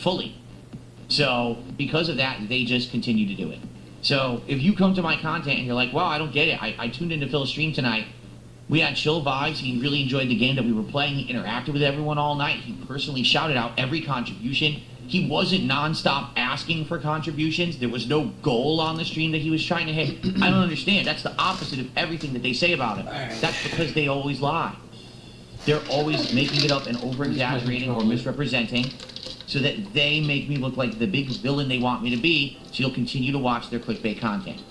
fully. So because of that, they just continue to do it. So if you come to my content and you're like, wow, I don't get it. I tuned in to Phil's stream tonight. We had chill vibes. He really enjoyed the game that we were playing. He interacted with everyone all night. He personally shouted out every contribution. He wasn't nonstop asking for contributions. There was no goal on the stream that he was trying to hit. I don't understand. That's the opposite of everything that they say about him. That's because they always lie. They're always making it up and over-exaggerating or misrepresenting so that they make me look like the big villain they want me to be, so you'll continue to watch their clickbait content.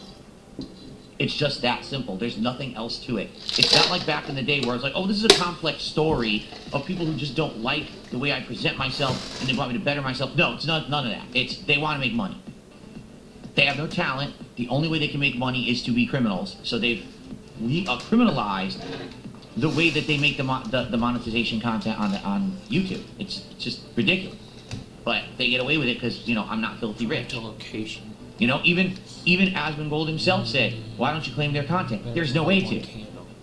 It's just that simple. There's nothing else to it. It's not like back in the day where I was like, oh, this is a complex story of people who just don't like the way I present myself and they want me to better myself. No, it's none of that. It's they want to make money. They have no talent. The only way they can make money is to be criminals. So they've criminalized the way that they make the monetization content on YouTube. It's just ridiculous. But they get away with it because, you know, I'm not filthy rich. Location. You know, even Asmongold himself said, why don't you claim their content? There's no way to.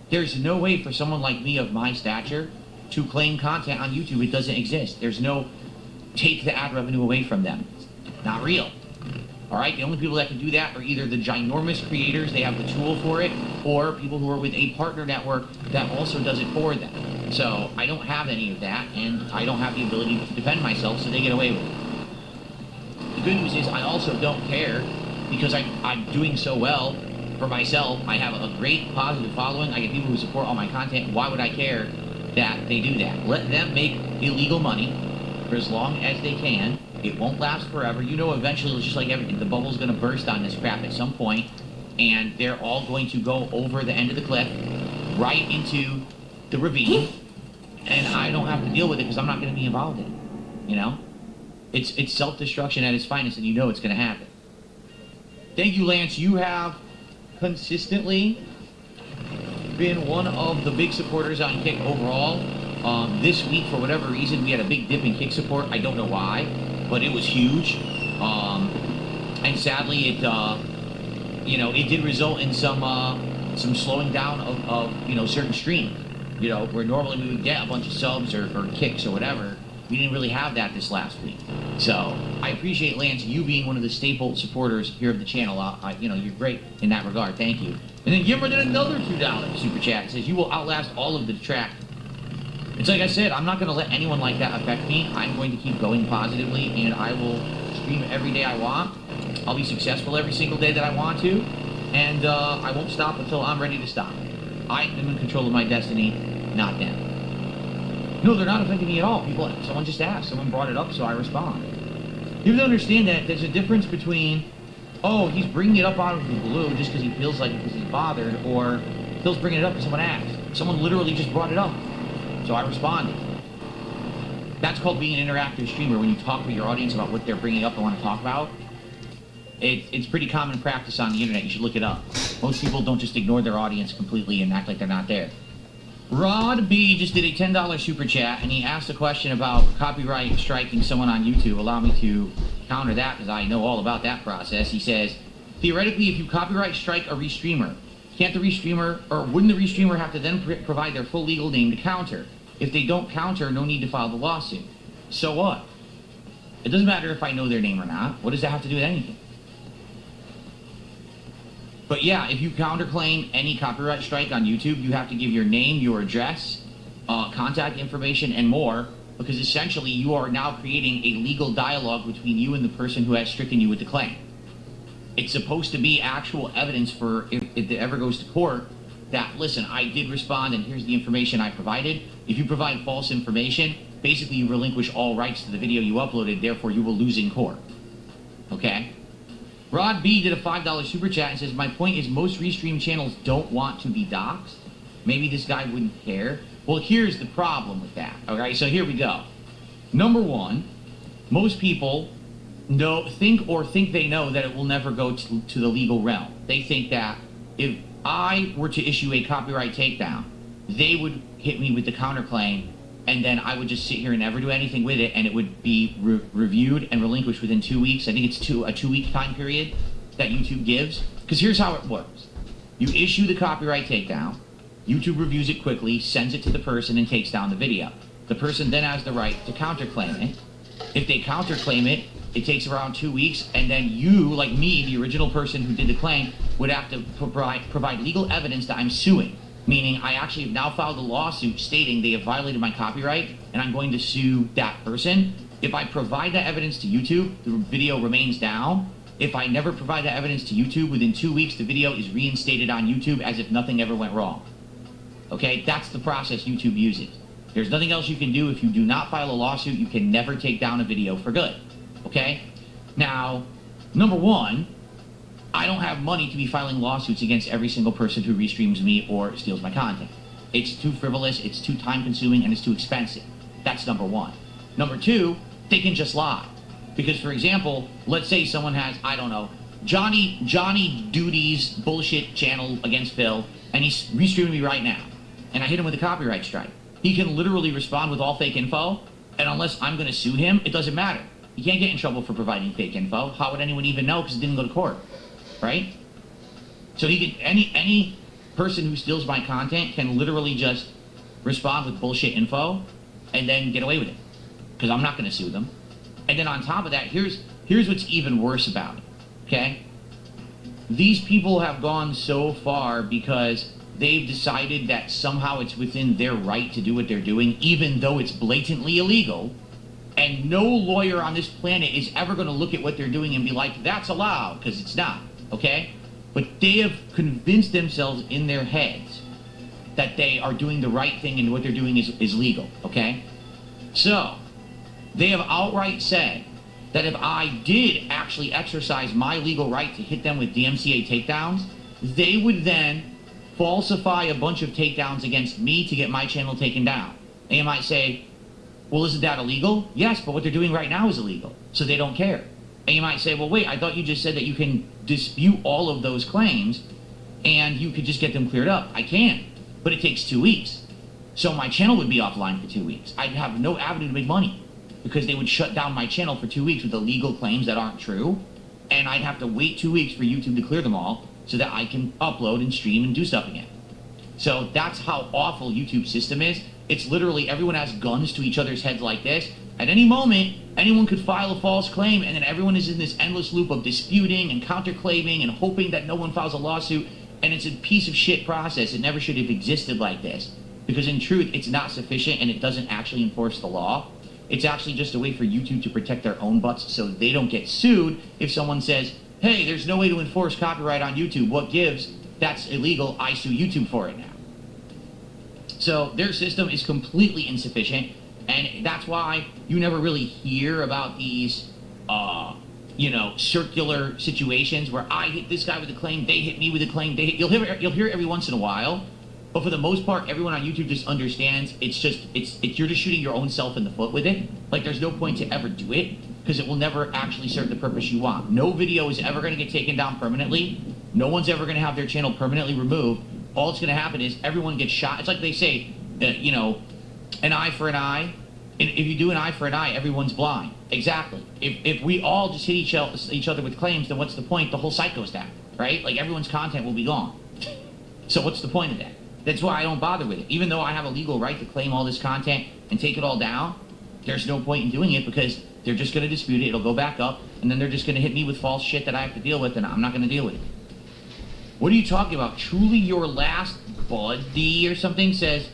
There's no way for someone like me of my stature to claim content on YouTube. It doesn't exist. There's no take the ad revenue away from them. Not real. All right? The only people that can do that are either the ginormous creators, they have the tool for it, or people who are with a partner network that also does it for them. So I don't have any of that, and I don't have the ability to defend myself, so they get away with it. The good news is I also don't care because I'm doing so well for myself. I have a great positive following. I get people who support all my content. Why would I care that they do that? Let them make illegal money for as long as they can. It won't last forever. You know, eventually it's just like everything. The bubble's going to burst on this crap at some point, and they're all going to go over the end of the cliff, right into the ravine, and I don't have to deal with it because I'm not going to be involved in it, you know? It's self-destruction at its finest, and you know it's going to happen. Thank you, Lance. You have consistently been one of the big supporters on Kick overall. This week, for whatever reason, we had a big dip in Kick support. I don't know why, but it was huge. And sadly, it did result in some slowing down of certain streams. You know, where normally we would get a bunch of subs or kicks or whatever. We didn't really have that this last week. So I appreciate, Lance, you being one of the staple supporters here of the channel. You're great in that regard. Thank you. And then Gimmer did another $2 super chat. It says, you will outlast all of the detract. It's like I said, I'm not going to let anyone like that affect me. I'm going to keep going positively, and I will stream every day I want. I'll be successful every single day that I want to, and I won't stop until I'm ready to stop. I am in control of my destiny, not them. No, they're not affecting me at all. Someone just asked. Someone brought it up, so I respond. You have to understand that there's a difference between, oh, he's bringing it up out of the blue just because he feels like it because he's bothered, or Phil's bringing it up because someone asked. Someone literally just brought it up, so I responded. That's called being an interactive streamer, when you talk with your audience about what they're bringing up and want to talk about. It's pretty common practice on the internet. You should look it up. Most people don't just ignore their audience completely and act like they're not there. Rod B just did a $10 super chat, and he asked a question about copyright striking someone on YouTube. Allow me to counter that, because I know all about that process. He says, theoretically, if you copyright strike a restreamer, wouldn't the restreamer have to then provide their full legal name to counter? If they don't counter, no need to file the lawsuit. So what? It doesn't matter if I know their name or not. What does that have to do with anything? But yeah, if you counterclaim any copyright strike on YouTube, you have to give your name, your address, contact information, and more, because essentially you are now creating a legal dialogue between you and the person who has stricken you with the claim. It's supposed to be actual evidence for if it ever goes to court that, listen, I did respond and here's the information I provided. If you provide false information, basically you relinquish all rights to the video you uploaded, therefore you will lose in court. Okay? Rod B did a $5 super chat and says, my point is most restream channels don't want to be doxxed. Maybe this guy wouldn't care. Well, here's the problem with that. Okay, so here we go. Number one, most people think they know that it will never go to the legal realm. They think that if I were to issue a copyright takedown, they would hit me with the counterclaim, and then I would just sit here and never do anything with it, and it would be reviewed and relinquished within 2 weeks. I think it's a 2-week time period that YouTube gives. Because here's how it works. You issue the copyright takedown, YouTube reviews it quickly, sends it to the person, and takes down the video. The person then has the right to counterclaim it, If they counterclaim it, it takes around 2 weeks, and then you, like me, the original person who did the claim, would have to provide legal evidence that I'm suing. Meaning I actually have now filed a lawsuit stating they have violated my copyright, and I'm going to sue that person. If I provide that evidence to YouTube, the video remains down. If I never provide that evidence to YouTube, within 2 weeks, the video is reinstated on YouTube as if nothing ever went wrong. Okay, that's the process YouTube uses. There's nothing else you can do. If you do not file a lawsuit, you can never take down a video for good. Okay? Now, number one, I don't have money to be filing lawsuits against every single person who restreams me or steals my content. It's too frivolous, it's too time-consuming, and it's too expensive. That's number one. Number two, they can just lie. Because, for example, let's say someone has, I don't know, Johnny Doody's bullshit channel against Phil, and he's restreaming me right now, and I hit him with a copyright strike. He can literally respond with all fake info, and unless I'm going to sue him, it doesn't matter. You can't get in trouble for providing fake info. How would anyone even know? Because it didn't go to court, right? So he can, any person who steals my content can literally just respond with bullshit info and then get away with it, because I'm not going to sue them. And then on top of that, here's what's even worse about it, okay? These people have gone so far because they've decided that somehow it's within their right to do what they're doing, even though it's blatantly illegal. And no lawyer on this planet is ever going to look at what they're doing and be like, that's allowed, because it's not, okay? But they have convinced themselves in their heads that they are doing the right thing and what they're doing is legal, okay? So, they have outright said that if I did actually exercise my legal right to hit them with DMCA takedowns, they would then falsify a bunch of takedowns against me to get my channel taken down. And you might say, well, isn't that illegal? Yes, but what they're doing right now is illegal, so they don't care. And you might say, well, wait, I thought you just said that you can dispute all of those claims and you could just get them cleared up. I can, but it takes 2 weeks. So my channel would be offline for 2 weeks. I'd have no avenue to make money because they would shut down my channel for 2 weeks with illegal claims that aren't true, and I'd have to wait 2 weeks for YouTube to clear them all so that I can upload and stream and do stuff again. So that's how awful YouTube's system is. It's literally everyone has guns to each other's heads like this. At any moment, anyone could file a false claim, and then everyone is in this endless loop of disputing and counterclaiming and hoping that no one files a lawsuit, and it's a piece of shit process. It never should have existed like this, because in truth, it's not sufficient and it doesn't actually enforce the law. It's actually just a way for YouTube to protect their own butts so they don't get sued if someone says, hey, there's no way to enforce copyright on YouTube. What gives? That's illegal. I sue YouTube for it now. So their system is completely insufficient, and that's why you never really hear about these, circular situations where I hit this guy with a claim, they hit me with a claim. You'll hear it every once in a while, but for the most part, everyone on YouTube just understands you're just shooting your own self in the foot with it. Like, there's no point to ever do it because it will never actually serve the purpose you want. No video is ever going to get taken down permanently. No one's ever going to have their channel permanently removed. All that's going to happen is everyone gets shot. It's like they say, an eye for an eye. If you do an eye for an eye, everyone's blind. Exactly. If we all just hit each other with claims, then what's the point? The whole site goes down, right? Like, everyone's content will be gone. So what's the point of that? That's why I don't bother with it. Even though I have a legal right to claim all this content and take it all down, there's no point in doing it because they're just going to dispute it. It'll go back up, and then they're just going to hit me with false shit that I have to deal with, and I'm not going to deal with it. What are you talking about? Truly your last buddy or something says,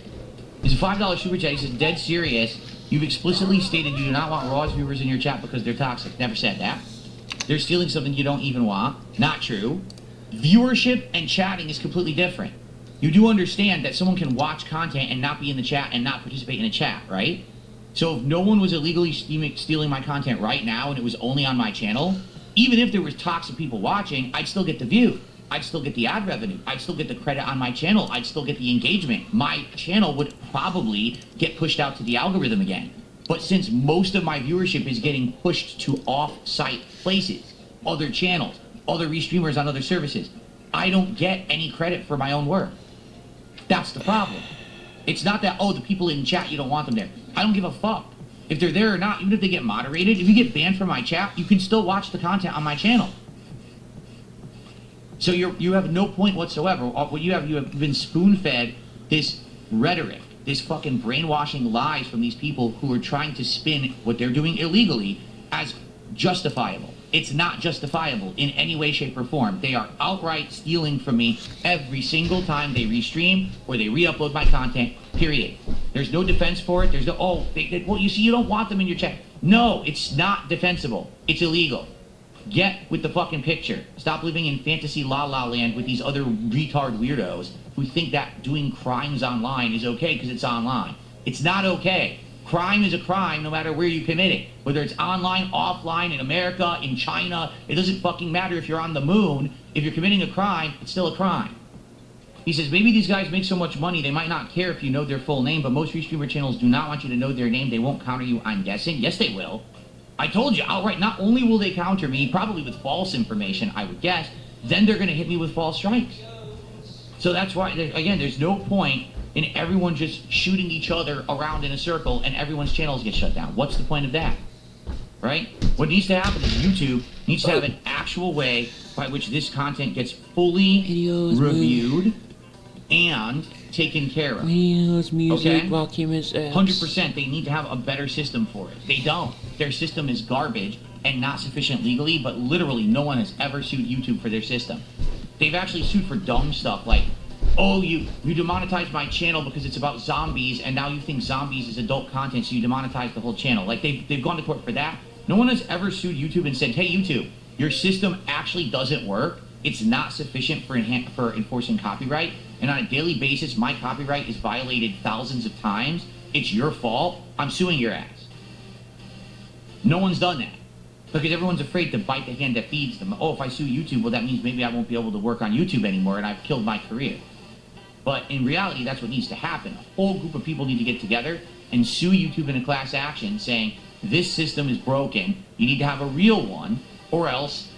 it's a $5 super chat. He says, dead serious. You've explicitly stated you do not want Raw's viewers in your chat because they're toxic. Never said that. They're stealing something you don't even want. Not true. Viewership and chatting is completely different. You do understand that someone can watch content and not be in the chat and not participate in a chat, right? So if no one was illegally stealing my content right now and it was only on my channel, even if there was toxic people watching, I'd still get the view. I'd still get the ad revenue. I'd still get the credit on my channel. I'd still get the engagement. My channel would probably get pushed out to the algorithm again. But since most of my viewership is getting pushed to off-site places, other channels, other restreamers on other services, I don't get any credit for my own work. That's the problem. It's not that, oh, the people in chat, you don't want them there. I don't give a fuck. If they're there or not, even if they get moderated, if you get banned from my chat, you can still watch the content on my channel. So you have no point whatsoever. What you have been spoon-fed this rhetoric this fucking brainwashing lies from these people who are trying to spin what they're doing illegally as justifiable. It's not justifiable in any way, shape, or form. They are outright stealing from me every single time they restream or they re-upload my content, period. There's no defense for it. There's no, well, you see, you don't want them in your chat. No, it's not defensible. It's illegal. Get with the fucking picture. Stop living in fantasy la-la land with these other retard weirdos who think that doing crimes online is okay because it's online. It's not okay. Crime is a crime no matter where you commit it. Whether it's online, offline, in America, in China, it doesn't fucking matter if you're on the moon. If you're committing a crime, it's still a crime. He says, maybe these guys make so much money they might not care if you know their full name, but most restreamer channels do not want you to know their name. They won't counter you, I'm guessing. Yes, they will. I told you outright, not only will they counter me, probably with false information, I would guess, then they're going to hit me with false strikes. So that's why, again, there's no point in everyone just shooting each other around in a circle and everyone's channels get shut down. What's the point of that? Right? What needs to happen is YouTube needs to have an actual way by which this content gets fully reviewed and taken care of. Videos, music, okay? documents, apps. 100%. They need to have a better system for it. They don't. Their system is garbage and not sufficient legally, but literally no one has ever sued YouTube for their system. They've actually sued for dumb stuff like, oh, you demonetized my channel because it's about zombies, and now you think zombies is adult content, so you demonetized the whole channel. Like, they've gone to court for that. No one has ever sued YouTube and said, hey, YouTube, your system actually doesn't work. It's not sufficient for enforcing copyright, and on a daily basis, my copyright is violated thousands of times. It's your fault. I'm suing your ass. No one's done that. Because everyone's afraid to bite the hand that feeds them. Oh, if I sue YouTube, well, that means maybe I won't be able to work on YouTube anymore, and I've killed my career. But in reality, that's what needs to happen. A whole group of people need to get together and sue YouTube in a class action saying, this system is broken, you need to have a real one, or else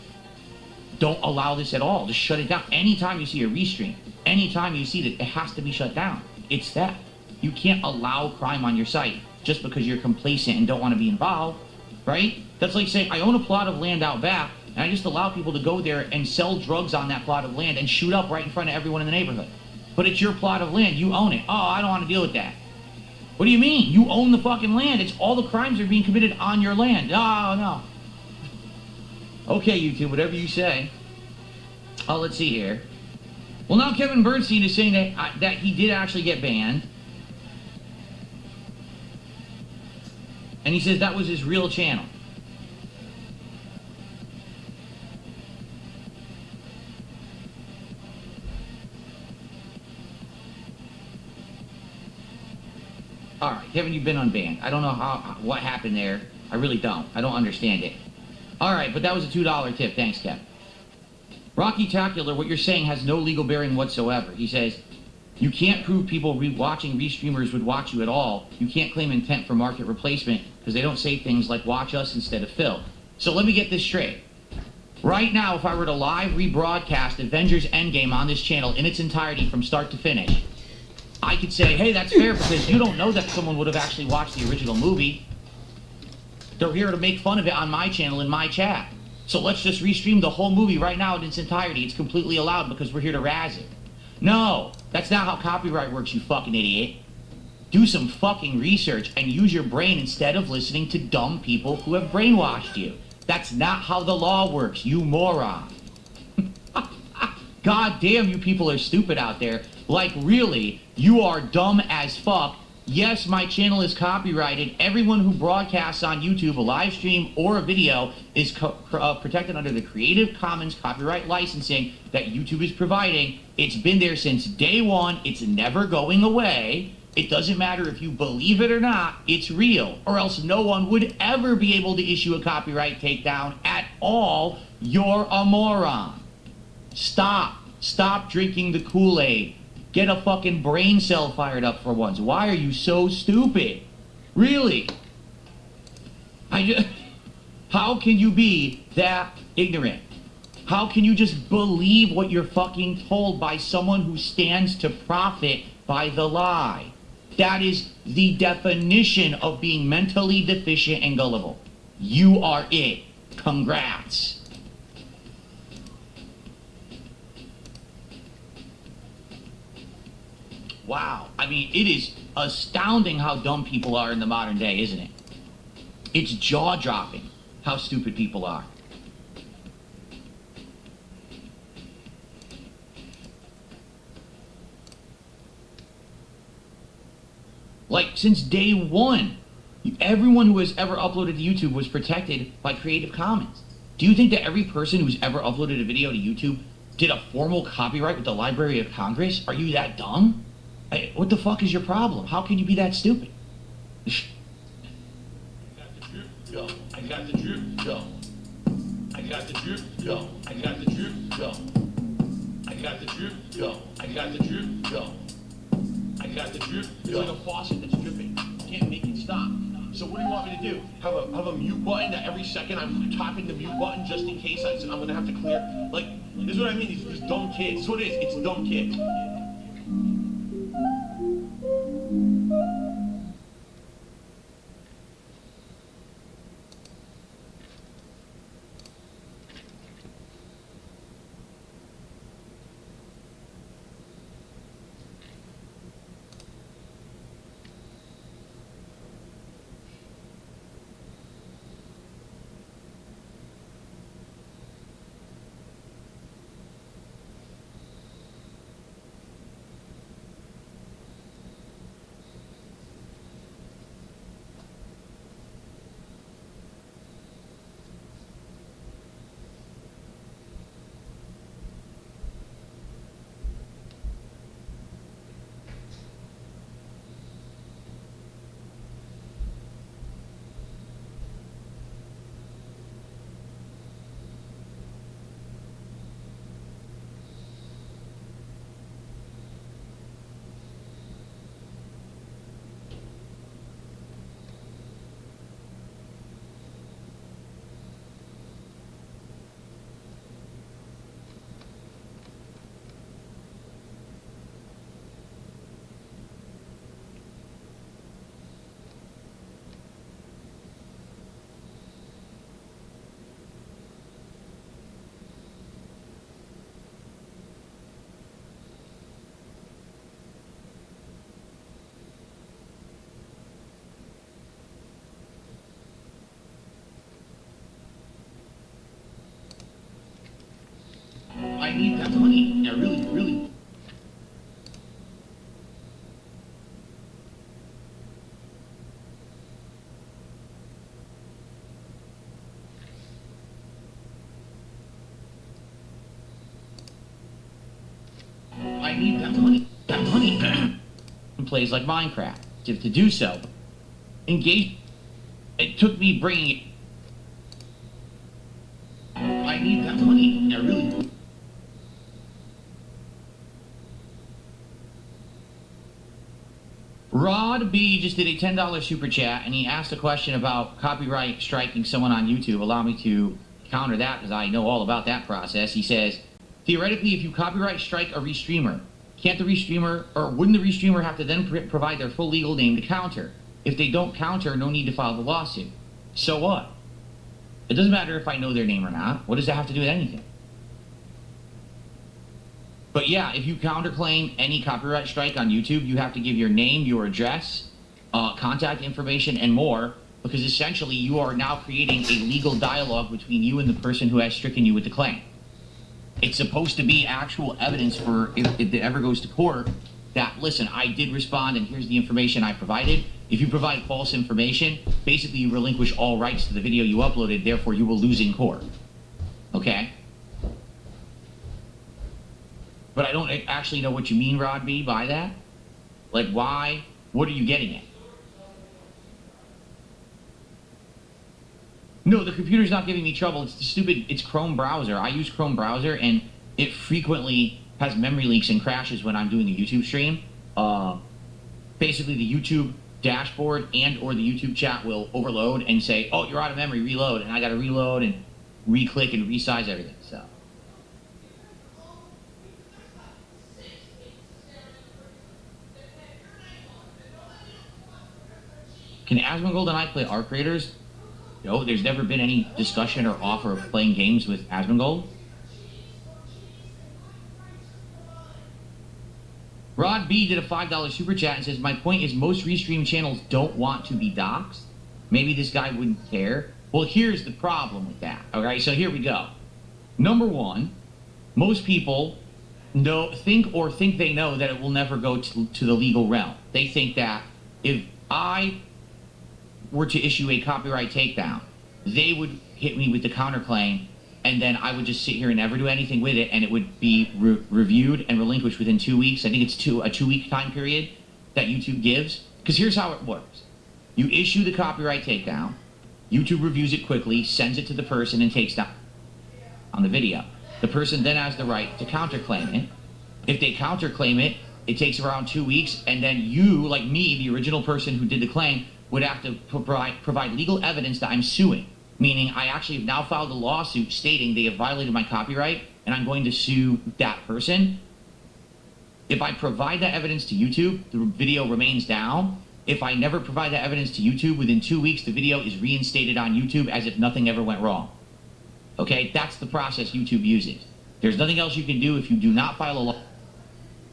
don't allow this at all. Just shut it down. Anytime you see a restream, anytime you see that, it has to be shut down. It's that. You can't allow crime on your site just because you're complacent and don't want to be involved, right? That's like saying, I own a plot of land out back, and I just allow people to go there and sell drugs on that plot of land and shoot up right in front of everyone in the neighborhood. But it's your plot of land. You own it. Oh, I don't want to deal with that. What do you mean? You own the fucking land. It's all the crimes are being committed on your land. Oh, no. Okay, YouTube, whatever you say. Oh, let's see here. Well, now Kevin Bernstein is saying that he did actually get banned. And he says that was his real channel. All right, Kevin, you've been unbanned. I don't know what happened there. I really don't. I don't understand it. All right, but that was a $2 tip. Thanks, Kev. Rocky Tacular, what you're saying has no legal bearing whatsoever. He says, you can't prove people watching restreamers would watch you at all. You can't claim intent for market replacement because they don't say things like watch us instead of Phil. So let me get this straight. Right now, if I were to live rebroadcast Avengers Endgame on this channel in its entirety from start to finish, I could say, hey, that's fair because you don't know that someone would have actually watched the original movie. They're here to make fun of it on my channel in my chat. So let's just restream the whole movie right now in its entirety. It's completely allowed because we're here to razz it. No, that's not how copyright works, you fucking idiot. Do some fucking research and use your brain instead of listening to dumb people who have brainwashed you. That's not how the law works, you moron. God damn, you people are stupid out there. Like, really, you are dumb as fuck. Yes, my channel is copyrighted. Everyone who broadcasts on YouTube, a live stream or a video, is protected under the Creative Commons copyright licensing that YouTube is providing. It's been there since day one. It's never going away. It doesn't matter if you believe it or not. It's real. Or else no one would ever be able to issue a copyright takedown at all. You're a moron. Stop. Stop drinking the Kool-Aid. Get a fucking brain cell fired up for once. Why are you so stupid? Really? How can you be that ignorant? How can you just believe what you're fucking told by someone who stands to profit by the lie? That is the definition of being mentally deficient and gullible. You are it. Congrats. Wow. I mean, it is astounding how dumb people are in the modern day, isn't it? It's jaw-dropping how stupid people are. Like, since day one, everyone who has ever uploaded to YouTube was protected by Creative Commons. Do you think that every person who's ever uploaded a video to YouTube did a formal copyright with the Library of Congress? Are you that dumb? What the fuck is your problem? How can you be that stupid? Go. I got the drip, go. I got the drip, go. I got the drip, go. I got the drip, go. I got the drip, go. I got the drip, It's like a faucet that's dripping. You can't make it stop. So what do you want me to do? Have a mute button that every second I'm tapping the mute button just in case I'm gonna have to clear? Like, this is what I mean, these dumb kids. That's what it is, it's dumb kids. I need that money. I really. I need that money. That money. In plays like Minecraft. To do so, engage. It took me bringing it. I need that money. I really. Rod B just did a $10 super chat, and he asked a question about copyright striking someone on YouTube. Allow me to counter that, because I know all about that process. He says, theoretically, if you copyright strike a restreamer, can't the restreamer, or wouldn't the restreamer have to then provide their full legal name to counter? If they don't counter, no need to file the lawsuit. So what? It doesn't matter if I know their name or not. What does that have to do with anything? But yeah, if you counterclaim any copyright strike on YouTube, you have to give your name, your address, contact information, and more, because essentially you are now creating a legal dialogue between you and the person who has stricken you with the claim. It's supposed to be actual evidence for if it ever goes to court that, listen, I did respond and here's the information I provided. If you provide false information, basically you relinquish all rights to the video you uploaded, therefore you will lose in court. Okay? But I don't actually know what you mean, Rod B, by that. Like, why? What are you getting at? No, the computer's not giving me trouble. It's the stupid, it's Chrome browser. I use Chrome browser, and it frequently has memory leaks and crashes when I'm doing a YouTube stream. Basically, the YouTube dashboard and or the YouTube chat will overload and say, oh, you're out of memory, reload. And I got to reload and re-click and resize everything, so. Can Asmongold and I play Arc Raiders? No, there's never been any discussion or offer of playing games with Asmongold. Rod B did a $5 super chat and says, my point is most restream channels don't want to be doxxed. Maybe this guy wouldn't care. Well, here's the problem with that. Okay, so here we go. Number one, most people think they know that it will never go to the legal realm. They think that if I were to issue a copyright takedown, they would hit me with the counterclaim, and then I would just sit here and never do anything with it, and it would be reviewed and relinquished within 2 weeks. I think it's a 2-week time period that YouTube gives. Because here's how it works. You issue the copyright takedown, YouTube reviews it quickly, sends it to the person, and takes down on the video. The person then has the right to counterclaim it. If they counterclaim it, it takes around 2 weeks, and then you, like me, the original person who did the claim, would have to provide legal evidence that I'm suing. Meaning I actually have now filed a lawsuit stating they have violated my copyright, and I'm going to sue that person. If I provide that evidence to YouTube, the video remains down. If I never provide that evidence to YouTube, within 2 weeks, the video is reinstated on YouTube as if nothing ever went wrong. Okay, that's the process YouTube uses. There's nothing else you can do. If you do not file a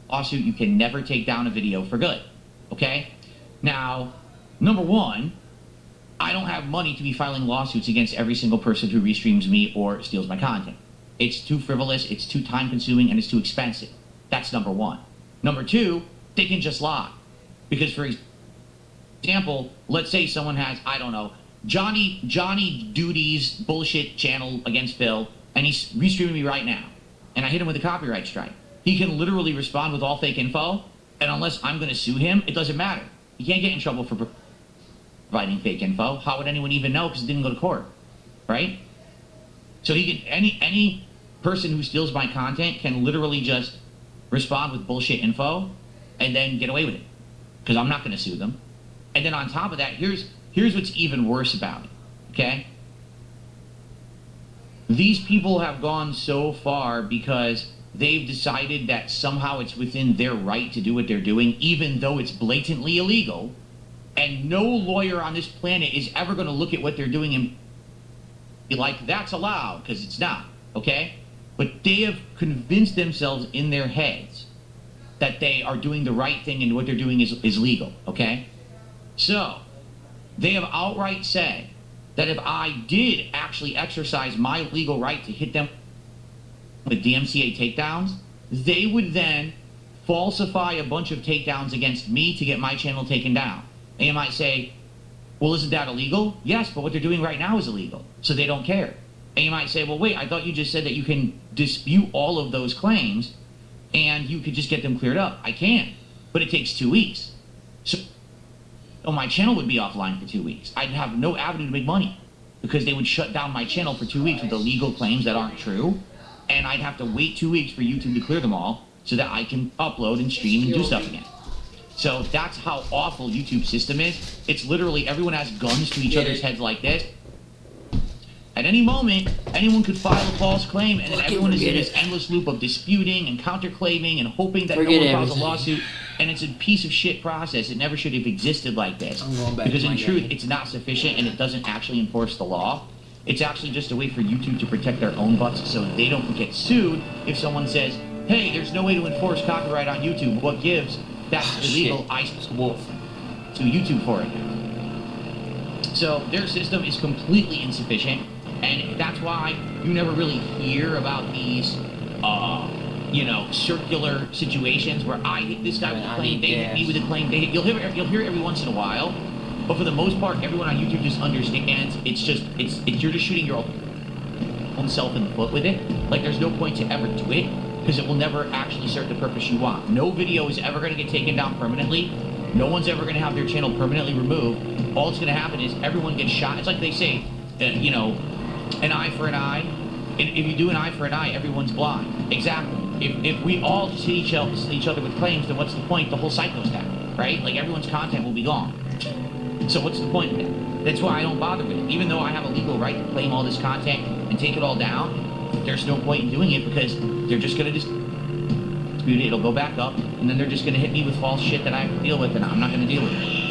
lawsuit, you can never take down a video for good. Okay? Now, number one, I don't have money to be filing lawsuits against every single person who restreams me or steals my content. It's too frivolous, it's too time-consuming, and it's too expensive. That's number one. Number two, they can just lie. Because, for example, let's say someone has, I don't know, Johnny Doody's bullshit channel against Phil, and he's restreaming me right now, and I hit him with a copyright strike. He can literally respond with all fake info, and unless I'm going to sue him, it doesn't matter. He can't get in trouble for providing fake info. How would anyone even know? Because it didn't go to court, right? So he can, any person who steals my content can literally just respond with bullshit info and then get away with it, because I'm not going to sue them. And then on top of that, here's what's even worse about it, okay? These people have gone so far because they've decided that somehow it's within their right to do what they're doing, even though it's blatantly illegal. And no lawyer on this planet is ever going to look at what they're doing and be like, that's allowed, because it's not, okay? But they have convinced themselves in their heads that they are doing the right thing and what they're doing is legal, okay? So, they have outright said that if I did actually exercise my legal right to hit them with DMCA takedowns, they would then falsify a bunch of takedowns against me to get my channel taken down. And you might say, well, isn't that illegal? Yes, but what they're doing right now is illegal, so they don't care. And you might say, well, wait, I thought you just said that you can dispute all of those claims and you could just get them cleared up. I can, but it takes 2 weeks. So my channel would be offline for 2 weeks. I'd have no avenue to make money because they would shut down my channel for 2 weeks with illegal claims that aren't true, and I'd have to wait 2 weeks for YouTube to clear them all so that I can upload and stream and do stuff again. So that's how awful YouTube's system is. It's literally everyone has guns to each other's heads like this. At any moment, anyone could file a false claim, and then everyone is in this endless loop of disputing and counterclaiming and hoping that no one files a lawsuit. And it's a piece of shit process. It never should have existed like this. Because in truth, it's not sufficient and it doesn't actually enforce the law. It's actually just a way for YouTube to protect their own butts so they don't get sued if someone says, hey, there's no way to enforce copyright on YouTube. What gives? That's illegal. I wolf to YouTube for it. So their system is completely insufficient, and that's why you never really hear about these, circular situations where I hit this guy with a claim, they hit me with a claim. You'll hear it every once in a while, but for the most part, everyone on YouTube just understands. You're just shooting your own self in the foot with it. Like there's no point to ever do it, because it will never actually serve the purpose you want. No video is ever going to get taken down permanently. No one's ever going to have their channel permanently removed. All that's going to happen is everyone gets shot. It's like they say, an eye for an eye. If you do an eye for an eye, everyone's blind. Exactly. If we all just hit each other with claims, then what's the point? The whole site goes down, right? Like everyone's content will be gone. So what's the point of it? That's why I don't bother with it. Even though I have a legal right to claim all this content and take it all down, there's no point in doing it because they're just going to dispute it. It'll go back up, and then they're just going to hit me with false shit that I have to deal with, and I'm not going to deal with it.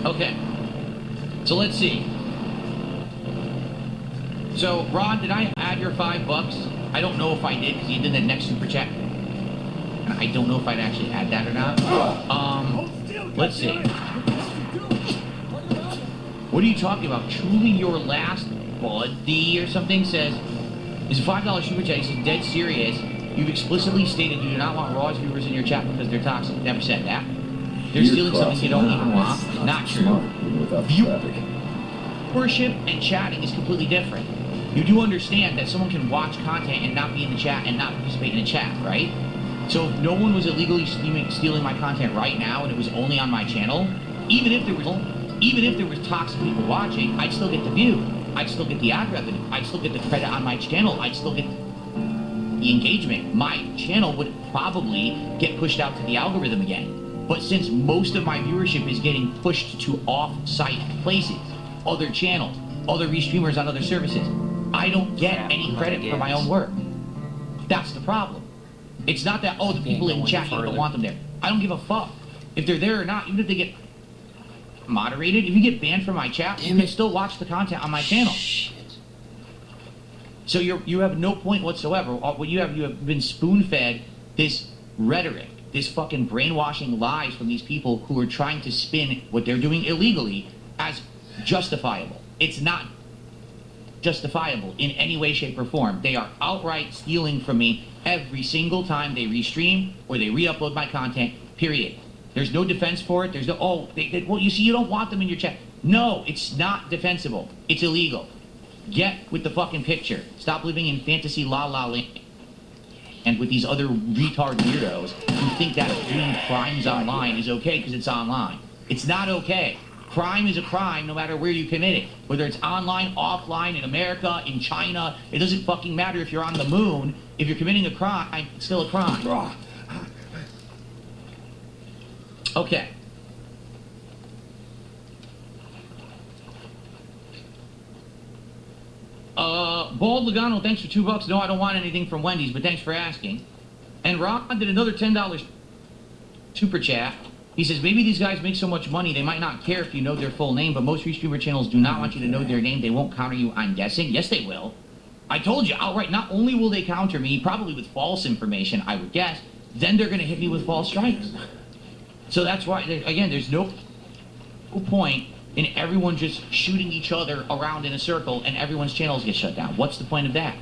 Okay. So let's see. So, Rod, did I add your $5? I don't know if I did because you did that next super chat. And I don't know if I'd actually add that or not. Let's see. What are you talking about? Truly your last buddy or something says, is a $5 super chat. He says, dead serious. You've explicitly stated you do not want Raw's viewers in your chat because they're toxic. Never said that. They're stealing something you don't even want. Not true. Viewership and chatting is completely different. You do understand that someone can watch content and not be in the chat and not participate in the chat, right? So if no one was illegally stealing my content right now and it was only on my channel, even if there was toxic people watching, I'd still get the view. I'd still get the ad revenue. I'd still get the credit on my channel. I'd still get the engagement. My channel would probably get pushed out to the algorithm again. But since most of my viewership is getting pushed to off-site places, other channels, other restreamers on other services, I don't get any credit for my own work. That's the problem. It's not that, oh, the people in chat, you don't want them there. I don't give a fuck. If they're there or not, even if they get moderated, if you get banned from my chat, you can still watch the content on my channel. So you have no point whatsoever. What you have been spoon-fed this rhetoric, this fucking brainwashing lies from these people who are trying to spin what they're doing illegally as justifiable. It's not justifiable in any way, shape, or form. They are outright stealing from me every single time they restream or they re-upload my content, period. There's no defense for it. There's no, well, you see, you don't want them in your chat. No, it's not defensible. It's illegal. Get with the fucking picture. Stop living in fantasy la-la land. And with these other retard weirdos who think that doing crimes online is okay because it's online. It's not okay. Crime is a crime no matter where you commit it. Whether it's online, offline, in America, in China, it doesn't fucking matter if you're on the moon. If you're committing a crime, it's still a crime. Okay. Bald Logano, thanks for $2. No, I don't want anything from Wendy's, but thanks for asking. And Ron did another $10 super chat. He says, maybe these guys make so much money, they might not care if you know their full name, but most restreamer channels do not want you to know their name. They won't counter you, I'm guessing. Yes, they will. I told you outright, not only will they counter me, probably with false information, I would guess, then they're going to hit me with false strikes. So that's why, again, there's no point in everyone just shooting each other around in a circle and everyone's channels get shut down. What's the point of that?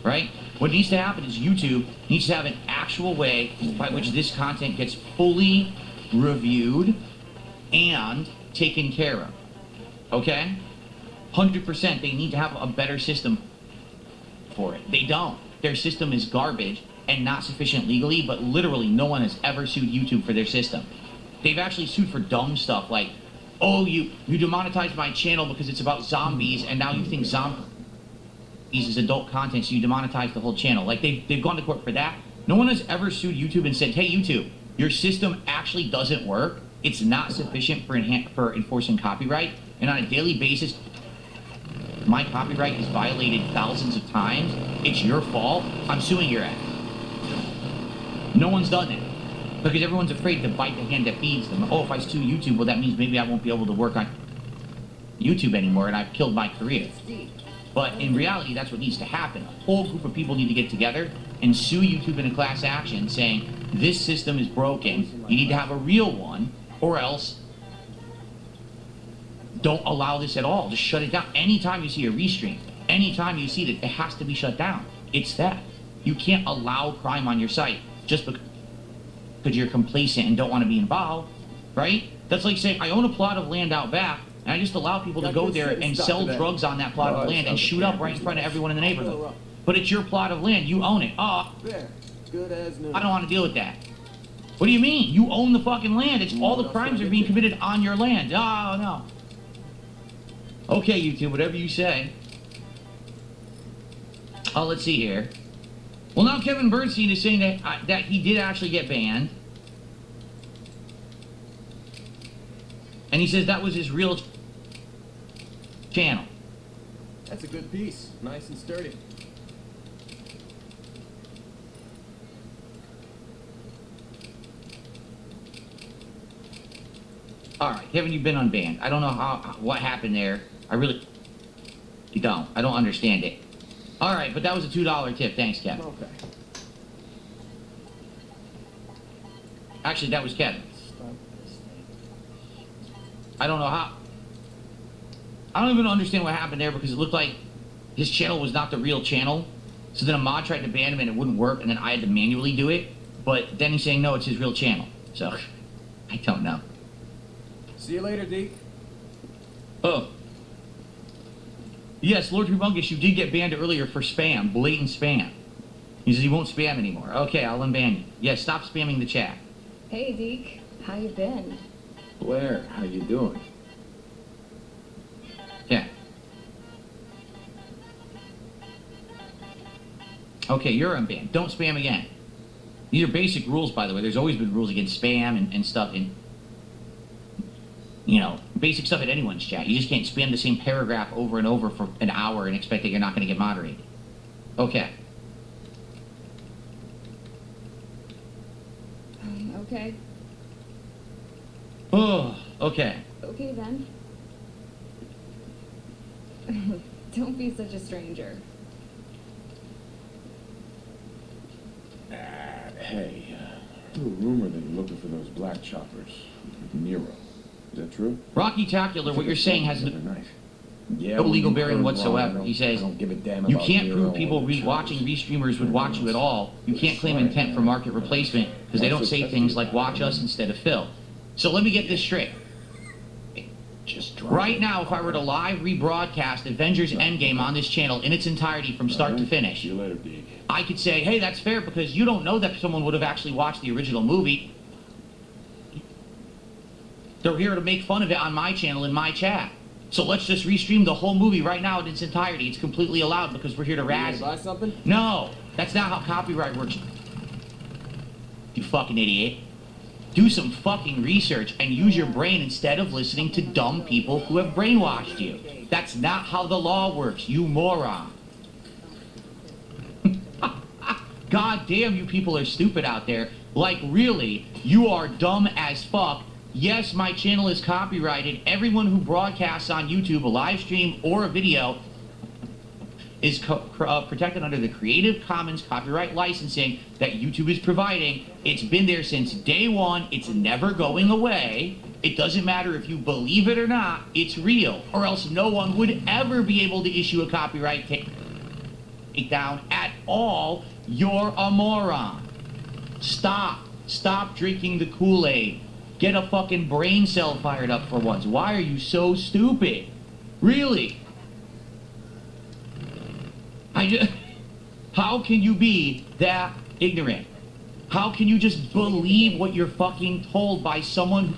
Right? What needs to happen is YouTube needs to have an actual way by which this content gets fully reviewed and taken care of. Okay? 100%, they need to have a better system for it. They don't. Their system is garbage and not sufficient legally, but literally no one has ever sued YouTube for their system. They've actually sued for dumb stuff like, oh, you demonetized my channel because it's about zombies, and now you think zombies is adult content, so you demonetize the whole channel. Like, they've gone to court for that. No one has ever sued YouTube and said, hey, YouTube, your system actually doesn't work. It's not sufficient for enforcing copyright, and on a daily basis, my copyright is violated thousands of times. It's your fault. I'm suing your ass. No one's done it. Because everyone's afraid to bite the hand that feeds them. Oh, if I sue YouTube, well, that means maybe I won't be able to work on YouTube anymore, and I've killed my career. But in reality, that's what needs to happen. A whole group of people need to get together and sue YouTube in a class action saying, this system is broken, you need to have a real one, or else don't allow this at all. Just shut it down. Anytime you see a restream, anytime you see that, it has to be shut down. It's that. You can't allow crime on your site just because you're complacent and don't want to be involved, right? That's like saying, I own a plot of land out back, and I just allow people to go there and sell drugs on that plot of land and shoot up right in front of everyone in the neighborhood. But it's your plot of land. You own it. Oh, I don't want to deal with that. What do you mean? You own the fucking land. It's all the crimes are being committed on your land. Oh, no. Okay, YouTube, whatever you say. Oh, let's see here. Well, now Kevin Bernstein is saying that he did actually get banned. And he says that was his real channel. That's a good piece. Nice and sturdy. All right, Kevin, you've been unbanned. I don't know what happened there. I really You don't. I don't understand it. All right, but that was a $2 tip. Thanks, Kevin. Okay. Actually, that was Kevin. I don't know how. I don't even understand what happened there because it looked like his channel was not the real channel. So then a mod tried to ban him and it wouldn't work, and then I had to manually do it. But then he's saying, no, it's his real channel. So, I don't know. See you later, Deke. Oh. Yes, Lord Humongous, you did get banned earlier for spam, blatant spam. He says he won't spam anymore. Okay, I'll unban you. Yes, stop spamming the chat. Hey, Deke. How you been? Blair, how you doing? Yeah. Okay, you're unbanned. Don't spam again. These are basic rules, by the way. There's always been rules against spam and stuff in, you know, basic stuff in anyone's chat. You just can't spam the same paragraph over and over for an hour and expect that you're not going to get moderated. Okay. Okay. Oh, okay. Okay, then. Don't be such a stranger. Hey, a rumor that you're looking for those black choppers. Nero. Is that true? Rocky Tacular, what you're saying has the other night. Yeah, no legal you bearing heard whatsoever. wrong. He says, I don't give a damn you about can't Nero prove people or the watching choppers. restreamers would watch you at all. You can't claim intent for market replacement because they don't say things like watch us instead of Phil. So let me get this straight. Just drop Right it. now, if I were to live rebroadcast Avengers Endgame on this channel in its entirety from start to finish, See you later, Deke. I could say, hey, that's fair because you don't know that someone would have actually watched the original movie. They're here to make fun of it on my channel in my chat. So let's just restream the whole movie right now in its entirety. It's completely allowed because we're here to You razz buy it. something? No, that's not how copyright works. You fucking idiot. Do some fucking research and use your brain instead of listening to dumb people who have brainwashed you. That's not how the law works, you moron. God damn, you people are stupid out there. Like, really, you are dumb as fuck. Yes, my channel is copyrighted. Everyone who broadcasts on YouTube, a live stream or a video, is protected under the Creative Commons copyright licensing that YouTube is providing. It's been there since day one. It's never going away. It doesn't matter if you believe it or not. It's real. Or else no one would ever be able to issue a copyright takedown at all. You're a moron. Stop. Stop drinking the Kool-Aid. Get a fucking brain cell fired up for once. Why are you so stupid? Really? How can you be that ignorant? How can you just believe what you're fucking told by someone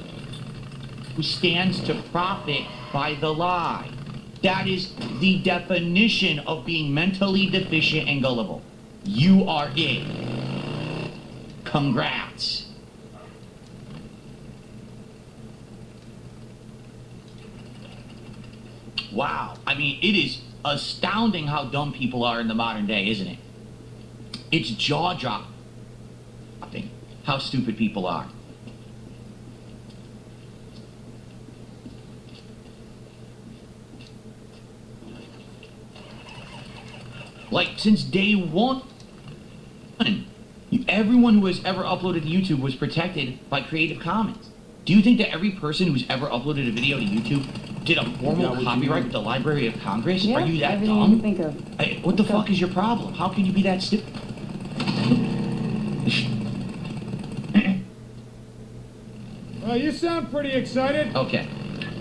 who stands to profit by the lie? That is the definition of being mentally deficient and gullible. You are it. Congrats. Wow. I mean, it is astounding how dumb people are in the modern day, isn't it? It's jaw-dropping how stupid people are. Like, since day one, everyone who has ever uploaded to YouTube was protected by Creative Commons. Do you think that every person who's ever uploaded a video to YouTube did a formal copyright with the Library of Congress? Yeah, Are you that everything dumb? you can think of. Hey, what the fuck is your problem? How can you be that stupid? Well, you sound pretty excited. Okay.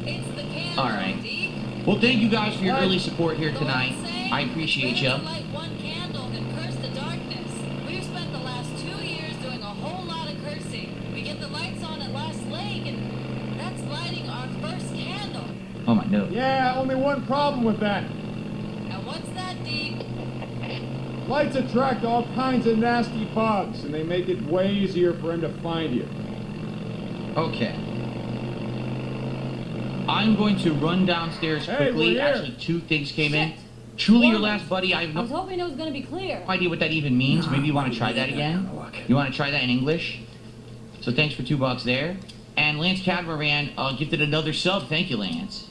It's the candle, All right. Deke. Well, thank you guys for your early support here Go tonight. on, say, I appreciate you. better light one candle and curse the darkness. We've spent the last 2 years doing a whole lot of cursing. We get the lights on at Last Lake, and that's lighting our first candle. Oh my nose. Yeah, only one problem with that. And what's that, Deke? Lights attract all kinds of nasty bugs, and they make it way easier for them to find you. Okay. I'm going to run downstairs Hey, quickly. we're here. Actually, two things came in. Truly your last buddy. I have I was no hoping it was gonna be clear. idea what that even means. Maybe you want to try that again? You want to try that in English? So thanks for $2 there. And Lance Cadmaran gifted another sub. Thank you, Lance.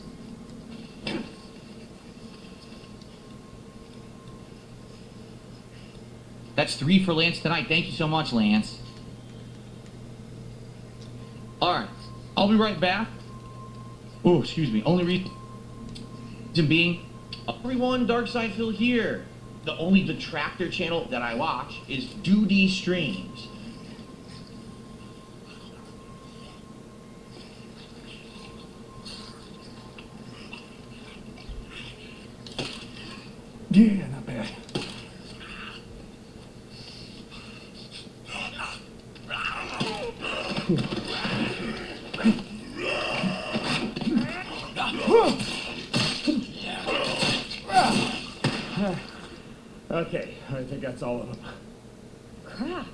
That's 3 for Lance tonight. Thank you so much, Lance. Alright, I'll be right back. Oh, excuse me. Only reason being, everyone, Darkside Phil here. The only detractor channel that I watch is Doody Streams. Yeah, not bad. Okay, I think that's all of them. Crap.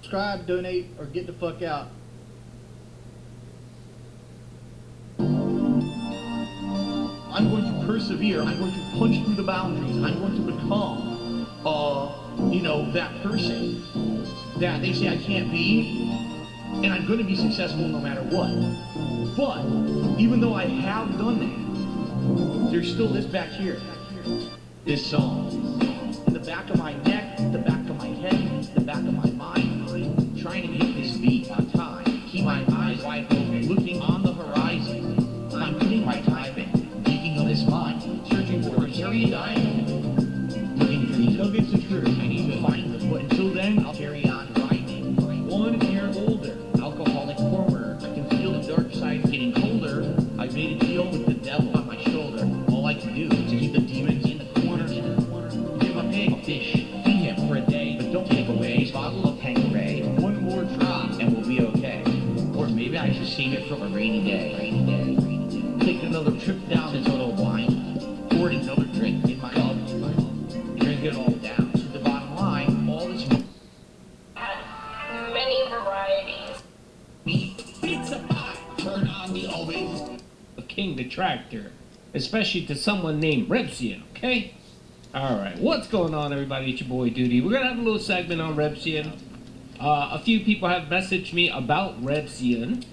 Subscribe, donate, or get the fuck out. I'm going to persevere. I'm going to punch through the boundaries. I'm going to become, that person that they say I can't be, and I'm going to be successful no matter what. But even though I have done that, there's still this back here, this song, in the back of my neck, the back of my head, the back of my mind, trying to hit this beat on time, keep my eyes wide open, looking on the horizon. I'm putting my time in, digging on this mind, searching for a cherry diamond, looking for the nuggets of truth. I need to find them, but until then, I'll carry on grinding. 1 year older, alcoholic former. I can feel the dark side getting colder. I made a deal with the devil on my shoulder. All I can do is to keep the demons in the corner. Give a pig a fish, feed him for a day, but don't take away a bottle of Tanqueray. 1 more drop, and we'll be okay. Or maybe I should save it for a rainy day. Take another trip down this little wine. Pour another drink in my cup. Drink it all down. To the bottom line, all this Many varieties. pizza pie. Turn on the oven. A king detractor, especially to someone named Repsian, okay? Alright, what's going on, everybody? It's your boy Doody. We're gonna have a little segment on Repsian. A few people have messaged me about Repsian,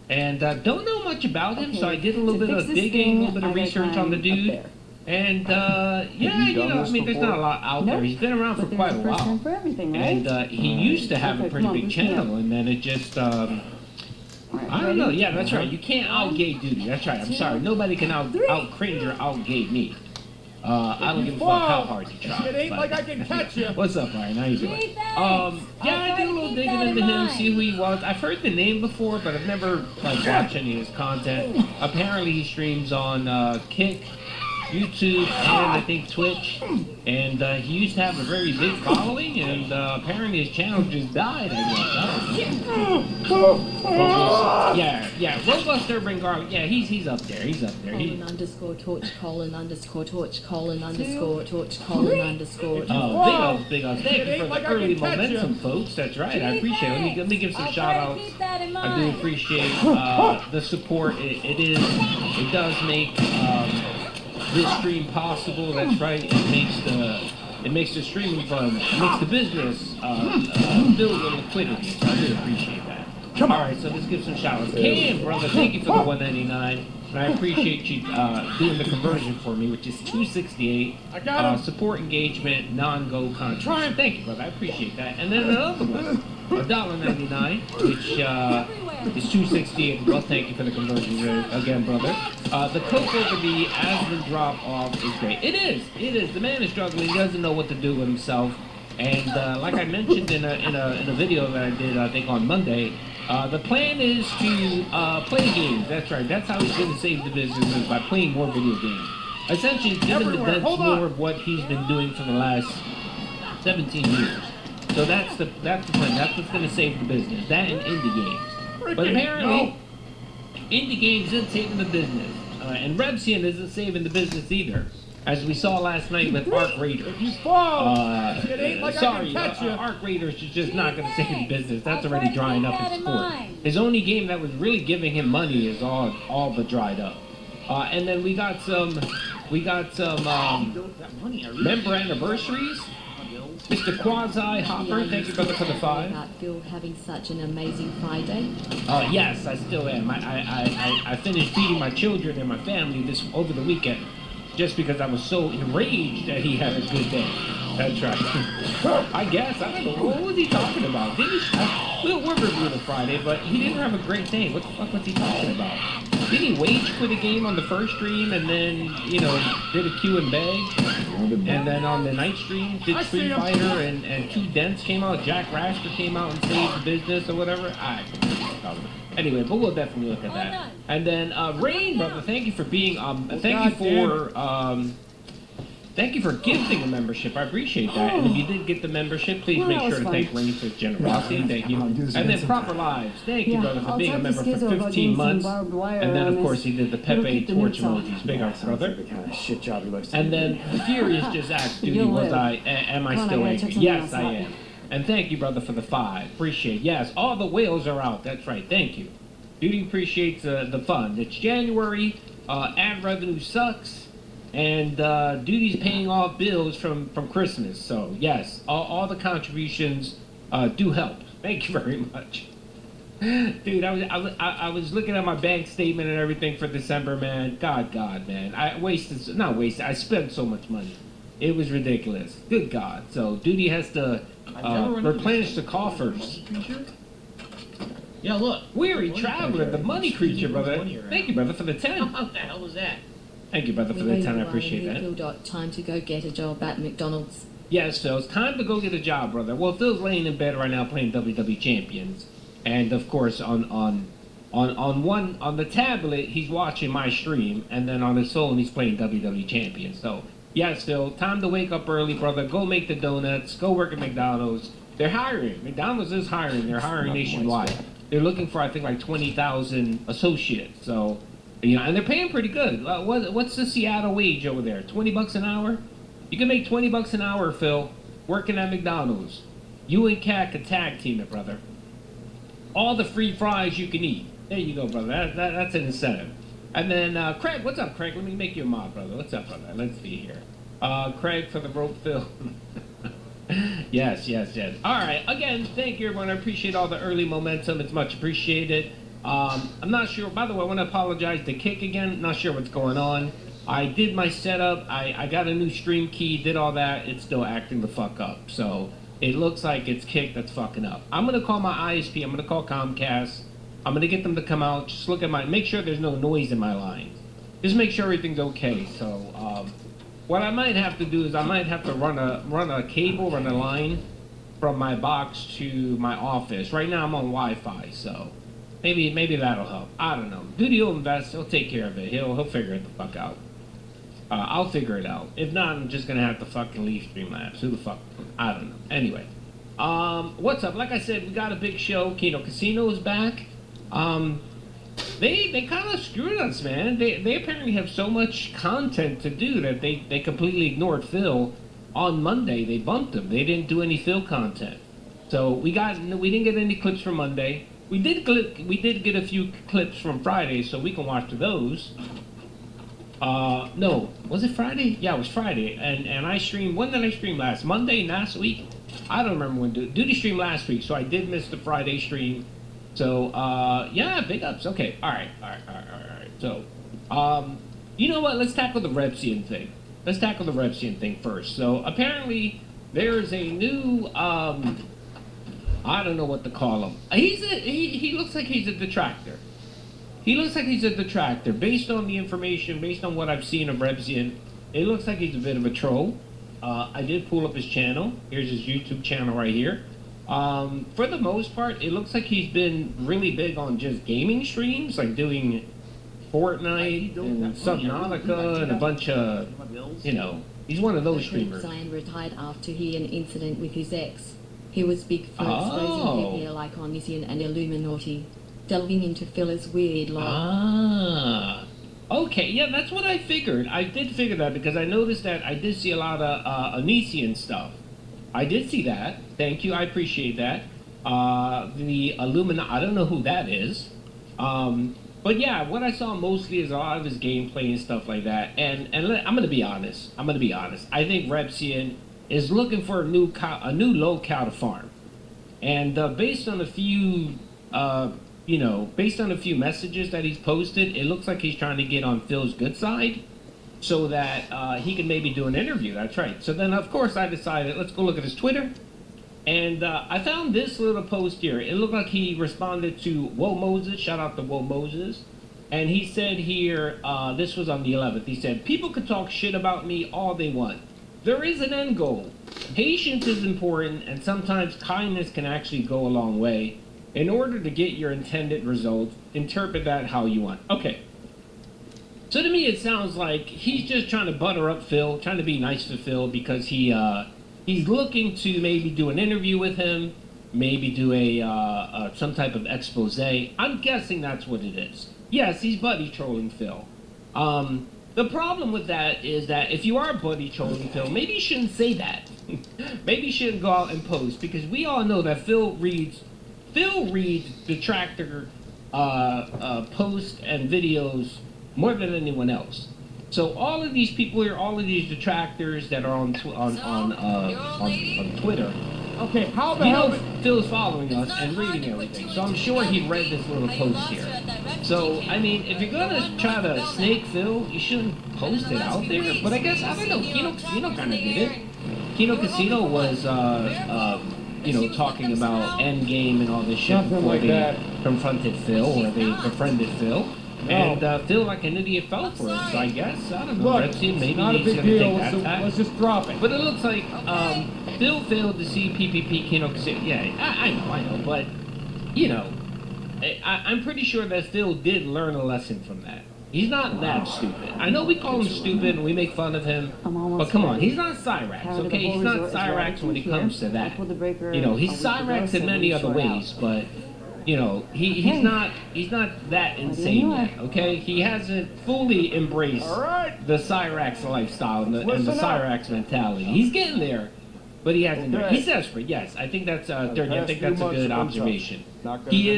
and don't know much about him, so I did a little bit of digging, a little bit of research on the dude. And, there's not a lot out there. He's been around for quite a while. For everything, right? And he used to have a pretty big channel, and then it just, I don't know. Yeah, that's right. You can't out-gay Doody. That's right. I'm sorry. Nobody can out-cringe or out-gay me. I don't give a fuck how hard you try. It ain't like I can catch you. What's up, Ryan? How you doing? Gee, thanks. I did a little digging into him, see who he was. I've heard the name before, but I've never watched any of his content. Apparently, he streams on Kick, YouTube, and I think Twitch. And he used to have a very big following, and apparently his channel just died, I guess. Robust Urban Garlic. Yeah, he's up there. He's up there. Underscore torch colon underscore torch colon underscore torch colon underscore. Oh, big ups. Thank you for the early momentum, folks. That's right. I appreciate it. Let me give some shout outs. I do appreciate the support. It does make this stream possible. That's right. It makes the streaming fun. It makes the business build with liquidity. So I really appreciate that. All right, so let's give some shout outs. Cam, brother, thank you for the $1.99. And I appreciate you doing the conversion for me, which is $2.68. I got him. Support engagement, non-go contract. Thank you, brother. I appreciate that. And then another one, $1.99, which is $2.68. Well, thank you for the conversion again, brother. The Coke over the Aslan drop off is great. It is. The man is struggling. He doesn't know what to do with himself. And like I mentioned in a video that I did, I think on Monday, the plan is to play games. That's right. That's how he's going to save the business, is by playing more video games. Essentially, giving the devs more of what he's been doing for the last 17 years. So that's the plan. That's what's going to save the business. That and indie games. But apparently, indie games isn't saving the business. And Repsian isn't saving the business either. As we saw last night with Arc Raiders. If you fall, it ain't like sorry, I can catch you. Arc Raiders is just not going to save his business. That's I'll already try to drying keep up that his in sport. mind. His only game that was really giving him money is all but dried up. And then we got some member anniversaries. Mr. Quasi Hopper, thank you brother for the 5. About Phil having such an amazing Friday. Yes, I still am. I finished feeding my children and my family over the weekend, just because I was so enraged that he had a good day. That's right. I guess I don't know what was he talking about. We're reviewing Friday, but he didn't have a great day. What the fuck was he talking about? Did he wait for the game on the first stream and then did a Q and beg? And then on the night stream, did Street Fighter and 2 Dents came out, Jack Raster came out and saved the business or whatever? Anyway, but we'll definitely look at that. And then Rain, brother, thank you for being thank you for gifting a membership. I appreciate that. And if you did get the membership, please make sure to thank Rain for his generosity. Thank you. And then Proper Lives. Thank you, brother, for being a member for 15 months. And then, of course, he did the Pepe torch emojis. Big up, brother. And then Furious just asked, am I still angry? Yes, I am. And thank you, brother, for the 5. Appreciate it. Yes, all the whales are out. That's right. Thank you. Duty appreciates the fund. It's January. Ad revenue sucks. And Duty's paying off bills from Christmas. So, yes, all the contributions do help. Thank you very much. Dude, I was looking at my bank statement and everything for December, man. God, man. I spent so much money. It was ridiculous. Good God. So, Duty has to replenish the coffers. Yeah, look. Weary Traveler, the money creature, brother. Thank you, brother, for the 10. What the hell was that? Thank you, brother, for the 10. I appreciate that. Phil, time to go get a job at McDonald's. Yes, Phil, it's time to go get a job, brother. Well, Phil's laying in bed right now playing WWE Champions, and of course on the tablet he's watching my stream, and then on his phone he's playing WWE Champions. So yes, Phil, time to wake up early, brother. Go make the donuts. Go work at McDonald's. They're hiring. McDonald's is hiring. They're hiring nationwide. They're looking for, I think, like 20,000 associates. So. And they're paying pretty good. What's the Seattle wage over there? $20 an hour? You can make $20 an hour, Phil, working at McDonald's. You and Cat can tag team it, brother. All the free fries you can eat. There you go, brother. That's an incentive. And then, Craig, what's up, Craig? Let me make you a mod, brother. What's up, brother? Let's see here. Craig for the rope, Phil. Yes. All right. Again, thank you, everyone. I appreciate all the early momentum. It's much appreciated. I'm not sure. By the way, I want to apologize to Kick again. Not sure what's going on. I did my setup. I got a new stream key, did all that. It's still acting the fuck up. So it looks like it's Kick that's fucking up. I'm going to call my ISP. I'm going to call Comcast. I'm going to get them to come out. Just look at make sure there's no noise in my line. Just make sure everything's okay. So what I might have to do is I might have to run a cable, run a line from my box to my office. Right now I'm on Wi-Fi, so... Maybe that'll help. I don't know. Duty will invest. He'll take care of it. He'll figure it the fuck out. I'll figure it out. If not, I'm just gonna have to fucking leave Streamlabs. Who the fuck? I don't know. Anyway, what's up? Like I said, we got a big show. Kino Casino is back. They kind of screwed us, man. They apparently have so much content to do that they completely ignored Phil. On Monday, they bumped him. They didn't do any Phil content. So we didn't get any clips from Monday. We did get a few clips from Friday, so we can watch those. No, was it Friday? Yeah, it was Friday. And I streamed. When did I stream last? Monday, last week? I don't remember when. Duty streamed last week, so I did miss the Friday stream. So yeah, big ups. Okay, all right. So, you know what? Let's tackle the Repsian thing. First. So apparently there is a new I don't know what to call him. He looks like he's a detractor. Based on the information, based on what I've seen of Repsian, it looks like he's a bit of a troll. I did pull up his channel. Here's his YouTube channel right here. For the most part, it looks like he's been really big on just gaming streams, like doing Fortnite and Subnautica and a bunch of, he's one of those streamers. Zion retired after he had an incident with his ex. He was big for exposing people like Omniscient and Illuminati, delving into Phil's weird life. Okay, yeah, that's what I figured. I did figure that because I noticed that I did see a lot of Onision stuff. I did see that. Thank you. I appreciate that. The Illumina, I don't know who that is. But yeah, what I saw mostly is a lot of his gameplay and stuff like that. And I'm gonna be honest. I think Repsian is looking for a new locale to farm. And based on a few based on a few messages that he's posted, it looks like he's trying to get on Phil's good side so that he can maybe do an interview. That's right. So then, of course, I decided, let's go look at his Twitter. And I found this little post here. It looked like he responded to Whoa Moses. Shout out to Whoa Moses. And he said here, this was on the 11th. He said, people can talk shit about me all they want. There is an end goal. Patience is important, and sometimes kindness can actually go a long way. In order to get your intended result, interpret that how you want. Okay. So to me, it sounds like he's just trying to butter up Phil, trying to be nice to Phil because he's looking to maybe do an interview with him, maybe do a some type of expose. I'm guessing that's what it is. Yes, he's buddy trolling Phil. The problem with that is that if you are buddy trolling Phil, maybe you shouldn't say that. Maybe you shouldn't go out and post because we all know that Phil reads detractor posts and videos more than anyone else. So all of these people here, all of these detractors that are on Twitter. Okay, how the hell? Phil's following us and reading everything, so I'm sure he read this little post here. So I mean, if you're gonna try to snake Phil, you shouldn't post it out there. But I guess I don't know. Kino Casino kind of did it. Kino Casino was talking about Endgame and all this shit Something before like they that. confronted Phil or they befriended Phil. No. And Phil, like an idiot, fell for it. So I guess, I don't know, Look, Repsian, maybe not a he's big going to deal. take that tack. Let's just drop it. But it looks like Phil failed to see PPP Kino Casino. Yeah, I know. But, I'm pretty sure that Phil did learn a lesson from that. He's not that stupid. I know we call him stupid and we make fun of him, but come on, he's not Cyrax, okay? He's not Cyrax when it comes to that. He's Cyrax in many other ways, but he's not that insane yet, okay? He hasn't fully embraced the Cyrax lifestyle and the Cyrax mentality. He's getting there, but he hasn't. Okay. He's desperate. Yes, I think that's Dirty. I think that's a good observation. He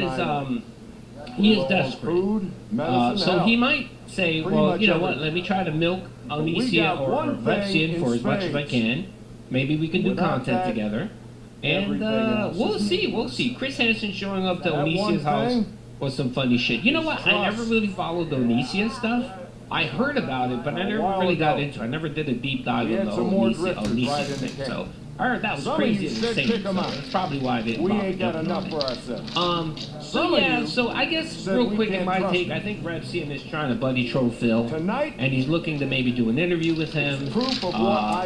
is desperate. So he might say, well, you know what, let me try to milk Onicia or Repsian for as much as I can. Maybe we can do content together. And we'll see. Chris Hansen showing up to Onicia's house was some funny shit. You know what? I never really followed the Onicia stuff. I heard about it, but I never really got into it. I never did a deep dive on the Onicia thing. So I heard that was crazy and insane. So that's probably why I didn't bother jumping on it. So I guess real quick in my take, I think Repsian is trying to buddy troll Phil, and he's looking to maybe do an interview with him,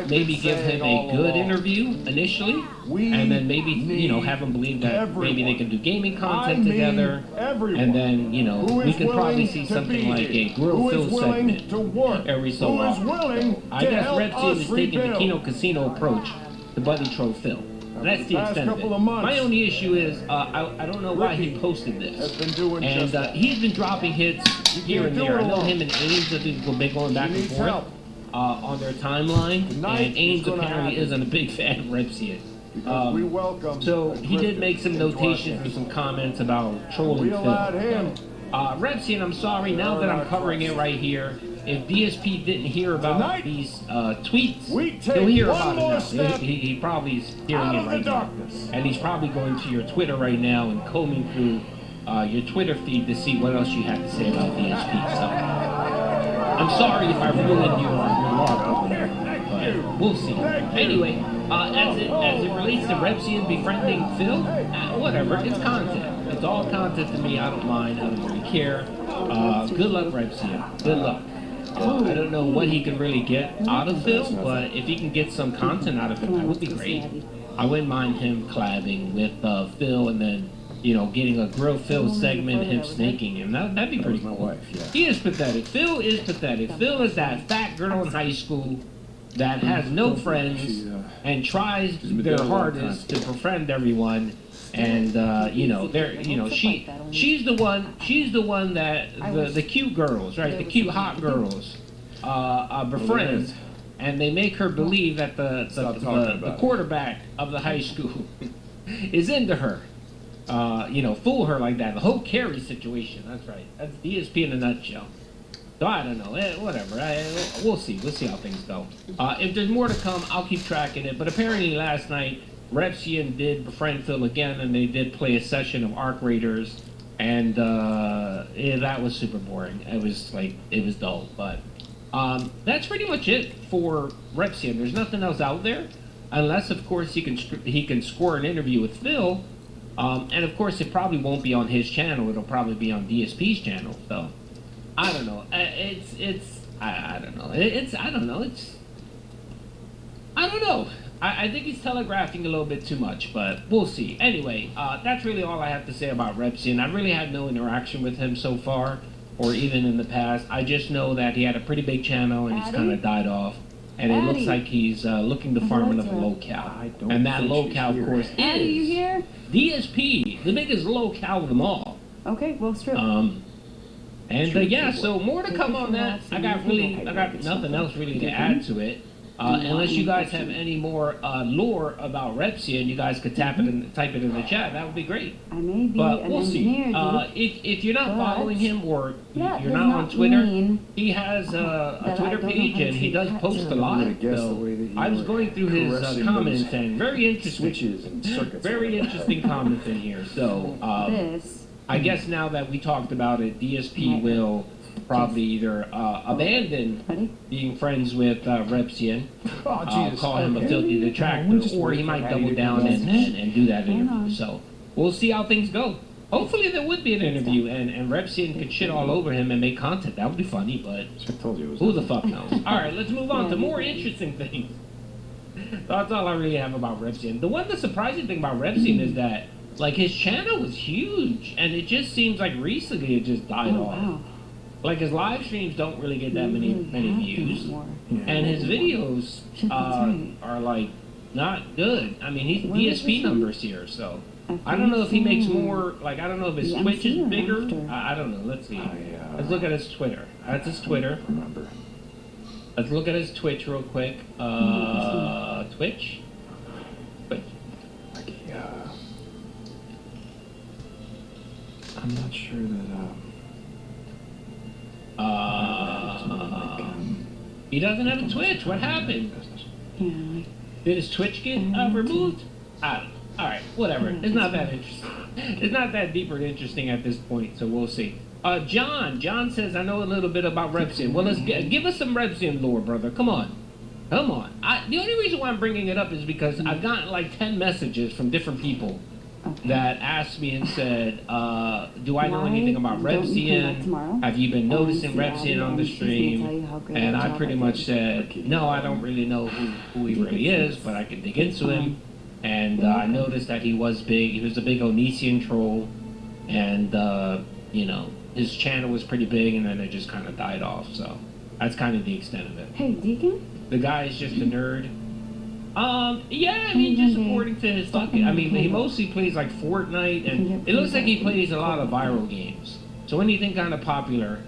maybe give him a good interview initially, and then maybe have him believe that maybe they can do gaming content together, and then we could probably see something like a Grill Phil segment every so often. I guess Repsian is taking the Kino Casino approach to buddy troll Phil. That's the extent of it. My only issue is I don't know why he posted this. And he's been dropping hits here and there. I know him and Ames have been going back and forth on their timeline. And Ames apparently isn't a big fan of Repsian. So he did make some notations and some comments about trolling Phil. Repsian, I'm sorry, now that I'm covering it right here, if DSP didn't hear about these tweets, he'll hear about it now. He probably is hearing it right now. And he's probably going to your Twitter right now and combing through your Twitter feed to see what else you had to say about DSP. So I'm sorry if I ruined your log, but we'll see. Anyway, as it relates to Repsian befriending Phil, whatever, it's content. It's all content to me. I don't mind. I don't really care. Good luck, Repsian. Good luck. I don't know what he can really get out of Phil, but if he can get some content out of it, that would be great. I wouldn't mind him collabing with Phil and then, getting a Grill Phil segment, him snaking him. That'd be pretty cool. He is pathetic. Phil is pathetic. Phil is that fat girl in high school that has no friends and tries their hardest to befriend everyone. And you know, she's the one that the cute girls, right? The cute hot girls befriend, and they make her believe that the quarterback of the high school is into her. You know, fool her like that. The whole Carrie situation. That's right. That's DSP in a nutshell. So I don't know. Whatever. We'll see. We'll see how things go. If there's more to come, I'll keep tracking it. But apparently last night, Repsian did befriend Phil again, and they did play a session of Arc Raiders, and that was super boring. It was dull. But that's pretty much it for Repsian. There's nothing else out there, unless of course he can score an interview with Phil. And of course, it probably won't be on his channel. It'll probably be on DSP's channel. So I don't know. I don't know. I don't know. I think he's telegraphing a little bit too much, but we'll see. Anyway, that's really all I have to say about Repsian. I really had no interaction with him so far, or even in the past. I just know that he had a pretty big channel and he's kind of died off. And it looks like he's looking to farm another locale. And that locale, of course, Addy, you is here? DSP, the biggest locale of them all. Okay, well, it's true. Yeah, so more to come on that. I got nothing else really to add to it. Unless you guys have any more lore about Repsian, you guys could type it in the chat. That would be great. I may be But an we'll see. engineer, If you're not following him or that you're does not on not Twitter, mean he has a that I Twitter don't know page how and he to does cut post to a it. lot. I'm gonna guess So the way that you I was were going through his caressing comments those and very interesting. switches and circuits. Very interesting comments in here. So this. I guess now that we talked about it, DSP will probably either abandon being friends with Repsian, call him a filthy detractor, or he might double down and do that interview. So we'll see how things go. Hopefully there would be an interview and Repsian could shit all over him and make content. That would be funny, but who the fuck knows? All right, let's move on to more interesting things. That's all I really have about Repsian. The surprising thing about Repsian is that like his channel was huge, and it just seems like recently it just died off. Wow. Like his live streams don't really get that many views, and his videos are like not good. I mean, he's DSP numbers here, so I don't know if he makes more. Like I don't know if his Twitch is bigger. I don't know. Let's see. Let's look at his Twitter. That's his Twitter. Remember. Let's look at his Twitch real quick. Twitch. I'm not sure that. He doesn't have a Twitch. What happened? Yeah. Did his Twitch get removed? I don't know. All right, whatever. It's not that interesting. It's not that deep or interesting at this point, so we'll see. John says, I know a little bit about Repsian. Well, give us some Repsian lore, brother. Come on. The only reason why I'm bringing it up is because I've gotten like 10 messages from different people that asked me and said, do I know anything about Repsian? Have you been noticing Repsian on the stream? And I pretty much said, no, I don't really know who he really is, but I can dig into him. And I noticed that he was big. He was a big Onision troll. And, his channel was pretty big, and then it just kind of died off. So that's kind of the extent of it. Hey, Deacon? The guy is just a nerd. Yeah, I mean, just according to his fucking, I mean, he mostly plays like Fortnite, and it looks like he plays a lot of viral games. So anything kind of popular,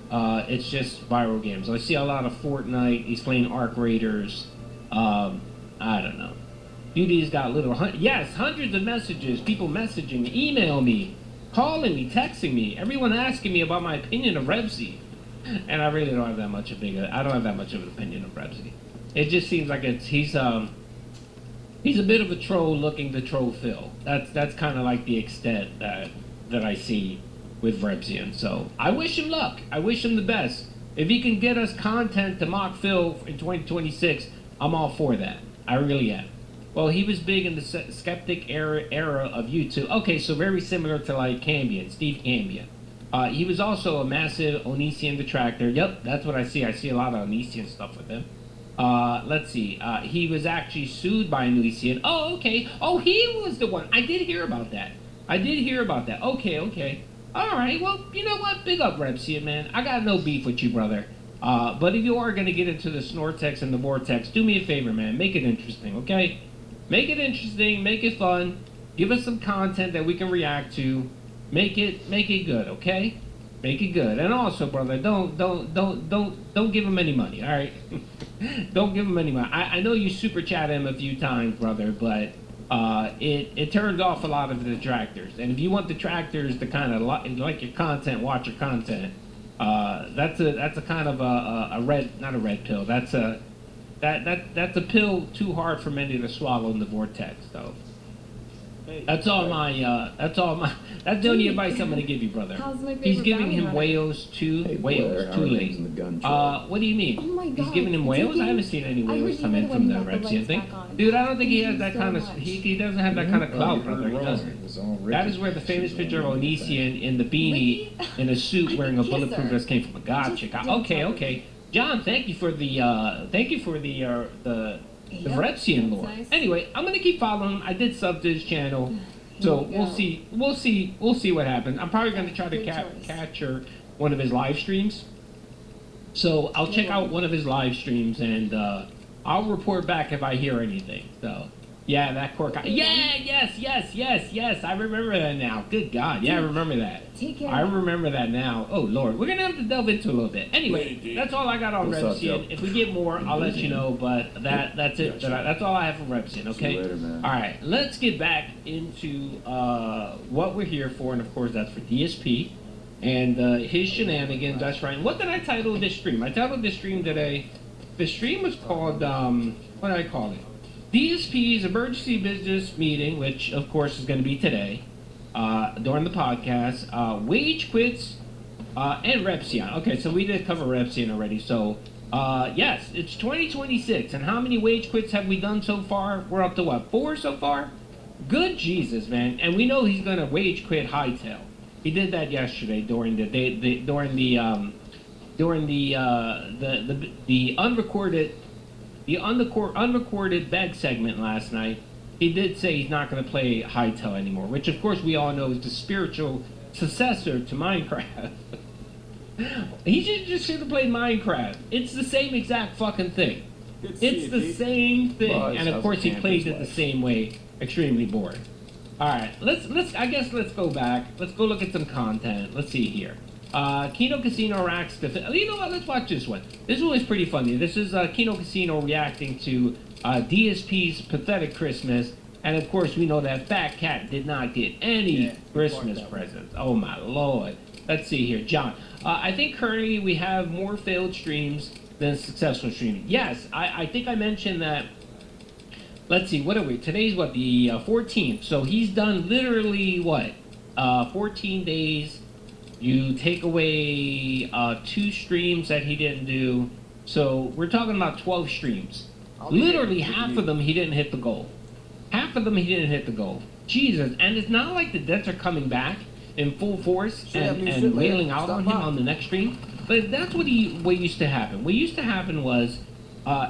it's just viral games. I see a lot of Fortnite. He's playing Arc Raiders. I don't know. Beauty's got hundreds of messages. People messaging me, email me, calling me, texting me. Everyone asking me about my opinion of Repsy. And I really don't have that much of an opinion of Repsy. It just seems like he's a bit of a troll looking to troll Phil. That's kind of like the extent that I see with Repsian. So I wish him luck. I wish him the best. If he can get us content to mock Phil in 2026, I'm all for that. I really am. Well, he was big in the skeptic era of YouTube. Okay, so very similar to like Cambion, Steve Cambion. He was also a massive Onision detractor. Yep, that's what I see. I see a lot of Onision stuff with him. Let's see. He was actually sued by Onision. Oh, okay. Oh, he was the one. I did hear about that. Okay. All right. Well, you know what? Big up Repsian, man. I got no beef with you, brother. But if you are going to get into the Snortex and the Vortex, do me a favor, man. Make it interesting, okay? Make it interesting. Make it fun. Give us some content that we can react to. Make it good, okay? Make it good. And also, brother, don't give him any money, all right? Don't give him any money. I know you super chat him a few times, brother, but it turns off a lot of the detractors. And if you want detractors to kind of like your content, watch your content, that's a kind of a red, not a red pill. That's a pill too hard for many to swallow in the vortex, though. That's the only advice I'm gonna give you, brother. How's my He's favorite giving bounty him hunter? whales too. Hey, Whales Blair, how too are late. things in the gun trade? What do you mean? Oh my He's God, giving him whales? I haven't Tiki? seen any I whales heard you come in were the from one the who got Red the Sea lights thing. back on. Dude, I don't think he Thank has you that so kind of much. he doesn't have that kind of clout, brother. He doesn't. It was all That Ricky. is where the famous She's picture of the one who Onision in the beanie Ricky? in a suit wearing a I can kiss bulletproof her. vest came from a god Just chick. don't Okay, tell her. okay. John, thank you for the Yep, Repsian that's lore. nice. Anyway, I'm gonna keep following him. I did sub to his channel. So Here we we'll see what happens. I'm probably going to try to Good choice. capture one of his live streams. So I'll check out one of his live streams and I'll report back if I hear anything. So yeah, that cork. Yeah, yes. I remember that now. Good God, yeah, I remember that. Take care. I remember that now. Oh Lord, we're gonna have to delve into a little bit. Anyway, that's all I got on What's up, Repsian. Joe? If we get more, I'll let you know. But that's it. That's all I have for Repsian. Okay. See you later, man. All right, let's get back into what we're here for, and of course that's for DSP and his shenanigans. That's right. And what did I title this stream? I titled this stream today. The stream was called what did I call it? DSP's emergency business meeting, which of course is going to be today during the podcast. Wage quits and Repsian. Okay, so we did cover Repsian already. So yes, it's 2026, and how many wage quits have we done so far? We're up to what, 4 so far? Good Jesus, man! And we know he's going to wage quit Hightail. He did that yesterday during the unrecorded bag segment last night. He did say he's not going to play Hightail anymore, which of course we all know is the spiritual successor to Minecraft. He just should have played Minecraft. It's the same exact fucking thing. It's the same thing, Buzz, and of how's course he campus plays it the life? same way. Extremely bored. All right, let's go back. Let's go look at some content. Let's see here. Kino Casino reacts to. You know what? Let's watch this one. This one is pretty funny. This is Kino Casino reacting to DSP's pathetic Christmas, and of course we know that Fat Cat did not get any Christmas presents. Oh my lord. Let's see here, John. I think currently we have more failed streams than successful streaming. Yes, I think I mentioned that. Let's see, what are we? Today's what, the 14th. So he's done literally what? 14 days. You take away 2 streams that he didn't do. So we're talking about 12 streams. Literally half of them he didn't hit the goal. Half of them he didn't hit the goal. Jesus, and it's not like the debts are coming back in full force and wailing out on him on the next stream. But that's what used to happen. What used to happen was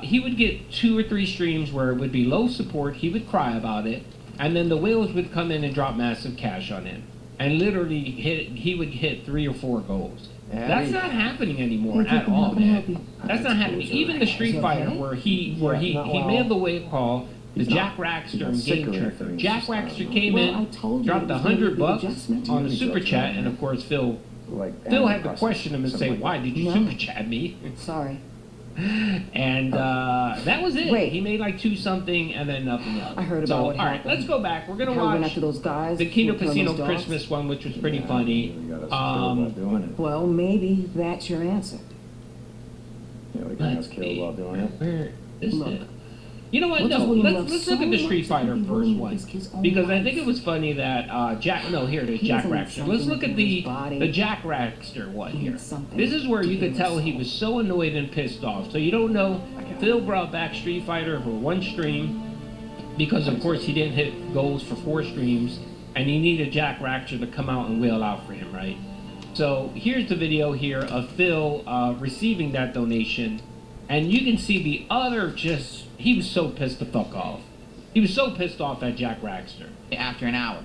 he would get 2 or 3 streams where it would be low support, he would cry about it, and then the whales would come in and drop massive cash on him. And literally he would hit 3 or 4 goals. That's not happening anymore at all, man. That's not happening. Even the Street Fighter where he made the wave call, the Jack Rackster and Game Tricker. Jack Rackster came in, dropped $100 on the super chat, and of course Phil had to question him and say, "Why did you super chat me?" Sorry. And that was it. Wait. He made like 2 something and then nothing else. I heard so, about what all right, happened. let's go back. We're gonna How we went watch after those guys the Kino who killed Casino those dogs? Christmas one, which was pretty funny. Well, maybe that's your answer. Yeah, we got us killed while doing it. Where is Look, it? You know what? what No, does William let's love look so at the Street much Fighter to be first willing to one risk his own because I life? think it was funny that Jack. No, here it is, He Jack doesn't need Rackster. Let's look something at in his body. the Jack Rackster one He here. needs something This is where to you could heal tell he himself. was so annoyed and pissed off. So you don't know, Phil brought back Street Fighter for 1 stream because of course he didn't hit goals for 4 streams, and he needed Jack Rackster to come out and wheel out for him, right? So here's the video here of Phil receiving that donation, and you can see the other he was so pissed the fuck off. He was so pissed off at Jack Rackster. After an hour,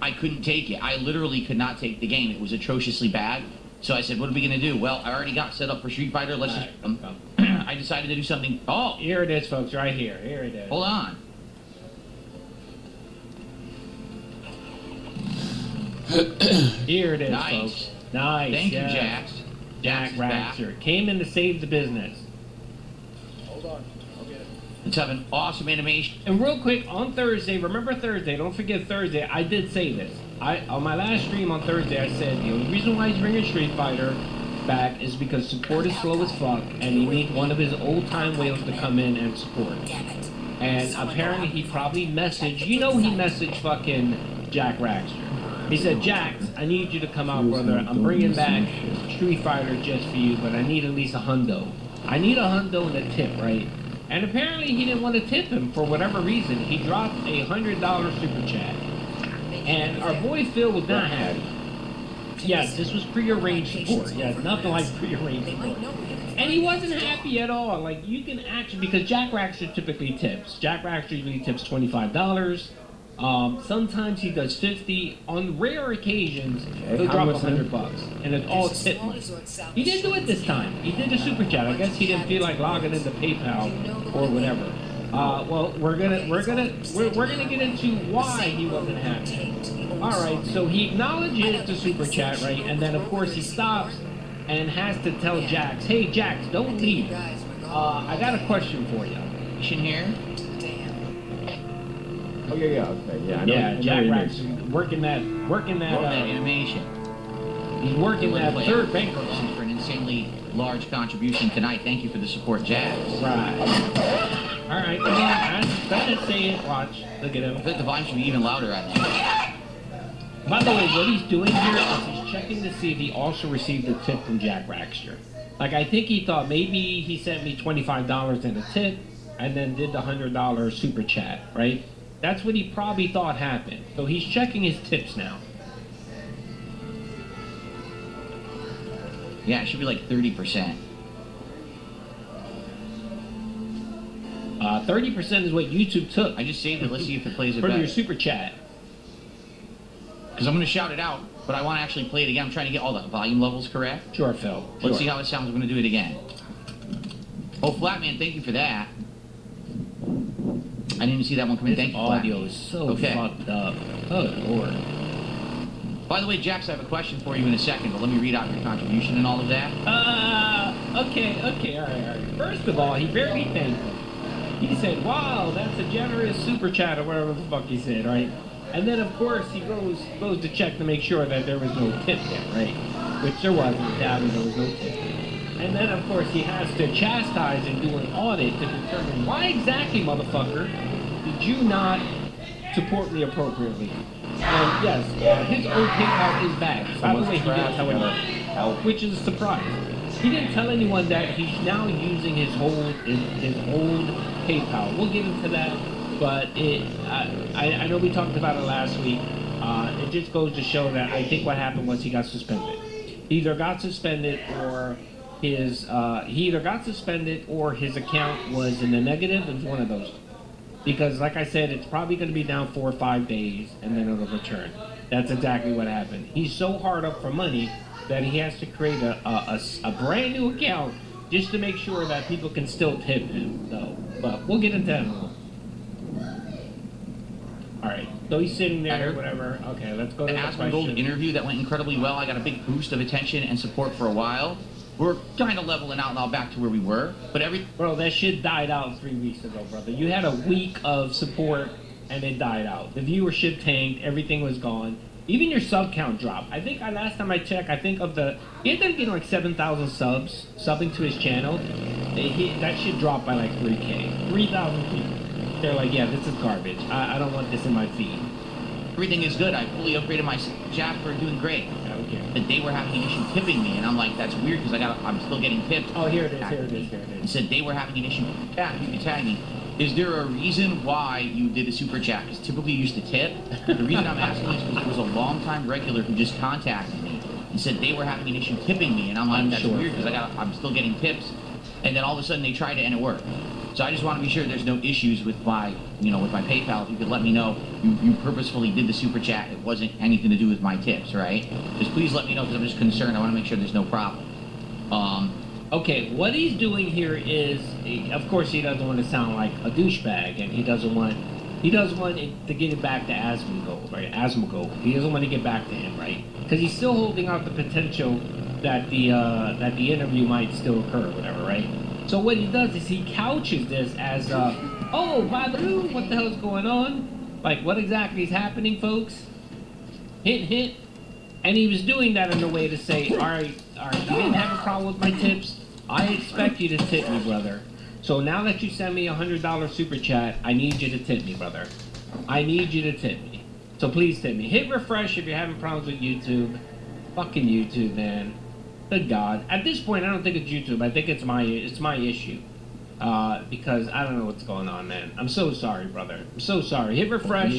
I couldn't take it. I literally could not take the game. It was atrociously bad. So I said, what are we going to do? Well, I already got set up for Street Fighter. Let's just... I decided to do something... Oh! Here it is, folks, right here. Here it is. Hold on. Here it is, Nice. folks. Nice. Thank yes. you, Jax. Jack is back. Raxter came in to save the business. Hold on. I'll get it. Let's have an awesome animation. And real quick, on Thursday, remember Thursday, don't forget Thursday, I did say this. On my last stream on Thursday, I said the only reason why he's bringing Street Fighter back is because support is slow as fuck, and he needs one of his old-time whales to come in and support. And apparently he probably messaged, he messaged fucking Jack Raxter. He said, Jax, I need you to come out, brother. I'm bringing back Street Fighter just for you, but I need at least a hundo. I need a hundo and a tip, right? And apparently he didn't want to tip him for whatever reason. He dropped a $100 super chat. And our boy Phil was not happy. Yes, this was pre-arranged support. Yes, nothing like pre-arranged support. And he wasn't happy at all. Like, you can actually, because Jack Raxter typically tips. Jack Raxter usually tips $25. Sometimes he does 50. On rare occasions, he'll drop $100, and it's all tip money. He didn't do it this time. He did the super chat. I guess he didn't feel like logging into PayPal or whatever. Well, we're gonna get into why he wasn't happy. All right, so he acknowledges the super chat, right, and then of course he stops and has to tell Jax, "Hey, Jax, don't leave. I got a question for you." Animation here. Oh yeah, okay, yeah. I know, Yeah, Jack Raxter working that animation. He's working that third bankruptcy. For an insanely large contribution tonight. Thank you for the support, Jax. Right. All right, come on, go ahead, say it. Watch. Look at him. I think the volume should be even louder, I think. By the way, what he's doing here is he's checking to see if he also received a tip from Jack Raxter. Like, I think he thought maybe he sent me $25 and a tip, and then did the $100 super chat, right? That's what he probably thought happened. So he's checking his tips now. Yeah, it should be like 30%. 30% is what YouTube took. I just saved it. Let's see if it plays it from better. your super chat. Because I'm going to shout it out, but I want to actually play it again. I'm trying to get all the volume levels correct. Sure, Phil. Let's see how it sounds. I'm going to do it again. Oh, Flatman, thank you for that. I didn't even see that one come in. Thank you, audio Flatman. is so fucked up. Oh, Lord. By the way, Jax, I have a question for you in a second, but let me read out your contribution and all of that. Okay, all right. First of all, he very thankful. He said, wow, that's a generous super chat, or whatever the fuck he said, right? And then, of course, he goes to check to make sure that there was no tip there, right? Which there wasn't. There was no tip. And then, of course, he has to chastise and do an audit to determine why exactly, motherfucker, did you not support me appropriately? And yes, his old PayPal is back. By the way, he didn't tell anyone, which is a surprise. He didn't tell anyone that he's now using his old PayPal. We'll get into that, but I know we talked about it last week. It just goes to show that I think what happened was he got suspended. He either got suspended or his account was in the negative. It was one of those. Because, like I said, it's probably going to be down 4 or 5 days, and then it'll return. That's exactly what happened. He's so hard up for money that he has to create a brand new account just to make sure that people can still tip him. So, but we'll get into that in a little. All right. So he's sitting there, whatever. Okay, let's go to the Aspen Gold interview that went incredibly well. I got a big boost of attention and support for a while. We're kind of leveling out now, back to where we were. But Bro, that shit died out 3 weeks ago, brother. You had a week of support, and it died out. The viewership tanked. Everything was gone. Even your sub count dropped. I think last time I checked, he ended up getting like 7,000 subs, subbing to his channel. That shit dropped by like 3K. 3,000 people. They're like, yeah, this is garbage. I don't want this in my feed. Everything is good. I fully upgraded my chat for doing great. Okay. But they were having an issue tipping me, and I'm like, that's weird because I'm still getting tipped. Oh, here it is. He said they were having an issue. Yeah, you can tag me. Is there a reason why you did a super chat? Because typically you used to tip. The reason I'm asking is because there was a long-time regular who just contacted me and said they were having an issue tipping me, and I'm like, that's weird because I'm still getting tips. And then all of a sudden they tried it and it worked. So I just want to be sure there's no issues with my PayPal. If you could let me know you purposefully did the super chat. It wasn't anything to do with my tips, right? Just please let me know because I'm just concerned. I want to make sure there's no problem. Okay, what he's doing here is, of course, he doesn't want to sound like a douchebag, and he doesn't want He doesn't want it to get it back to Asmongold, right? Asmongold. He doesn't want to get back to him, right? Because he's still holding out the potential that the interview might still occur, whatever, right? So what he does is he couches this as, oh, Babalu, what the hell's going on? Like, what exactly is happening, folks? Hint, hint. And he was doing that in a way to say, all right, you didn't have a problem with my tips. I expect you to tip me, brother. So now that you send me $100 super chat, I need you to tip me, brother. I need you to tip me. So please tip me. Hit refresh if you're having problems with YouTube. Fucking YouTube, man. Good God. At this point, I don't think it's YouTube. I think it's my issue. Because I don't know what's going on, man. I'm so sorry, brother. I'm so sorry. Hit refresh.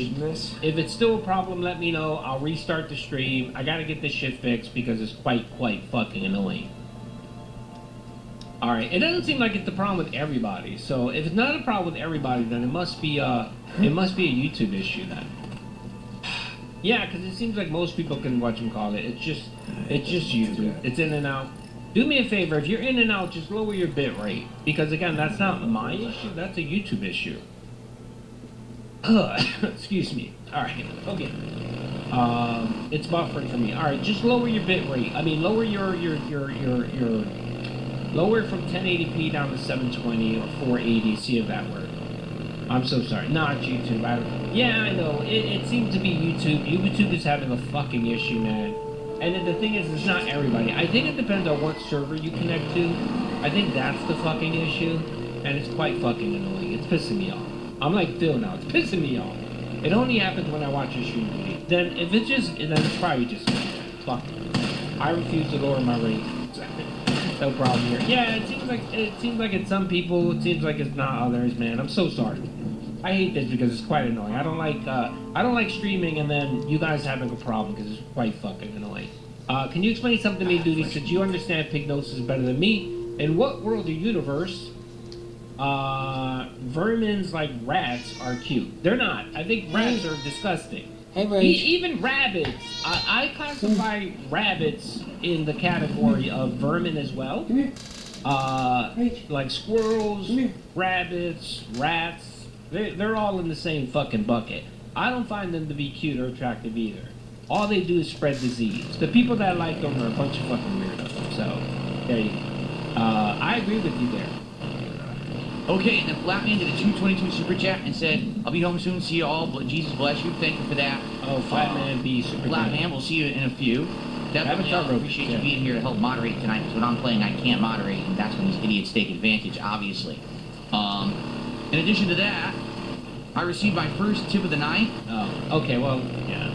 If it's still a problem, let me know. I'll restart the stream. I gotta get this shit fixed because it's quite fucking annoying. Alright, it doesn't seem like it's a problem with everybody. So if it's not a problem with everybody, then it must be a YouTube issue then. Yeah, because it seems like most people can whatchamacallit. It's just YouTube. It's in and out. Do me a favor, if you're in and out, just lower your bit rate. Because again, that's not my issue, that's a YouTube issue. Excuse me. Alright, okay. It's buffering for me. Alright, just lower your bit rate. I mean, lower your lower it from 1080p down to 720 or 480, see if that works. I'm so sorry. Not YouTube. Yeah, I know. It seems to be YouTube. YouTube is having a fucking issue, man. And then the thing is, it's not everybody. I think it depends on what server you connect to. I think that's the fucking issue. And it's quite fucking annoying. It's pissing me off. I'm like Phil now. It's pissing me off. It only happens when I watch a stream. Then if it's just, then it's probably just me. Fuck. I refuse to lower my rate. No problem here. Yeah, it seems like it's some people. It seems like it's not others, man. I'm so sorry. I hate this because it's quite annoying. I don't like streaming and then you guys having a problem because it's quite fucking annoying. Can you explain something to me, Doody, since you understand Pignosis better than me? In what world or universe, vermins like rats are cute? They're not. I think rats are disgusting. Hey, Rage. Even rabbits. I classify rabbits in the category of vermin as well. Like squirrels, rabbits, rats. They're all in the same fucking bucket. I don't find them to be cute or attractive either. All they do is spread disease. The people that like them are a bunch of fucking weirdos. So, there you go. I agree with you there. Okay, and then Flatman did a 222 super chat and said, I'll be home soon, see you all, but Jesus bless you, thank you for that. Oh, Flatman B super chat. Flatman, we'll see you in a few. Definitely appreciate you being here to help moderate tonight, because when I'm playing I can't moderate, and that's when these idiots take advantage, obviously. In addition to that, I received my first tip of the night. Oh, okay, well, yeah.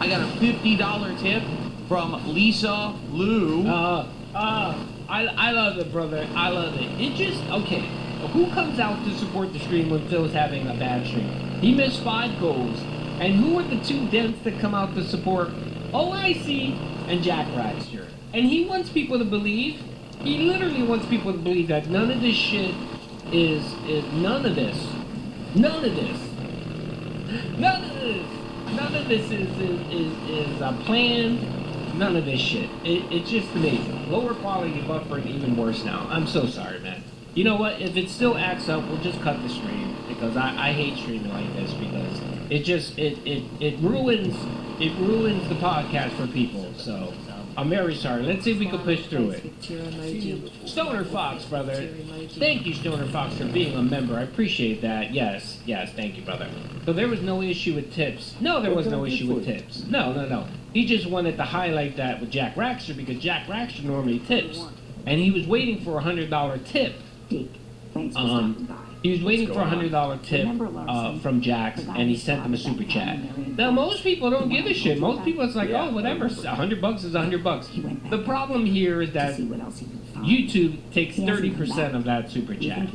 I got a $50 tip from Lisa Lou. I love it, brother. I love it. It just, okay, who comes out to support the stream when Phil's having a bad stream? He missed 5 goals. And who are the 2 dents that come out to support OIC and Jack Raxter? And he wants people to believe, he literally wants people to believe that none of this shit is none of this is planned. None of this shit. It's just amazing. Lower quality buffering, even worse now. I'm so sorry, man. You know what? If it still acts up, we'll just cut the stream because I hate streaming like this because it just it ruins the podcast for people. So I'm very sorry. Let's see if we can push through it. Stoner Fox, brother. Thank you, Stoner Fox, for being a member. I appreciate that. Yes, thank you, brother. So there was no issue with tips. No, there was no issue with tips. No. He just wanted to highlight that with Jack Raxter because Jack Raxter normally tips. And he was waiting for a $100 tip. He was waiting for a $100 tip from Jack, and he sent him a super chat. Now, most people don't give a shit. Most people, it's like, oh, whatever, $100 is $100. The problem here is that YouTube takes 30% of that super chat.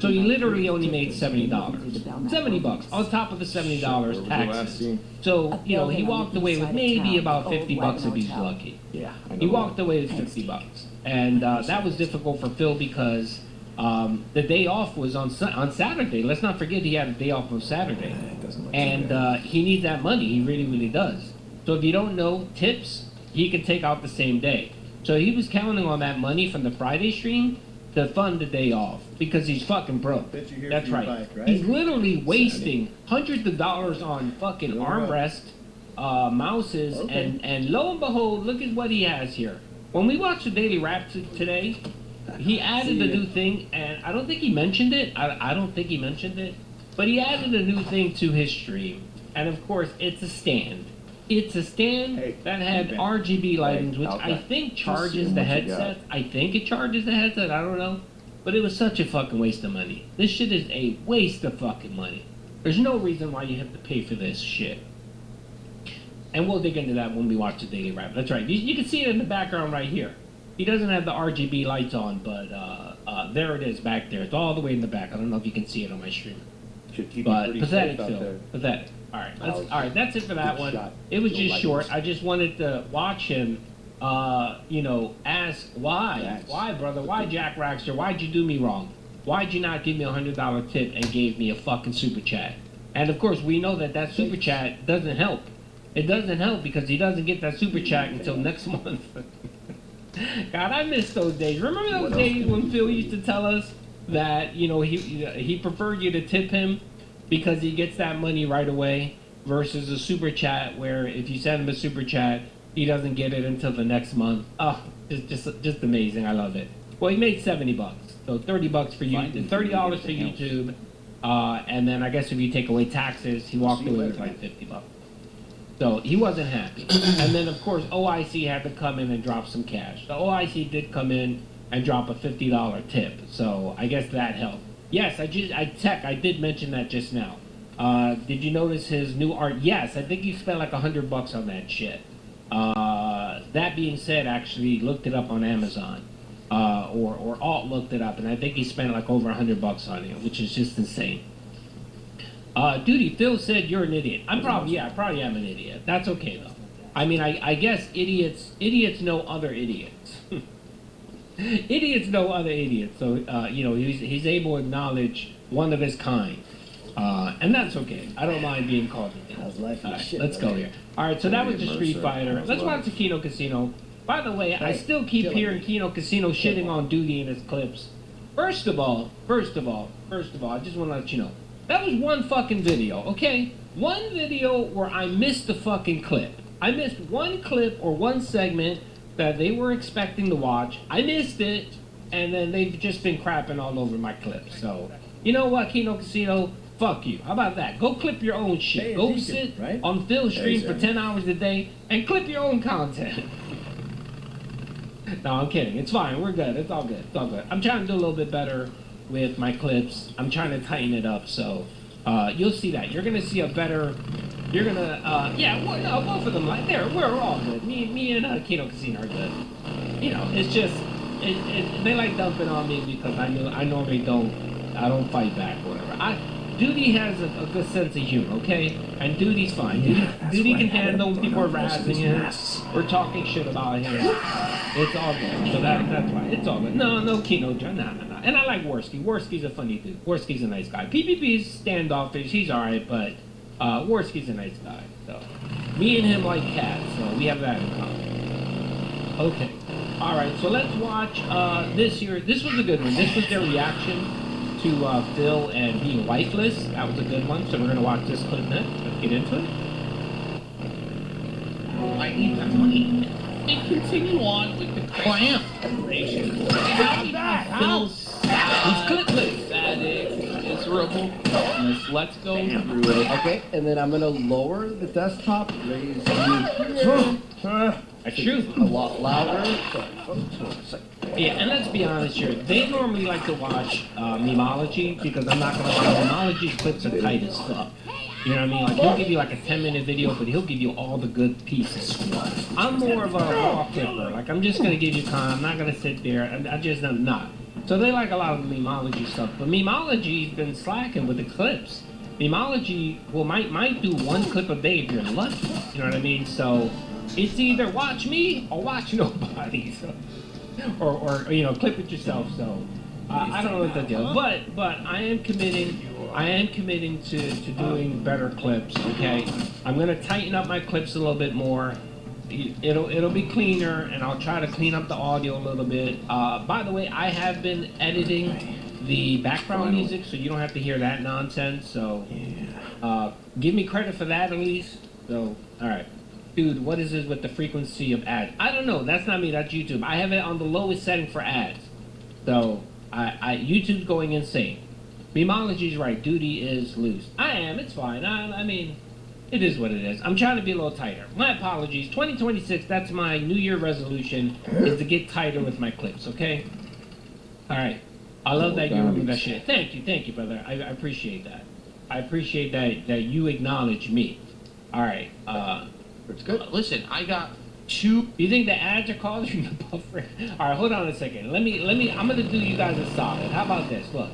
So he literally only made $70. $70 on top of the $70 taxes. So, you know, he walked away with maybe about $50 if he's lucky. He walked away with $50. And that was difficult for Phil because the day off was on Saturday. Let's not forget he had a day off on Saturday. And he needs that money. He really, really does. So if you don't know, tips, he can take out the same day. So he was counting on that money from the Friday stream to fund the day off because he's fucking broke. Bet you're here That's for your right. bike, right? He's literally wasting hundreds of dollars on fucking armrest, mouses, Okay. and lo and behold, look at what he has here. When we watched the Daily Wrap today, he added a new thing, and I don't think he mentioned it. I don't think he mentioned it, but he added a new thing to his stream, and of course, it's a stand. It's a stand that had RGB lightings, which I think charges the headset. I think it charges the headset. I don't know, but it was such a fucking waste of money. This shit is a waste of fucking money. There's no reason why you have to pay for this shit. And we'll dig into that when we watch the Daily Wrap. That's right. You can see it in the background right here. He doesn't have the RGB lights on, but there it is back there. It's all the way in the back. I don't know if you can see it on my stream. Should keep you But pretty pathetic, safe out Phil. there. Pathetic. All right. That's it for that one. It was just short. I just wanted to watch him, ask why. Why, brother? Why, Jack Raxter? Why'd you do me wrong? Why'd you not give me a $100 tip and gave me a fucking super chat? And of course, we know that super chat doesn't help. It doesn't help because he doesn't get that super chat until next month. God, I miss those days. Remember those days when Phil used to tell us that he preferred you to tip him because he gets that money right away versus a super chat where if you send him a super chat, he doesn't get it until the next month. Oh, just amazing. I love it. Well, he made $70, so $30 for you, $30 for YouTube, and then I guess if you take away taxes, he walked away with like $50. So he wasn't happy. And then of course OIC had to come in and drop some cash. The OIC did come in and drop a $50 tip. So I guess that helped. Yes, I did mention that just now. Did you notice his new art? Yes, I think he spent like $100 on that shit. That being said, actually looked it up on Amazon. Or Alt looked it up, and I think he spent like over $100 on it, which is just insane. Doody, Phil said you're an idiot. I probably am an idiot. That's okay though. I mean, I guess idiots know other idiots. Idiots know other idiots. So he's able to acknowledge one of his kind, and that's okay. I don't mind being called an idiot. All right, let's go here. All right, so that was the Street Fighter. Let's watch the Kino Casino. By the way, I still keep hearing Kino Casino shitting on Doody in his clips. First of all, I just want to let you know. That was one fucking video, okay? One video where I missed the fucking clip. I missed one clip or one segment that they were expecting to watch. I missed it, and then they've just been crapping all over my clips. So, you know what, Kino Casino? Fuck you. How about that? Go clip your own shit. Go sit on Phil's stream for 10 hours a day and clip your own content. No, I'm kidding. It's fine. We're good. It's all good. It's all good. I'm trying to do a little bit better with my clips. I'm trying to tighten it up, so you'll see that. You're gonna see a better. You're gonna both of them like we're all good. Me and Kino Casino are good. It's just they like dumping on me because I normally don't fight back or whatever. Doody has a good sense of humor, okay? And Doody's fine. Doody can handle when people are razzing him or talking shit about him. It's all good. So that's why. It's all good. No Kino, no. And I like Worski. Worski's a funny dude. Worski's a nice guy. PPP's standoffish. He's alright, but Worski's a nice guy. So me and him like cats, so we have that in common. Okay. Alright, so let's watch this here. This was a good one. This was their reaction to Phil and being wifeless. That was a good one. So we're gonna watch this clip next. Let's get into it. I need that money. And continue on with the clamp nation. Phil's Pathetic, miserable. Let's go through it. Okay, and then I'm gonna lower the desktop, raise the That's true. a lot louder. Yeah, and let's be honest here. They normally like to watch Memology because I'm not gonna lie, Memology's clips are tight as fuck. You know what I mean? Like he'll give you like a 10-minute video, but he'll give you all the good pieces. I'm more of a raw clipper. Like I'm just gonna give you time. I'm not gonna sit there. I just am not. So they like a lot of the Memology stuff, but Memology's been slacking with the clips. Memology might do one clip a day if you're lucky. You know what I mean? So it's either watch me or watch nobody. So, or clip it yourself. So I don't know what to do. But I am committing to doing better clips. Okay, I'm gonna tighten up my clips a little bit more. It'll be cleaner, and I'll try to clean up the audio a little bit. By the way, I have been editing the background music, so you don't have to hear that nonsense. So, give me credit for that at least. So, all right, dude, what is this with the frequency of ads? I don't know. That's not me. That's YouTube. I have it on the lowest setting for ads. So, YouTube's going insane. Memology's right. Duty is loose. I am. It's fine. I mean. It is what it is. I'm trying to be a little tighter. My apologies. 2026, that's my New Year resolution, is to get tighter with my clips, okay? All right. I love that you remember that shit. Thank you, brother. I appreciate that. I appreciate that you acknowledge me. All right. It's good. Listen, I got 2. You think the ads are causing the buffer? All right, hold on a second. Let me. I'm gonna do you guys a solid. How about this? Look.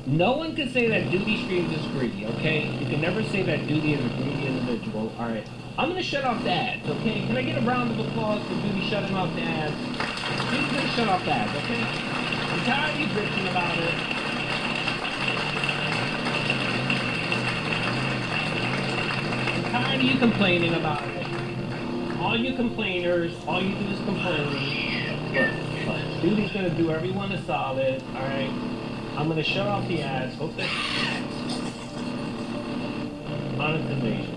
No one can say that Duty Streams is greedy, okay? You can never say that Duty is a greedy individual. All right. I'm going to shut off the ads, okay? Can I get a round of applause for Duty shutting off the ads? Duty's going to shut off the ads, okay? I'm tired of you bitching about it. I'm tired of you complaining about it. All you complainers, all you do is complain. Look, Duty's going to do everyone a solid, all right? I'm going to shut off the ads. Hope that monetization.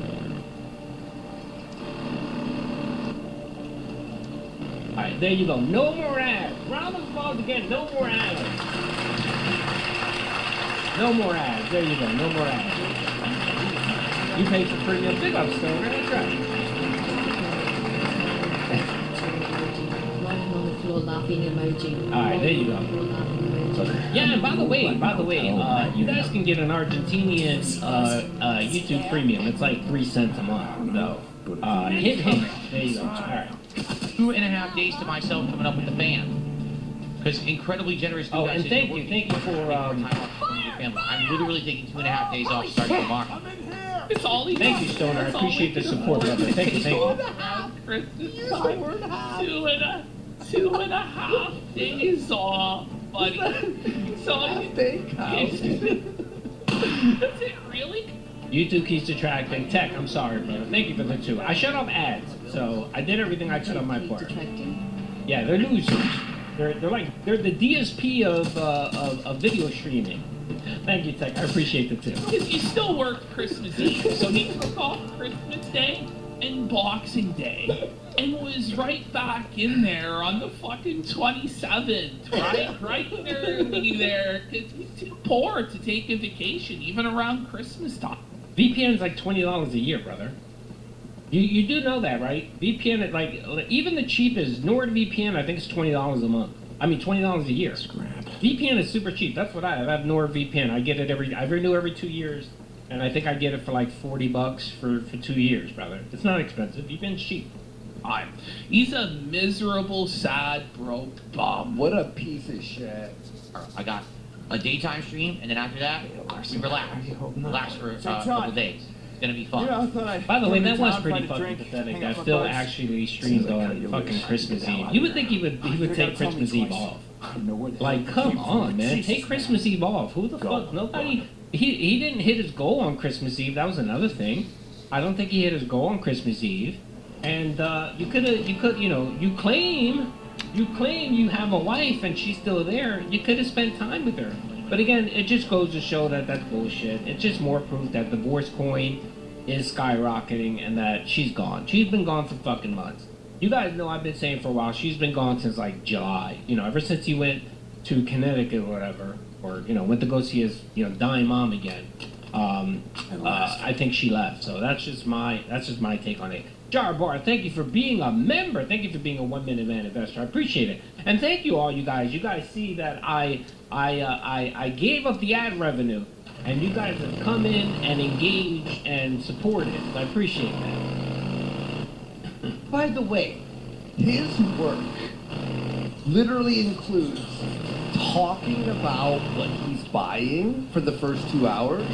All right, there you go. No more ads. Round of applause again. No more ads. No more ads. There you go. No more ads. You paid for premium. Big up, Stoner. That's right. Writing on the floor laughing emoji. All right, there you go. Yeah, and by the way, you guys can get an Argentinian YouTube Premium. It's like 3 cents a month, though. Hit. There you go. All right. 2.5 days to myself coming up with the fan. Because incredibly generous. Oh, and thank you for time off from your family. I'm literally taking 2.5 days off starting tomorrow. It's all he Thank you, Stoner. I appreciate the support, brother. Thank you. 2.5 days off, buddy. So Is it really? YouTube keeps detracting. Tech, I'm sorry, brother. Thank you for the 2. I shut off ads, so I did everything I could on my part. Yeah, they're losers. They're the DSP of video streaming. Thank you, Tech. I appreciate the 2. Because you still work Christmas Eve, so he took off Christmas Day and Boxing Day and was right back in there on the fucking 27th, right? Right there, because he's too poor to take a vacation, even around Christmas time. VPN's like $20 a year, brother. You do know that, right? VPN, like, even the cheapest NordVPN, I think it's $20 a month. I mean, $20 a year. Scrap. VPN is super cheap. That's what I have. I have NordVPN. I get it I renew every 2 years. And I think I get it for like $40 for 2 years, brother. It's not expensive. VPN's cheap. He's a miserable, sad, broke bum. What a piece of shit. I got a daytime stream, and then after that, we relax for a couple days. It's gonna be fun. By the way, that was pretty fucking pathetic. That Phil actually streamed on fucking Christmas Eve. You would think he would take Christmas Eve off. Like, come on, man. Take Christmas Eve off. Who the fuck? Nobody. He didn't hit his goal on Christmas Eve. That was another thing. I don't think he hit his goal on Christmas Eve. And you claim you have a wife and she's still there. You could have spent time with her. But again, it just goes to show that that's bullshit. It's just more proof that divorce coin is skyrocketing and that she's gone. She's been gone for fucking months. You guys know I've been saying for a while, she's been gone since like July. Ever since he went to Connecticut or whatever, or, went to go see his, dying mom again. I think she left. So that's just my take on it. Jar Bar, thank you for being a member. Thank you for being a 1 Minute Man investor. I appreciate it. And thank you all, you guys. You guys see that I gave up the ad revenue, and you guys have come in and engaged and supported. So I appreciate that. By the way, his work literally includes talking about what he's buying for the first 2 hours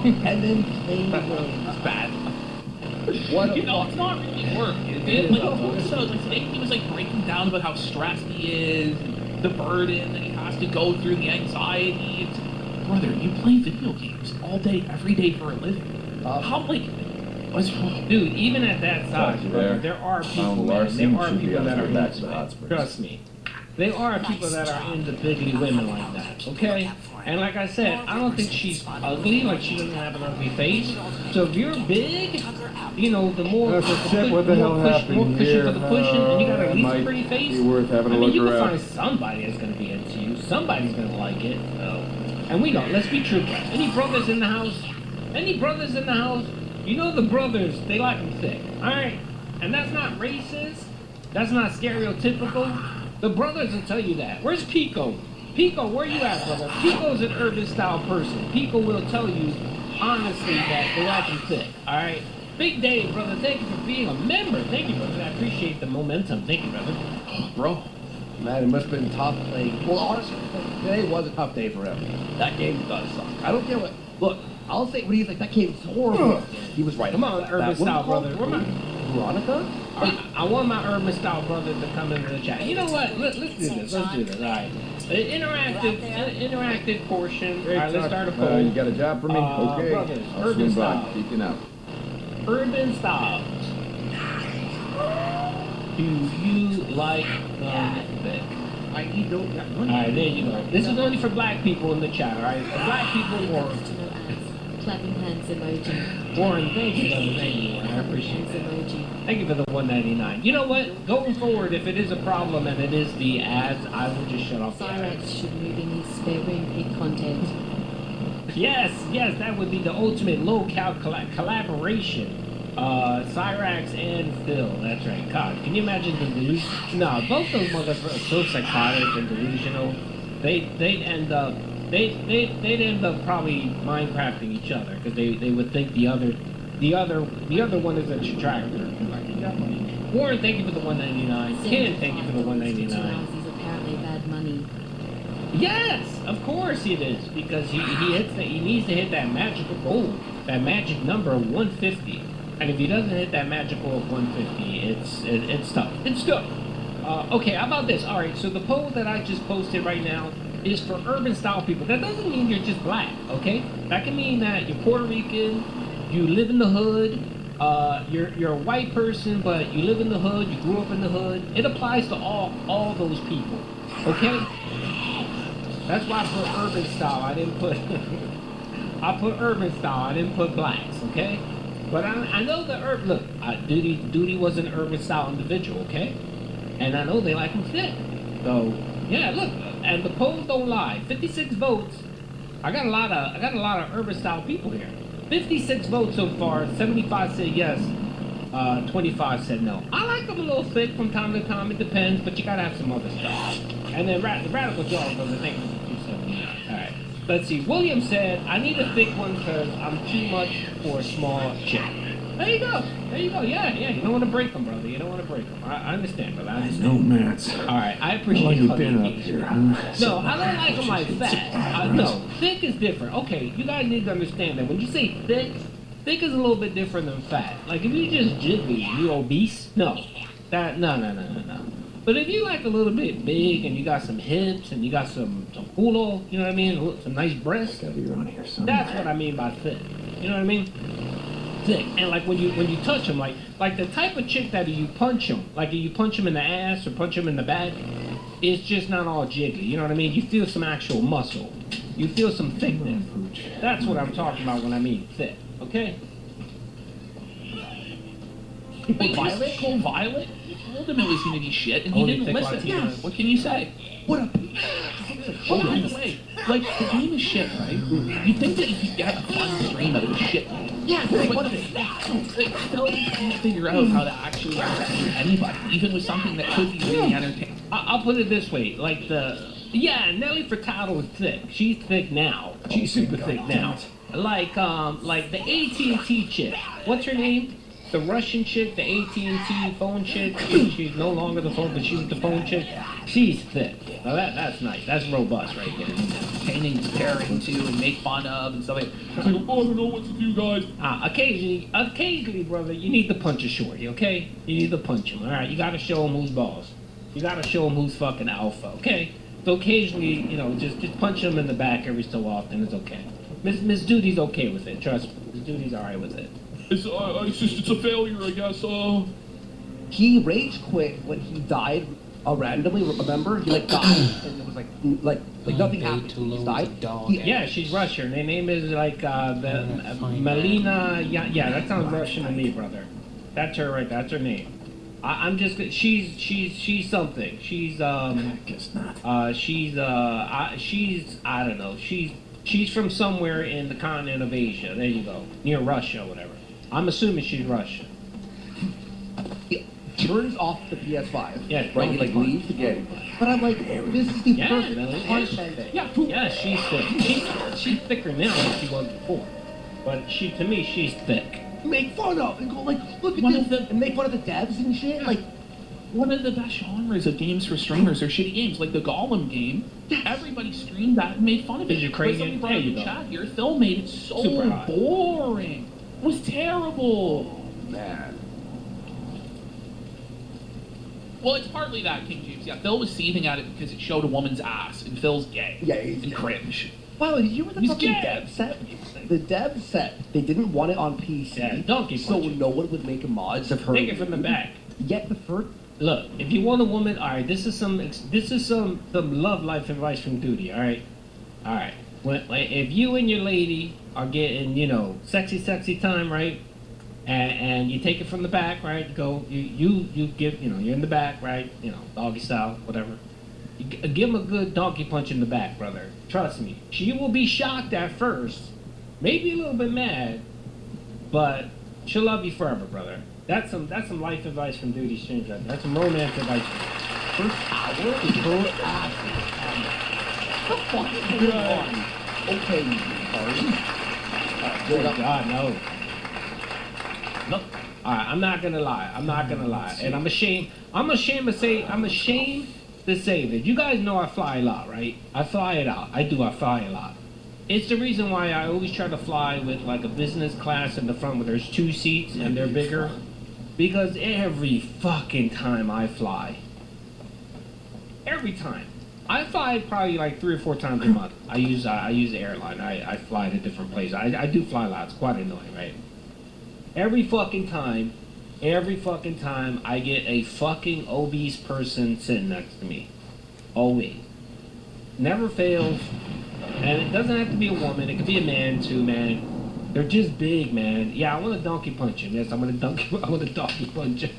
and then playing games bad. It's not really work, is it? Today he was breaking down about how stressed he is, the burden that he has to go through, the anxiety. Brother, you play video games all day, every day for a living. What's wrong? Dude, even at that size, You brother, there? there are people, Found man. Larson, There are should be people on that his are way back into to the hot it. springs. Trust me. There are people that are into bigly women like that, okay? And like I said, I don't think she's ugly, like she doesn't have an ugly face. So if you're big, you know, the more That's the a shit. What the hell more happened cushion here? for the pushing, and you got at least Might a pretty face. be worth having a I mean, look you can around. find somebody that's gonna be into you. Somebody's gonna like it. So. And we know, let's be true. Any brothers in the house? Any brothers in the house? You know the brothers, they like them thick. Alright? And that's not racist. That's not stereotypical. The brothers will tell you that. Where's Pico? Pico, where you at, brother? Pico's an urban style person. Pico will tell you honestly that they like them thick. Alright? Big Dave, brother, thank you for being a member. Thank you, brother. I appreciate the momentum. Thank you, brother. Bro, man, it must have been tough. Well, honestly, today was a tough day for him. That game does suck. I don't care what. Look, I'll say what he's like. That game's horrible. He was right. Come on, about urban that. style brother. Where my Veronica? I want my urban style brother to come into the chat. You know what? Let's do this. Let's do this. All right. Interactive portion. All right, let's start a poll. You got a job for me? Okay. Brothers, I'll urban swing by. style. Peeking out. Urban styles. Do you like them thick? I need no. Alright, there you go. This is only for black people in the chat, alright? For black people, or Clapping hands emoji. Warren, thank you, brother. Thank you, Warren. I appreciate Hands that. emoji. Thank you for the 199. You know what? Going forward, if it is a problem and it is the ads, I will just shut off the ads. Cyrex should move in his spare room pick content. Yes, that would be the ultimate low-cal collaboration. Cyrax and Phil, that's right. God, can you imagine the delusion? No, both those motherfuckers are so psychotic and delusional. They'd end up probably Minecrafting each other because they would think the other one is a detractor. Warren, thank you for the 199. Ken, thank you for the 199. He's apparently bad money. Yes, of course it is, because he needs to hit that magical goal, that magic number of 150. And if he doesn't hit that magical of 150, it's tough. It's tough. Okay, how about this? All right, so the poll that I just posted right now is for urban style people. That doesn't mean you're just black, okay? That can mean that you're Puerto Rican, you live in the hood, you're a white person, but you live in the hood, you grew up in the hood. It applies to all those people, okay? That's why I put urban style. I didn't put I put urban style. I didn't put blacks, okay? But I know the urban. Look, Doody was an urban style individual, okay? And I know they like him thick. So yeah, look, and the polls don't lie. 56 votes. I got a lot of urban style people here. 56 votes so far. 75 said yes. 25 said no. I like them a little thick from time to time. It depends, but you gotta have some other stuff. And then the radical dog goes, I think, 279. All right. Let's see. William said, I need a thick one because I'm too much for a small chick. There you go. Yeah. You don't want to break them, brother. You don't want to break them. I understand, brother. I understand. No, Mats. All right. I appreciate How long you it. been up here, huh? No, I don't like them like fat. No, thick is different. Okay, you guys need to understand that. When you say thick is a little bit different than fat. Like, if you just jiggly, you obese? No. No. But if you like a little bit big and you got some hips and you got some culo, you know what I mean? Some nice breasts. Gotta be around here somewhere. That's what I mean by thick. You know what I mean? Thick. And like when you touch them, like the type of chick that you punch them, like you punch them in the ass or punch them in the back, it's just not all jiggly. You know what I mean? You feel some actual muscle. You feel some thickness. That's what I'm talking about when I mean thick. Okay? Violet? Cole Violet? Told him it was going to be shit, and he didn't listen. Yeah. What can you say? What a... Oh, by the way, like, the game is shit, right? You think that you could get a fun stream out of shit? Yeah, but what is it? Still can't figure out how to actually entertain anybody, even with something that could be really entertaining. I'll put it this way, like yeah, Nelly Furtado is thick. She's thick now. She's super thick now. Like the AT&T chick. What's her name? The Russian chick, the AT&T phone chick. She's no longer the phone, but she was the phone chick. She's thick. Now that's nice. That's robust right there. Entertaining, comparing to, and make fun of, and stuff like that. It's like, oh, I don't know what to do, guys. Occasionally, brother, you need to punch a shorty, okay? You need to punch him, all right? You got to show him who's boss. You got to show him who's fucking alpha, okay? So occasionally, just punch him in the back every so often. It's okay. Miss Duty's okay with it. Trust me. Miss Duty's all right with it. It's just, it's a failure, I guess. He rage quit when he died randomly. Remember, he like died, and it was like nothing happened. He just died. Yeah, she's Russian. Her name is like Melina. Yeah, that sounds Russian to me, brother. That's her right. That's her name. I'm just. She's something. She's Guess not. she's I don't know. She's from somewhere in the continent of Asia. There you go, near Russia, whatever. I'm assuming she's Russian. He turns off the PS5. Yeah, right. He like leaves the game. But I'm like, this is the perfect punishment. Yeah, she's thick. She's thicker now than she was before. But to me, she's thick. Make fun of and go like, look at One this, of the- and make fun of the devs and shit. Like, One of the best genres of games for streamers are shitty games, like the Gollum game. Everybody streamed that and made fun of it. Is Ukrainian? Somebody brought up There you in go. chat here, Phil made it so Super hot. boring. It was terrible. man. Well, it's partly that, King James. Yeah, Phil was seething at it because it showed a woman's ass, and Phil's gay. Yeah, he's and cringe. Wow, did you hear the He's fucking gay. dev set? The dev set they didn't want it on PC, Yeah, donkey so punching. no one would make mods of her. Take it from the back. Yet the first. Look, if you want a woman, all right. This is some love life advice from Doody. All right. If you and your lady are getting sexy time, right? And you take it from the back, right? You give you're in the back, right? Doggy style, whatever. Give him a good donkey punch in the back, brother. Trust me. She will be shocked at first, maybe a little bit mad, but she'll love you forever, brother. That's some life advice from Duty Stranger. That's some romance advice. First hour is her ass. The fuck is going on? Okay, Good God, no. Nope. All right, I'm not gonna lie. And I'm ashamed to say that you guys know I fly a lot, right? I fly it out. I fly a lot. It's the reason why I always try to fly with like a business class in the front where there's 2 seats and they're bigger. Because every fucking time I fly, I fly probably like 3 or 4 times a month. I use the airline. I fly to different places. I do fly a lot. It's quite annoying, right? Every fucking time I get a fucking obese person sitting next to me. Always. Never fails. And it doesn't have to be a woman. It could be a man too, man. They're just big, man. Yeah, I want to donkey punch him. Yes, I want to donkey punch him.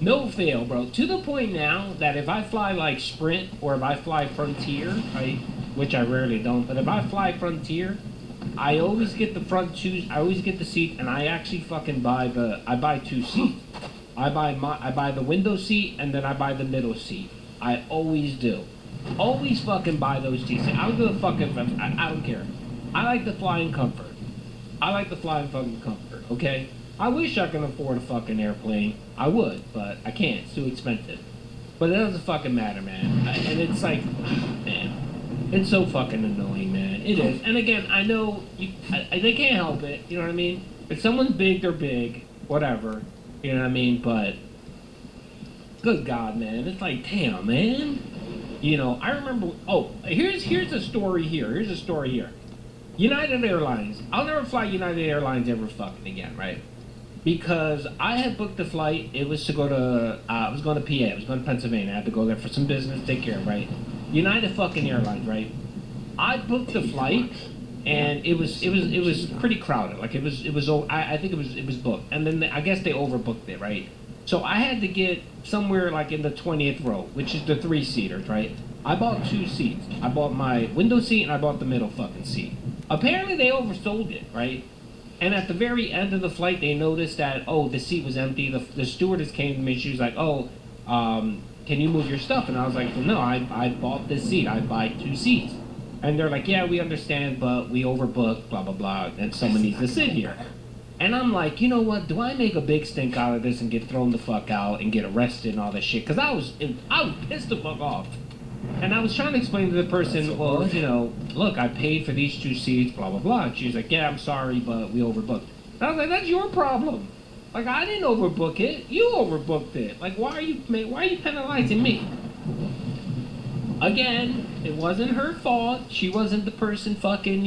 No fail, bro. To the point now that if I fly like Sprint or if I fly Frontier, right, which I rarely don't, but if I fly Frontier, I always get the front 2. I always get the seat, and I actually fucking buy 2 seats. I buy the window seat, and then I buy the middle seat. I always do. Always fucking buy those seats. I don't give a fuck if I don't care. I like to fly in comfort. Okay? I wish I could afford a fucking airplane. I would, but I can't. It's too expensive. But it doesn't fucking matter, man. And it's like, man, it's so fucking annoying, man. It is. And again, I know they can't help it. You know what I mean? If someone's big, they're big. Whatever. You know what I mean? But good God, man. It's like, damn, man. I remember. Oh, here's a story here. United Airlines. I'll never fly United Airlines ever fucking again, right? Because I had booked a flight. It was to go to. I was going to PA. I was going to Pennsylvania. I had to go there for some business, take care of, right? United fucking Airlines, right? I booked the flight, and it was pretty crowded. Like it was. I think it was booked, and then I guess they overbooked it, right? So I had to get somewhere like in the 20th row, which is the 3-seaters, right? I bought 2 seats. I bought my window seat and I bought the middle fucking seat. Apparently they oversold it, right? And at the very end of the flight, they noticed that, the seat was empty. The stewardess came to me. She was like, can you move your stuff? And I was like, well, no, I bought this seat. I buy 2 seats. And they're like, yeah, we understand, but we overbooked, blah, blah, blah, and someone needs to sit here. And I'm like, you know what? Do I make a big stink out of this and get thrown the fuck out and get arrested and all this shit? Because I was pissed the fuck off. And I was trying to explain to the person, well, look, I paid for these 2 seats, blah, blah, blah. And she was like, yeah, I'm sorry, but we overbooked. And I was like, that's your problem. Like, I didn't overbook it. You overbooked it. Like, why are you penalizing me? Again, it wasn't her fault. She wasn't the person fucking,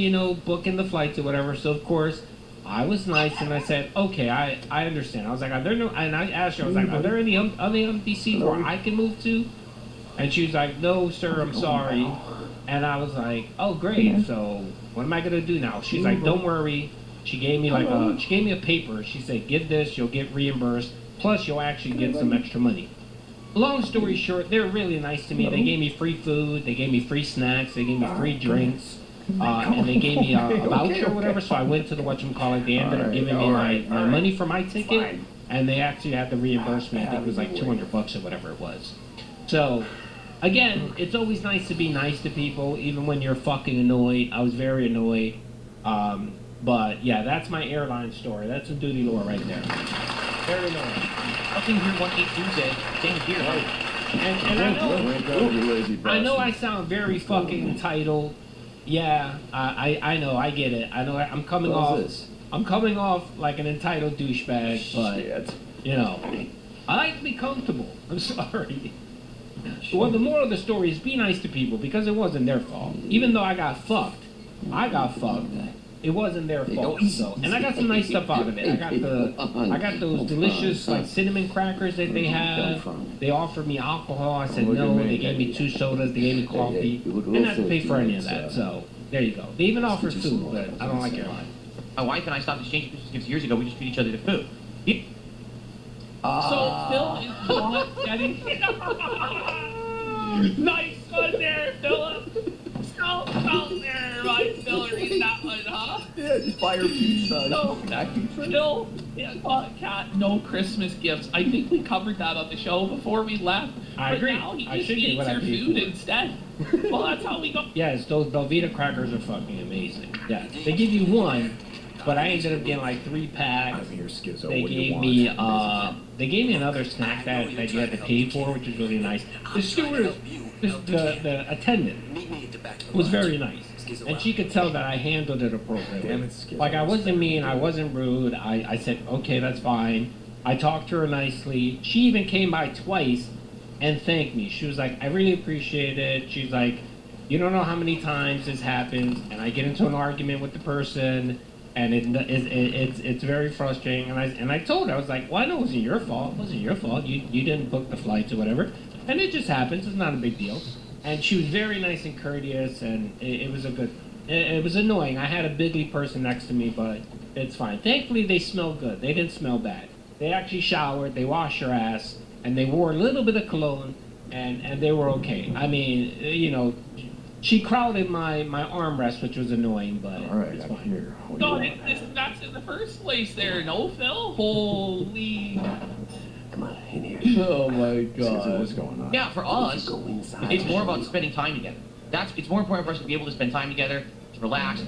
booking the flights or whatever. So, of course, I was nice and I said, okay, I understand. I was like, are there no, and I asked her, I was like, are there any other MDCs where I can move to? And she was like, no, sir, I'm sorry. And I was like, oh, great. So what am I going to do now? She's like, don't worry. She gave me a paper. She said, give this, you'll get reimbursed. Plus, you'll actually get some extra money. Long story short, they're really nice to me. They gave me free food. They gave me free snacks. They gave me free drinks. And they gave me a voucher or whatever, so I went to the whatchamacallit. They ended up giving me my money for my ticket, and they actually had to reimburse me. I think it was like $200 or whatever it was. So, again, it's always nice to be nice to people, even when you're fucking annoyed. I was very annoyed. But, yeah, that's my airline story. That's a duty lore right there. Very annoying. Nothing here 1-8 Tuesday. Same here. And I know I sound very fucking entitled. Yeah, I know, I get it. I know I'm coming off like an entitled douchebag, but you know, I like to be comfortable. I'm sorry. Well, the moral of the story is be nice to people because it wasn't their fault. Even though I got fucked. It wasn't their fault. So, and I got some nice stuff out of it. I got those delicious like cinnamon crackers that they have. They offered me alcohol. I said no. They gave me 2 sodas. They gave me coffee. Didn't have to pay for any of that. So there you go. They even offered food, but I don't like airline. My wife and I stopped exchanging Christmas gifts years ago. We just treat each other to food. So Phil is not getting. Nice one there, Philip. So there, right, Phil, read that one, huh? Yeah, just buy her pizza. No, Phil, Cat, no Christmas gifts. I think we covered that on the show before we left. I agree. Now he just eats your food instead. Well, that's how we go. Yes, those Velveeta crackers are fucking amazing. Yeah, they give you one, but I ended up getting like 3-packs. They gave me another snack that you had to pay for, which is really nice. The steward, the attendant, was very nice, and she could tell that I handled it appropriately. Like I wasn't mean, I wasn't rude. I said, okay, that's fine. I talked to her nicely. She even came by twice and thanked me. She was like, I really appreciate it. She's like, you don't know how many times this happens, and I get into an argument with the person. And it's very frustrating. And I told her, I was like, well, I know it wasn't your fault. It wasn't your fault. You didn't book the flights or whatever. And it just happens. It's not a big deal. And she was very nice and courteous, and it was a good. It was annoying. I had a bigly person next to me, but it's fine. Thankfully, they smelled good. They didn't smell bad. They actually showered. They washed their ass, and they wore a little bit of cologne, and they were okay. I mean, you know. She crowded my armrest, which was annoying, but all right, it's I'm fine. here. That's in the first place there, no, Phil? Holy. Come on, in here. Oh my God. What's going on? Yeah, for us, it's more about spending time together. It's more important for us to be able to spend time together, to relax.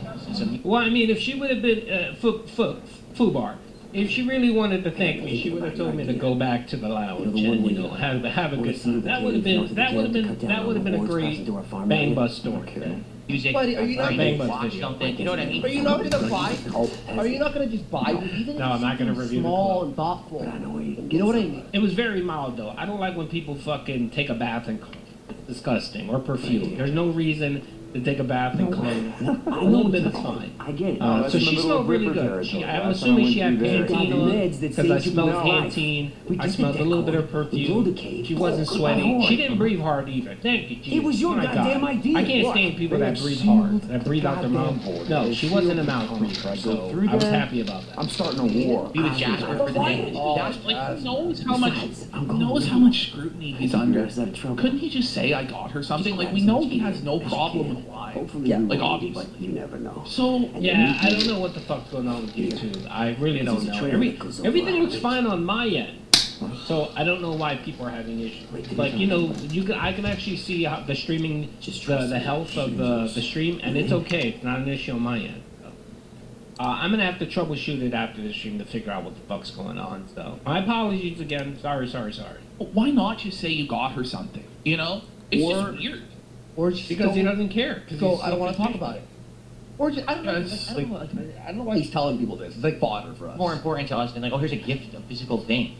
Well, I mean, if she would have been Fubar, if she really wanted to thank me, she would have told me to go back to the lounge and have a good time. That would have been a great bang bus story. Music, Buddy, are you not bang bus watch something. You know what I mean? Are you not gonna buy? Are you not gonna just buy? Even no, I'm not gonna review small and thoughtful. You know what I mean? It was very mild though. I don't like when people fucking take a bath and it's disgusting or perfume. There's no reason to take a bath and clean. A little bit is fine. I get it. So she smelled really good. I'm assuming she had Pantene on because I smelled Pantene. I smelled a little bit of perfume. She wasn't sweaty. She didn't breathe hard either. Thank you, Jesus. It was your goddamn idea. I can't stand people that breathe hard, that breathe out their mouth. No, she wasn't a mouth breather, so I was happy about that. I'm starting a war. Be with Jasper for the day. Like, knows how much scrutiny he's under. Couldn't he just say I got her something? Like, we know he has no problem with lying. Yeah, like obviously. You never know. So yeah, I don't know what the fuck's going on with YouTube. I really don't know. Everything looks fine on my end. So I don't know why people are having issues. Like, you know, I can actually see how the streaming, the health of the stream, and it's okay. It's not an issue on my end. I'm gonna have to troubleshoot it after the stream to figure out what the fuck's going on. So my apologies again. Sorry. Why not just say you got her something? You know, it's just weird. Or just because he doesn't care. So I don't want to talk about it. Or just, I don't know why he's telling people this. It's like fodder for us. More important to us than like, oh, here's a gift, a physical thing.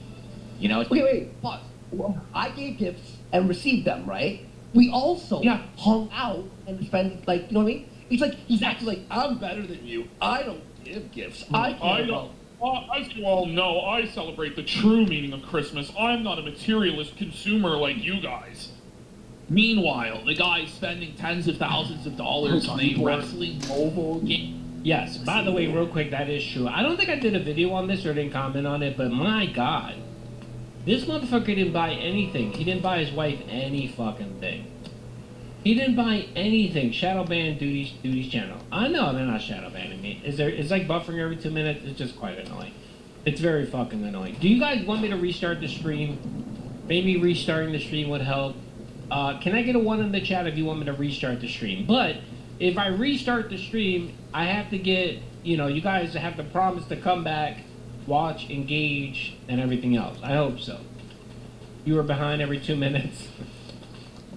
You know? Wait, pause. Well, I gave gifts and received them, right? We also hung out and spent, like, you know what I mean? It's like he's acting like I'm better than you. I don't give gifts. I care I don't. As you all know, I celebrate the true meaning of Christmas. I'm not a materialist consumer like you guys. Meanwhile, the guy's spending tens of thousands of dollars on a wrestling mobile game. Yes, by the way, real quick, that is true. I don't think I did a video on this or didn't comment on it, but my God. This motherfucker didn't buy anything. He didn't buy his wife any fucking thing. He didn't buy anything. Shadow ban Duty's channel. I know they're not shadow banning me. It's like buffering every 2 minutes. It's just quite annoying. It's very fucking annoying. Do you guys want me to restart the stream? Maybe restarting the stream would help. Can I get a 1 in the chat if you want me to restart the stream? But if I restart the stream, I have to get, you guys have to promise to come back, watch, engage, and everything else. I hope so. You were behind every 2 minutes.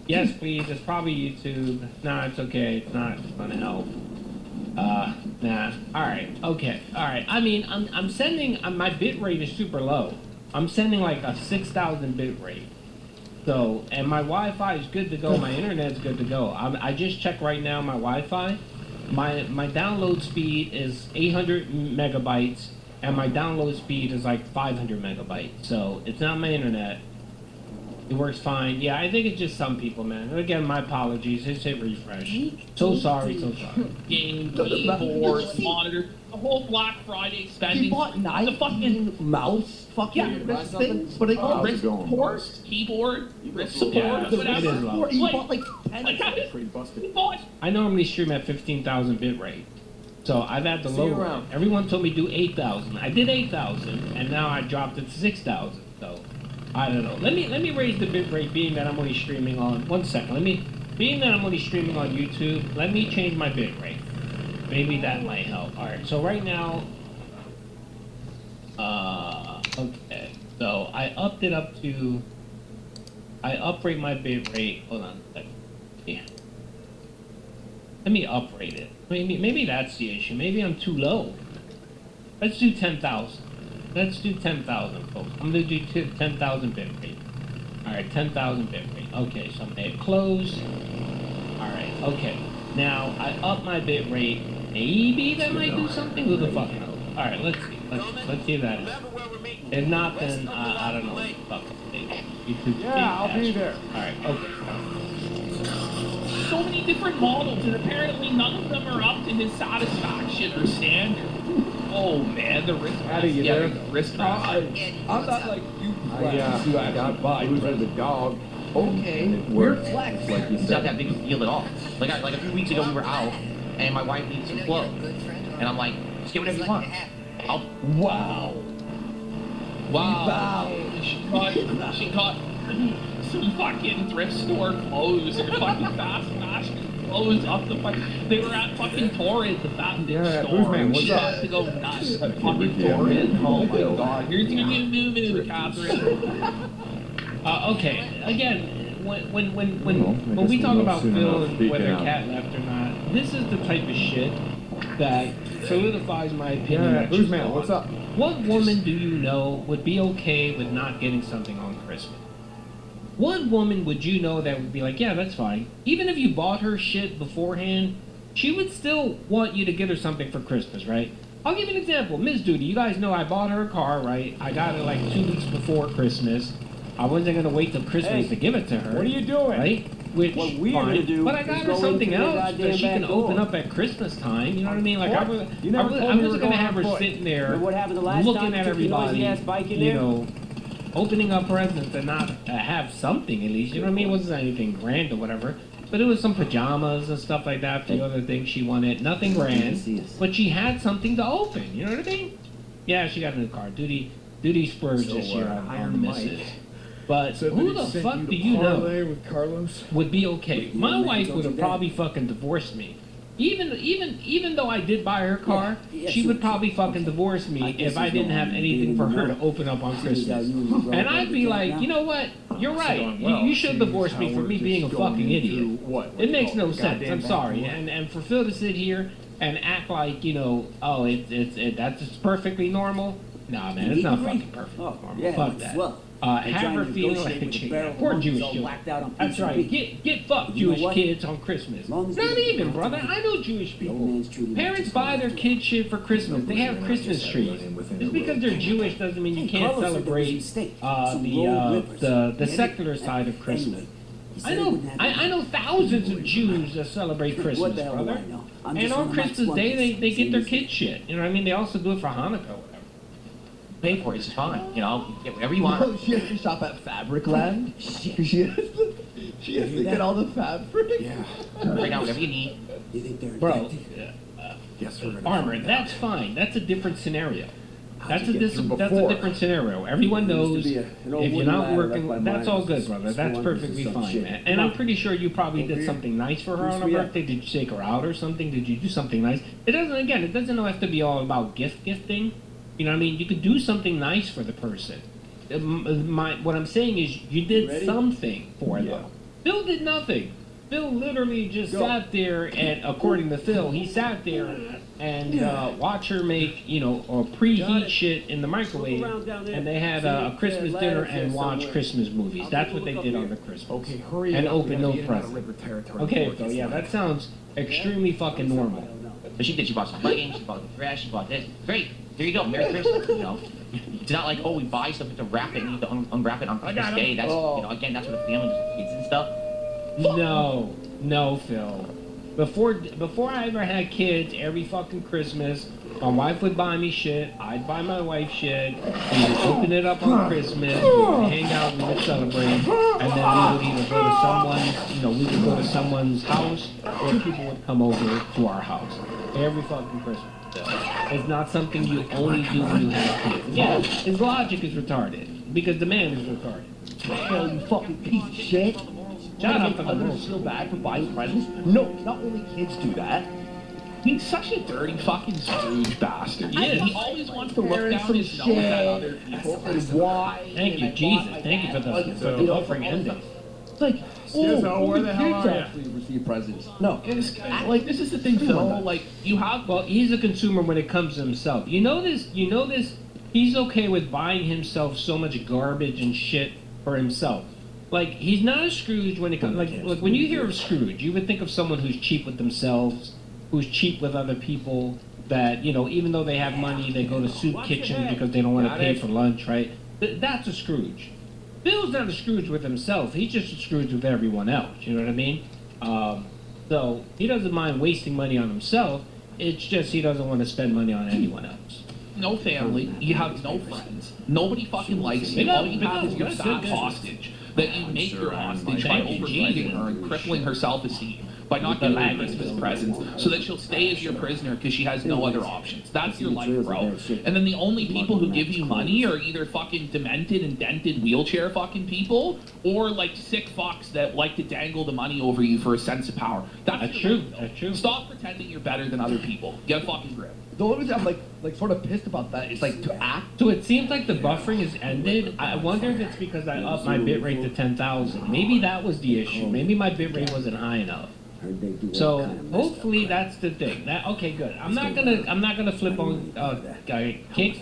Yes, please. It's probably YouTube. Nah, it's okay. It's not gonna help. Nah. Alright. Okay. Alright. I mean, I'm sending... my bit rate is super low. I'm sending like a 6,000 bit rate. So, and my Wi-Fi is good to go. My internet's good to go. I just checked right now my Wi-Fi. My download speed is 800 megabytes, and my download speed is like 500 megabytes. So, it's not my internet. It works fine. Yeah, I think it's just some people, man. Again, my apologies. Just hit refresh. So sorry. Game, keyboard, monitor, the whole Black Friday spending. He bought 9 mouse fucking wrist things, but wrist support, keyboard, wrist support, whatever. It is low. He bought like 10. Pretty busted. I normally stream at 15,000 bit rate. So I've had the See you low around. one. Everyone told me do 8,000. I did 8,000, and now I dropped it to 6,000. So I don't know. Let me raise the bit rate, being that I'm only streaming on. 1 second. Being that I'm only streaming on YouTube, let me change my bit rate. Maybe that might help. All right. So right now, okay. So I upped it up to. I upgrade my bit rate. Hold on a second. Yeah. Let me upgrade it. Maybe that's the issue. Maybe I'm too low. Let's do 10,000. Let's do 10,000, folks. I'm gonna do 10,000 bit rate. All right, 10,000 bit rate. Okay, so I'm gonna hit close. All right, okay. Now I up my bit rate. Maybe that might do something. Who the fuck knows? All right, let's see. Let's see if that is. If not, then I don't know. Fuck. YouTube. Yeah, I'll be there. All right. Okay. So many different models, and apparently none of them are up to his satisfaction or standard. Oh man, the wrist How do you yeah, there? the wrist I'm not like you. I got by rid of the dog. Okay, It we're works. flex. Like you It's not said. that big of a deal at all. Like a few weeks ago we were out, and my wife needs some clothes, and I'm like, just get whatever you want. Wow. Wow. She got some fucking thrift store clothes or fucking fast fashion clothes up the fucking. They were at fucking Torrid, the fast Yeah, store. Boozman, what's She up? had to go nuts. Fucking Ricky, Torrid. I'm Oh my Bill. god. Here's your new Catherine. Okay. Again, when I guess we we'll talk know about soon Phil enough. and Speak whether out. Cat left or not, this is the type of shit that solidifies my opinion. Yeah, that she's Boozman, gone. what's up? What woman do you know would be okay with not getting something on Christmas? What woman would you know that would be like, yeah, that's fine. Even if you bought her shit beforehand, she would still want you to get her something for Christmas, right? I'll give you an example. Miss Duty, you guys know I bought her a car, right? I got it like 2 weeks before Christmas. I wasn't going to wait till Christmas to give it to her. What are you doing? Right? Which, What we're fine. gonna do But I is got go her something into the else goddamn that she can back open door. up at Christmas time. You know what I mean? Like, I What? You never told wasn't me you were going to going have her on foot. sitting there What happened the last looking time at you took your everybody, noisy-ass bike in you there? know, opening up presents and not have something at least. You know what I mean? It wasn't anything grand or whatever. But it was some pajamas and stuff like that, a few other things she wanted. Nothing grand. But she had something to open. You know what I mean? Yeah, she got a new car. Duty spurs this year on the missus. But So who did he the send fuck you do to you know parlay with Carlos? would be okay? My wife would have that. probably fucking divorced me. Even though I did buy her car, Yeah, she so- would probably fucking divorce me I guess if I he's didn't going have to anything be for in her the to open up on He's got Christmas. you and your And I'd be brother like, now. you know what? You're right. going well. You should Seems divorce me how for we're me being a just going fucking into idiot. what It you makes call no it, sense. goddamn I'm sorry. back And for Phil to sit here and act like, you know, oh, that's just perfectly normal. Nah, man, it's not fucking perfect. Normal. Yeah, Fuck it's that. swell. Haverfield, poor Jewish kids. That's right. Get fucked, Jewish kids on Christmas. Not even, brother. I know Jewish people. Parents buy their kids shit for Christmas. They have Christmas trees. Just because they're Jewish doesn't mean you can't celebrate the secular side of Christmas. I know thousands of Jews that celebrate Christmas, brother. And on Christmas Day, they get their kids shit. You know what I mean? They also do it for Hanukkah. Pay for it. It's fine. You know, get whatever you want. No, she has to shop at Fabricland. She has to get all the fabric. Yeah. Bring out whatever you need. You think they're Bro, Yes, we're gonna Armor, that's fine. That's a different scenario. That's a get through that's a before? different scenario. Everyone knows Used to if be an old you're wooden not ladder working, left by that's mine all good, was brother. That's squandered perfectly for some fine, shit. man. And I'm pretty sure you probably did something nice for her on her Yeah. birthday. Did you take her out or something? Did you do something nice? It doesn't have to be all about gifting. You know what I mean? You could do something nice for the person. What I'm saying is you did something for them. Phil did nothing. Phil literally just sat there, and according to Phil, he sat there and watched her make, or preheat shit in the microwave, and they had a Christmas dinner and watched Christmas movies. That's what they did on the Christmas. Okay, hurry and up. open no We gotta get out of present. river territory Okay, before it Phil, gets yeah, light. that sounds extremely fucking normal. But she did. She bought some leggings. She bought the dress. She bought this. Great. There you go. Merry Christmas. You know. It's not like, oh, we buy something to wrap it and need to unwrap it on Christmas Day. That's again, that's for the family, the kids and stuff. No, Phil. Before I ever had kids, every fucking Christmas, my wife would buy me shit. I'd buy my wife shit. We would open it up on Christmas. We would hang out. We would celebrate, and then we would either go to someone's, we would go to someone's house, or people would come over to our house every fucking Christmas. It's not something you only do when you have kids. Yeah, his logic is retarded because the man is retarded. Hell, you fucking piece of shit. Shut up for the others rules. feel bad for buying presents? No, not only kids do that. He's such a dirty fucking Scrooge bastard. He always wants to look down his nose at other people. And why? Thank you, Jesus. Thank you for the offering ending. It's like, where the hell kids are ya? actually receive presents. No. This is the thing, Phil. Like, you have... Well, he's a consumer when it comes to himself. You know this? He's okay with buying himself so much garbage and shit for himself. Like, he's not a Scrooge when it comes... Like, when you hear of Scrooge, you would think of someone who's cheap with themselves, who's cheap with other people, that, even though they have money, they go to Soup Kitchen because they don't want to pay for lunch, right? That's a Scrooge. Bill's not a Scrooge with himself. He's just a Scrooge with everyone else. You know what I mean? So he doesn't mind wasting money on himself. It's just he doesn't want to spend money on anyone else. No family, you have no friends, nobody fucking likes you, all you have is your sad hostage, that you make your hostage by overfeeding her and crippling her self-esteem, by not giving her Christmas presents, so that she'll stay as your prisoner because she has no other options. That's your life, bro. And then the only people who give you money are either fucking demented and dented wheelchair fucking people, or like sick fucks that like to dangle the money over you for a sense of power. That's true. That's true. Stop pretending you're better than other people. Get a fucking grip. The only reason I'm like sort of pissed about that is like to act. So it seems like the buffering is ended. I wonder if it's because I upped my bitrate to 10,000. Maybe that was the issue. Maybe my bitrate wasn't high enough. So hopefully that's the thing. Okay, good. I'm not gonna flip on Kick,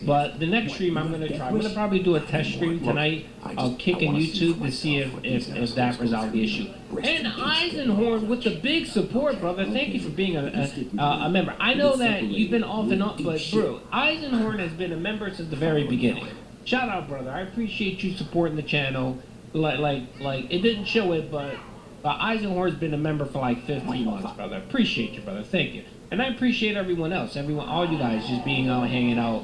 but the next stream I'm gonna try. I'm gonna probably do a test stream tonight. I'll Kick and YouTube to see if that resolves the issue. And Eisenhorn with the big support, brother. Thank you for being a member. I know that you've been off and on, but bro, Eisenhorn has been a member since the very beginning. Shout out, brother. I appreciate you supporting the channel. Like it didn't show it, but. Eisenhorn's been a member for like 15 months, brother. Appreciate you, brother. Thank you. And I appreciate everyone else, all you guys just being out, hanging out,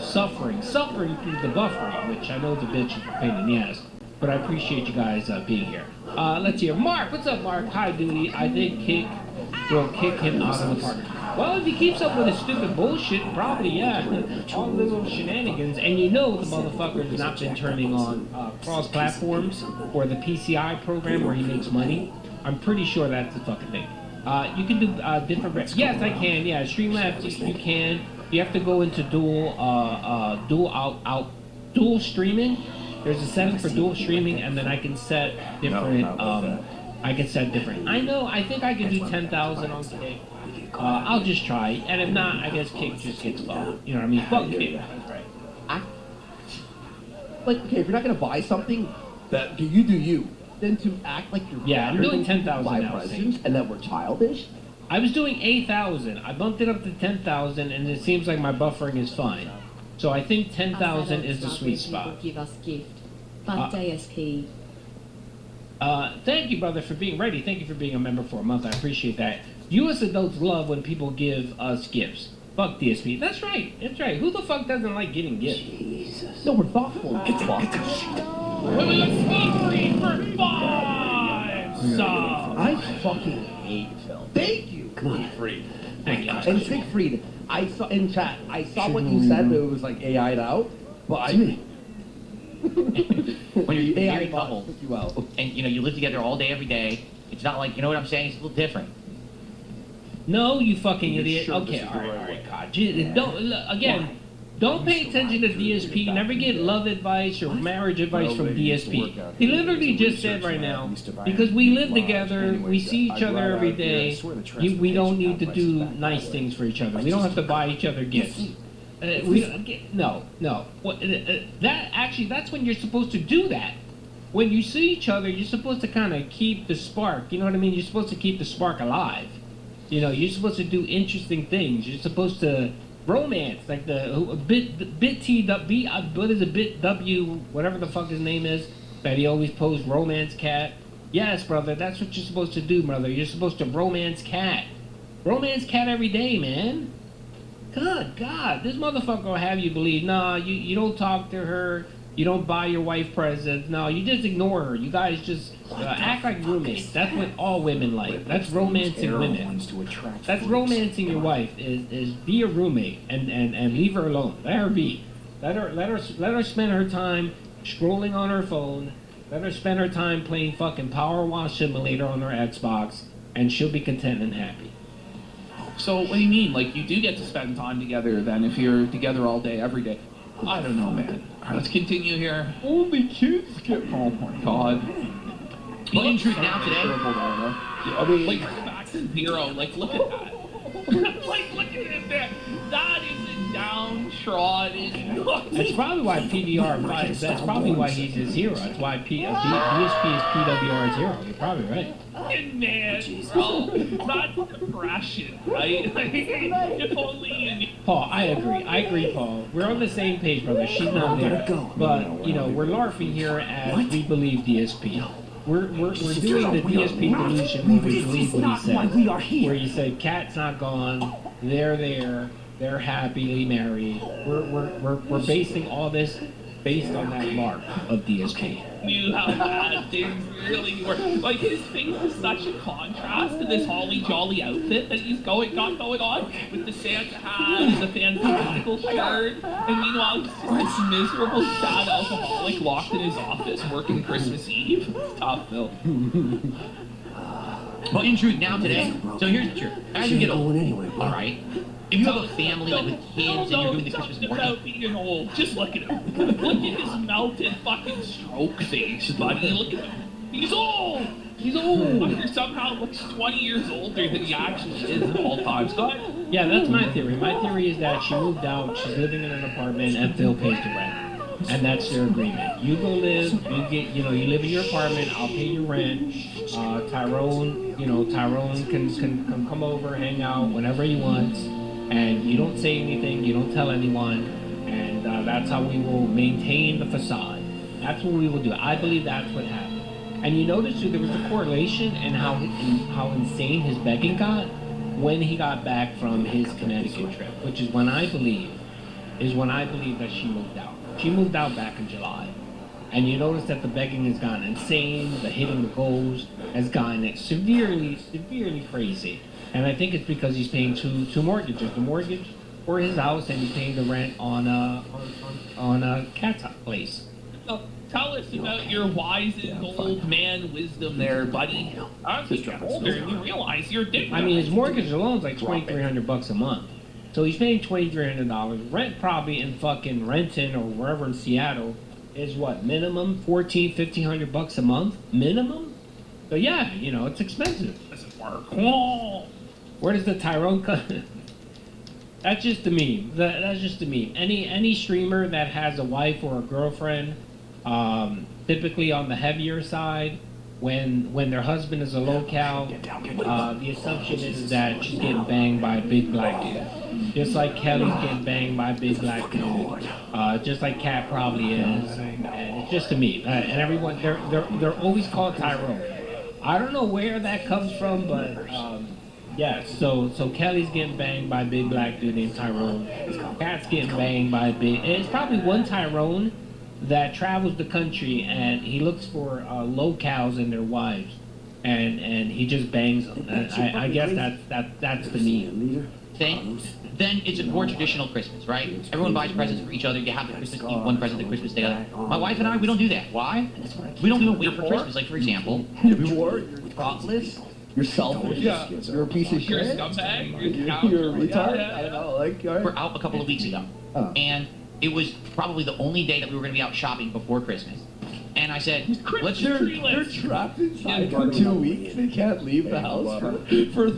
suffering through the buffering, which I know is a bitch and a pain in the ass. But I appreciate you guys being here. Let's hear. Mark, what's up, Mark? Hi, Doody. I think Kick will kick him out of the park. Well, if he keeps up with his stupid bullshit, probably, yeah. All the little shenanigans. And the motherfucker has not been turning on cross-platforms or the PCI program where he makes money. I'm pretty sure that's the fucking thing. You can do different... Yes, I can. Yeah, Streamlabs, you can. You have to go into dual streaming. There's a setting for dual streaming, and then I can set different... I know. I think I can do 10,000 on Kick. I'll just try, and if not, I guess Kick just gets fucked. You know what I mean? Fuck Kick. Like, okay, if you're not gonna buy something, that do you. Then to act like you're Yeah, I'm better doing than people 10,000 buy now, presents and that we're childish. I was doing 8,000. I bumped it up to 10,000, and it seems like my buffering is fine. So I think 10,000 is the sweet spot. Give us gift, but DSP. Thank you, brother, for being ready. Thank you for being a member for a month. I appreciate that. You as adults love when people give us gifts. Fuck DSP. That's right. That's right. Who the fuck doesn't like getting gifts? Jesus. No, we're thoughtful. It's Free for 5 subs. I fucking hate Phil. Thank you. Come on. Fried. Thank you. And Siegfried, I saw in chat. I saw what you said, but it was like AI'd out. But I. When you're AI married couple, took you out. and you live together all day, every day, it's not like, you know what I'm saying? It's a little different. No, you fucking idiot. sure Okay, this is all the right, right all way? right, God. Don't, again, don't pay attention to DSP. Never get love advice or marriage advice Well, from they used to work DSP. out He here. literally There's a just said research right lab now, used to buy because we live large. together, Anyways, we see I'd each other ride every out here. I day, swear the we don't transportation need to complex is do back nice that things way. for each other. We don't have to buy each other gifts. No. That's when you're supposed to do that. When you see each other, you're supposed to kind of keep the spark. You know what I mean? You're supposed to keep the spark alive. You know, you're supposed to do interesting things. You're supposed to romance, like what is it, bit W, whatever the fuck his name is, that he always posts romance cat. Yes, brother, that's what you're supposed to do, brother. You're supposed to romance cat. Romance cat every day, man. Good God, this motherfucker will have you believe, nah, you don't talk to her, you don't buy your wife presents, no, you just ignore her. You guys just act like roommates. That's what all women like. That's romancing women. That's romancing your wife, is be a roommate and leave her alone. Let her be. Let her spend her time scrolling on her phone. Let her spend her time playing fucking Power Wash Simulator on her Xbox, and she'll be content and happy. So what do you mean? Like, you do get to spend time together then if you're together all day, every day? I don't know, man. All right, let's continue here. Only kids get... Oh, my God. Well, in truth, now today... I mean, like, back to zero. Like, look at that. Like, look at it there. That is a downtrodden... That's probably why PDR... That's probably why he's a zero. That's why DSP is PWR zero. You're probably right. Man, bro, that's depression, right? If only you knew. Paul, I agree, Paul. We're on the same page, brother. She's not there. But, we're LARPing here as we believe DSP. We're doing the DSP delusion where we believe what he said. Where you say, Cat's not gone, they're there, they're happily married. We're basing all this based on that LARP of DSP. Knew how bad things really were. Like, his face is such a contrast to this holly jolly outfit that he's got going on with the Santa hat and the fantastical shirt. And meanwhile, he's just this miserable, sad alcoholic locked in his office working Christmas Eve. It's tough, Phil. Well, in truth, now today, so here's the truth. As you get older, all right, if you have a family like with kids and you're doing the Christmas About morning, being old. Just look at him. Look at his melted fucking stroke face, buddy. Look at him. He's old. He's old. He somehow looks 20 years older than he actually is at all times. Go ahead. Yeah, that's my theory. My theory is that she moved out, she's living in an apartment, and Phil pays the rent. And that's their agreement. You go live, you live in your apartment, I'll pay your rent. Tyrone can come over, hang out whenever he wants. And you don't say anything, you don't tell anyone. And that's how we will maintain the facade. That's what we will do. I believe that's what happened. And you notice too, there was a correlation in how insane his begging got when he got back from his Connecticut trip, which is when I believe that she moved out. She moved out back in July. And you notice that the begging has gone insane, the hitting the goals has gotten severely crazy. And I think it's because he's paying two mortgages. The mortgage for his house, and he's paying the rent on a cat's place. So, tell us about your wise and old man wisdom there, buddy. I was getting older and you realize you're different. I mean, his mortgage alone's like $2,300 a month. So he's paying $2,300. Rent probably in fucking Renton or wherever in Seattle is what, minimum $1,400-$1,500 a month? Minimum? So yeah, it's expensive. Doesn't work. Oh. Where does the Tyrone come? That's just a meme. That's just a meme. Any streamer that has a wife or a girlfriend, typically on the heavier side, when their husband is a low-cal, the assumption is that she's getting banged by a big black dude. Just like Kelly's getting banged by a big black dude. Just like Kat probably is. And it's just a meme. And everyone, they're always called Tyrone. I don't know where that comes from, but yeah. So Kelly's getting banged by a big black dude named Tyrone. Kat's getting banged by a big. It's probably one Tyrone that travels the country and he looks for locals and their wives, and he just bangs them. I guess that's the meme. Then it's a more traditional Christmas, right? Everyone buys presents for each other. You have the Christmas Eve, one present, the Christmas Day. My wife and I, we don't do that. Why? We don't even wait for Christmas. Like, for example, You're poor, you're thoughtless, you're selfish, you're a piece of You're a shit. scumbag. You're a retard. I don't know, like, we're out a couple of weeks ago, and it was probably the only day that we were going to be out shopping before Christmas. And I said, let's They're trapped inside for 2 weeks. They can't leave the house for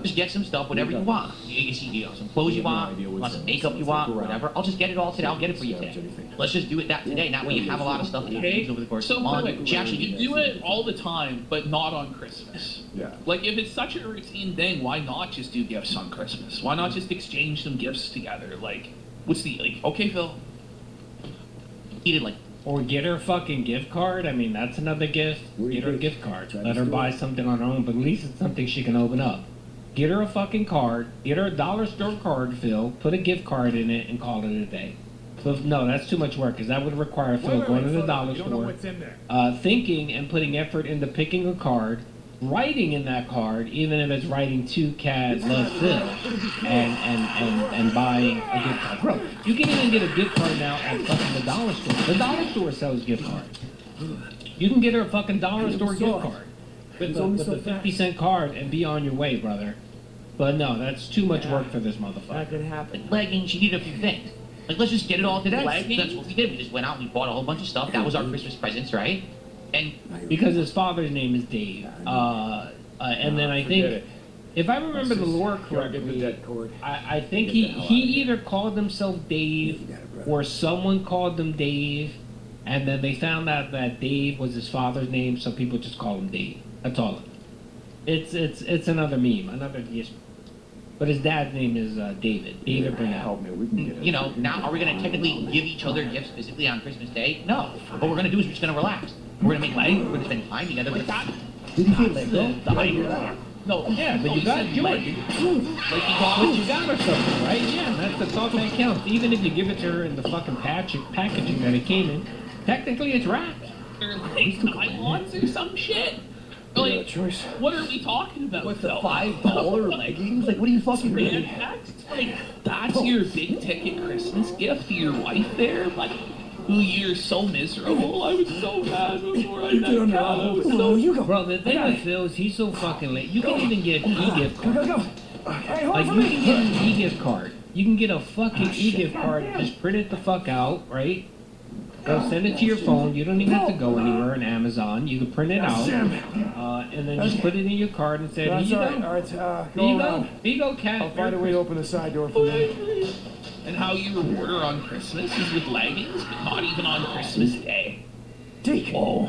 just get some stuff, whatever you want. You see, you know, some clothes you want some makeup you want, whatever. I'll just get it all today. I'll get it for you today. Let's just do it that today. That way you have a lot of stuff to use over the course of the month. She actually You do it all the time, but not on Christmas. Yeah. Like, if it's such a routine thing, why not just do gifts on Christmas? Why not just exchange some gifts together? Like, what's the, like, okay, Phil. He did, like, or get her a fucking gift card. I mean, that's another gift. Get her a gift card. Let her buy something on her own, but at least it's something she can open up. Get her a fucking card. Get her a dollar store card, Phil. Put a gift card in it and call it a day. So no, that's too much work because that would require Phil going to the dollar store, thinking and putting effort into picking a card, writing in that card, even if it's writing to Cat Love Phil, and buying a gift card. Bro, you can even get a gift card now at fucking the dollar store. The dollar store sells gift cards. You can get her a fucking dollar store gift card with the 50-cent card and be on your way, brother. But no, that's too much work for this motherfucker. That could happen. Leggings, you need a few things. Like, let's just get it all today. That's what we did. We just went out, we bought a whole bunch of stuff. That was our Christmas presents, right? And because his father's name is Dave. And then I think, if I remember the lore correctly, I think he either called himself Dave or someone called him Dave, and then they found out that Dave was his father's name, so people just call him Dave. That's all. It's another meme, another issue. But his dad's name is David. David Burnett. Help me, we can get it. you know, now are we going to technically give each other gifts physically on Christmas Day? No. What we're going to do is we're just going to relax. We're going to make life. We're going to spend time together. But Did he say Lego? No, yeah, but you got joy. Like you got or something, right? Yeah, that's all that counts. Even if you give it to her in the fucking packaging that it came in, technically it's wrapped. Or like nylons or some shit. Like, choice. what are we talking about? With the $5 leggings? Like, what are you fucking doing? Like, that's your big ticket Christmas gift to your wife there? Like, ooh, you're so miserable. I was so bad before I met Cal. I was so... You go. Bro, the thing with Phil is he's so fucking late. You can even get e-gift cards. Like, you can get an e-gift card. You can get a fucking e-gift card, just print it the fuck out, right? Go send it to your phone. You don't even have to go anywhere on Amazon. You can print it out, and then just put it in your card and say, here you go. All right, Here you go. Here you go, Cat. I'll find a way to open the side door for me. And how you reward her on Christmas is with leggings, but not even on Christmas Day. Deke. Whoa.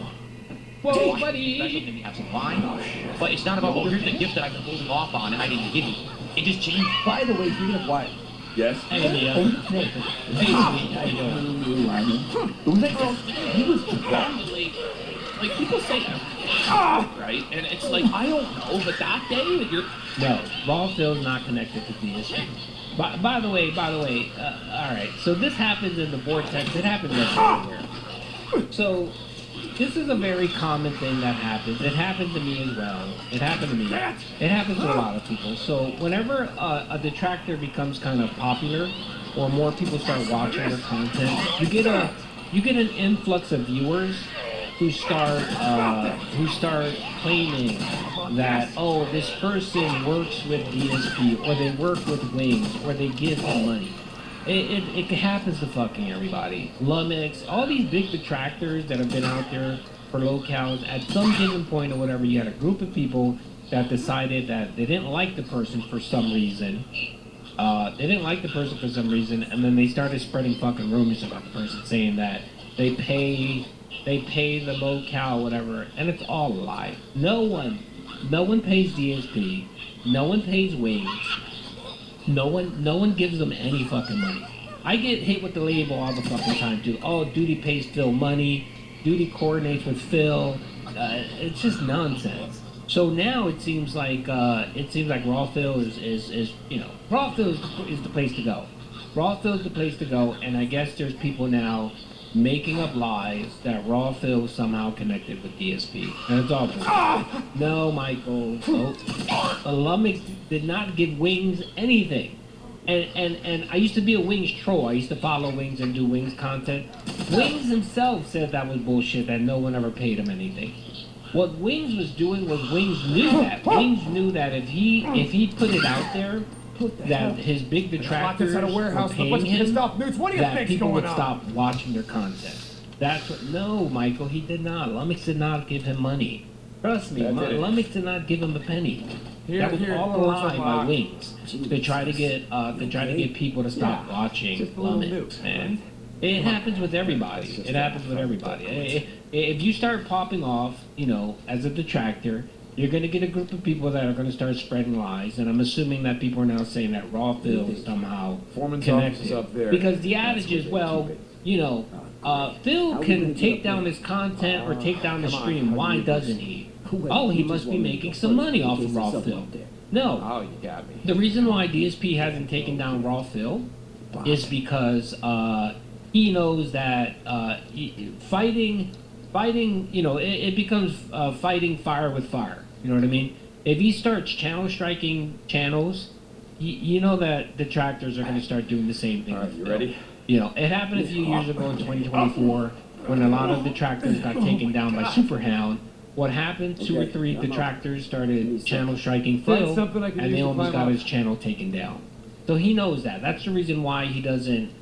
Whoa, buddy. Especially when we have some wine. But it's not about, oh, here's the gift that I've been holding off on and I didn't give you. It just changed. By the way, speaking of wine. Yes? Hey, Leo. Hey, how you doing? It was like, he was drunk. Like people say right? And it's like, I don't know, but that day that you're... No, Raw Phil's not connected to DSP. By the way, alright, so this happens in the Vortex. It happens everywhere. So, this is a very common thing that happens. It happened to me as well. It happened to me. It happens to a lot of people. So, whenever a detractor becomes kind of popular, or more people start watching their content, you get an influx of viewers who start claiming that, oh, this person works with DSP, or they work with Wings, or they give them money. It happens to fucking everybody. Lumix, all these big detractors that have been out there for locales, at some given point or whatever, you had a group of people that decided that they didn't like the person for some reason. And then they started spreading fucking rumors about the person, saying that they pay the locale, whatever, and it's all a lie. No one pays DSP. No one pays Wings. No one gives them any fucking money. I get hit with the label all the fucking time too. Oh, Doody pays Phil money. Doody coordinates with Phil. It's just nonsense. So now it seems like Raw Phil is Raw Phil is the place to go. Raw Phil is the place to go, and I guess there's people now making up lies that Raw Phil somehow connected with DSP, and it's all bullshit. No, Michael. No. Lumix did not give Wings anything. And I used to be a Wings troll. I used to follow Wings and do Wings content. Wings himself said that was bullshit, that no one ever paid him anything. What Wings was doing was Wings knew that. Wings knew that if he put it out there, that his big detractors were paying him, that people would stop watching their content. That's what. No, Michael, he did not. Lumix did not give him money. Trust me, Lumix did not give him a penny. That was all a lie by Wings to try to get people to stop watching Lumix, man. It happens with everybody. It happens with everybody. If you start popping off, as a detractor, you're going to get a group of people that are going to start spreading lies, and I'm assuming that people are now saying that Raw Phil is somehow connected. Up there. Because the adage is, well, Phil can take down his content or take down the stream. Why doesn't he? Oh, he must be making some money off of Raw Phil. No. Oh, you got me. The reason why DSP hasn't taken down Raw Phil is because he knows that fighting, it becomes fighting fire with fire. You know what I mean? If he starts channel striking channels, you know that detractors are going to start doing the same thing. All right, you ready? It happened a few years ago in 2024 when a lot of detractors got taken down by Superhound. What happened? 2 or 3 detractors started channel striking Phil, and they almost got his channel taken down. So he knows that. That's the reason why he doesn't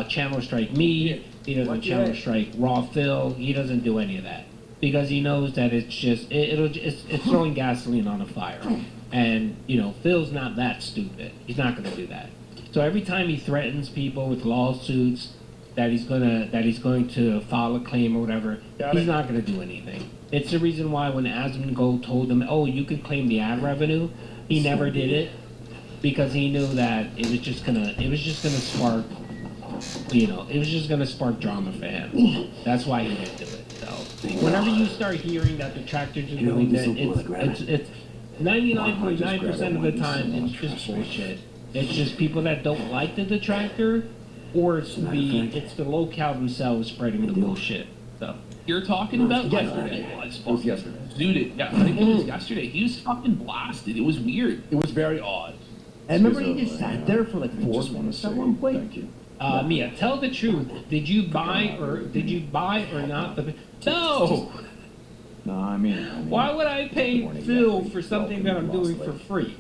channel strike me. He doesn't channel strike Raw Phil. He doesn't do any of that because he knows that it's just it's throwing gasoline on a fire. And Phil's not that stupid. He's not going to do that. So every time he threatens people with lawsuits that he's going to file a claim or whatever, he's not going to do anything. It's the reason why when Asmongold told him, "Oh, you can claim the ad revenue," he never did it because he knew that it was just gonna spark, it was just gonna spark drama for him. That's why he didn't do it. So whenever you start hearing that detractors are doing that, it's 99.9% of the time it's just bullshit. It's just people that don't like the detractor, or it's the locale themselves spreading the bullshit. So. You're talking about yesterday. It was yesterday. Dude, yeah, I think it was yesterday. He was fucking blasted. It was weird. It was very odd. And remember, he just sat there for like 4 minutes at one point. Thank you. Mia, tell the truth. Did you buy or not the? No. No, I mean. Why would I pay Phil for something that I'm doing for free?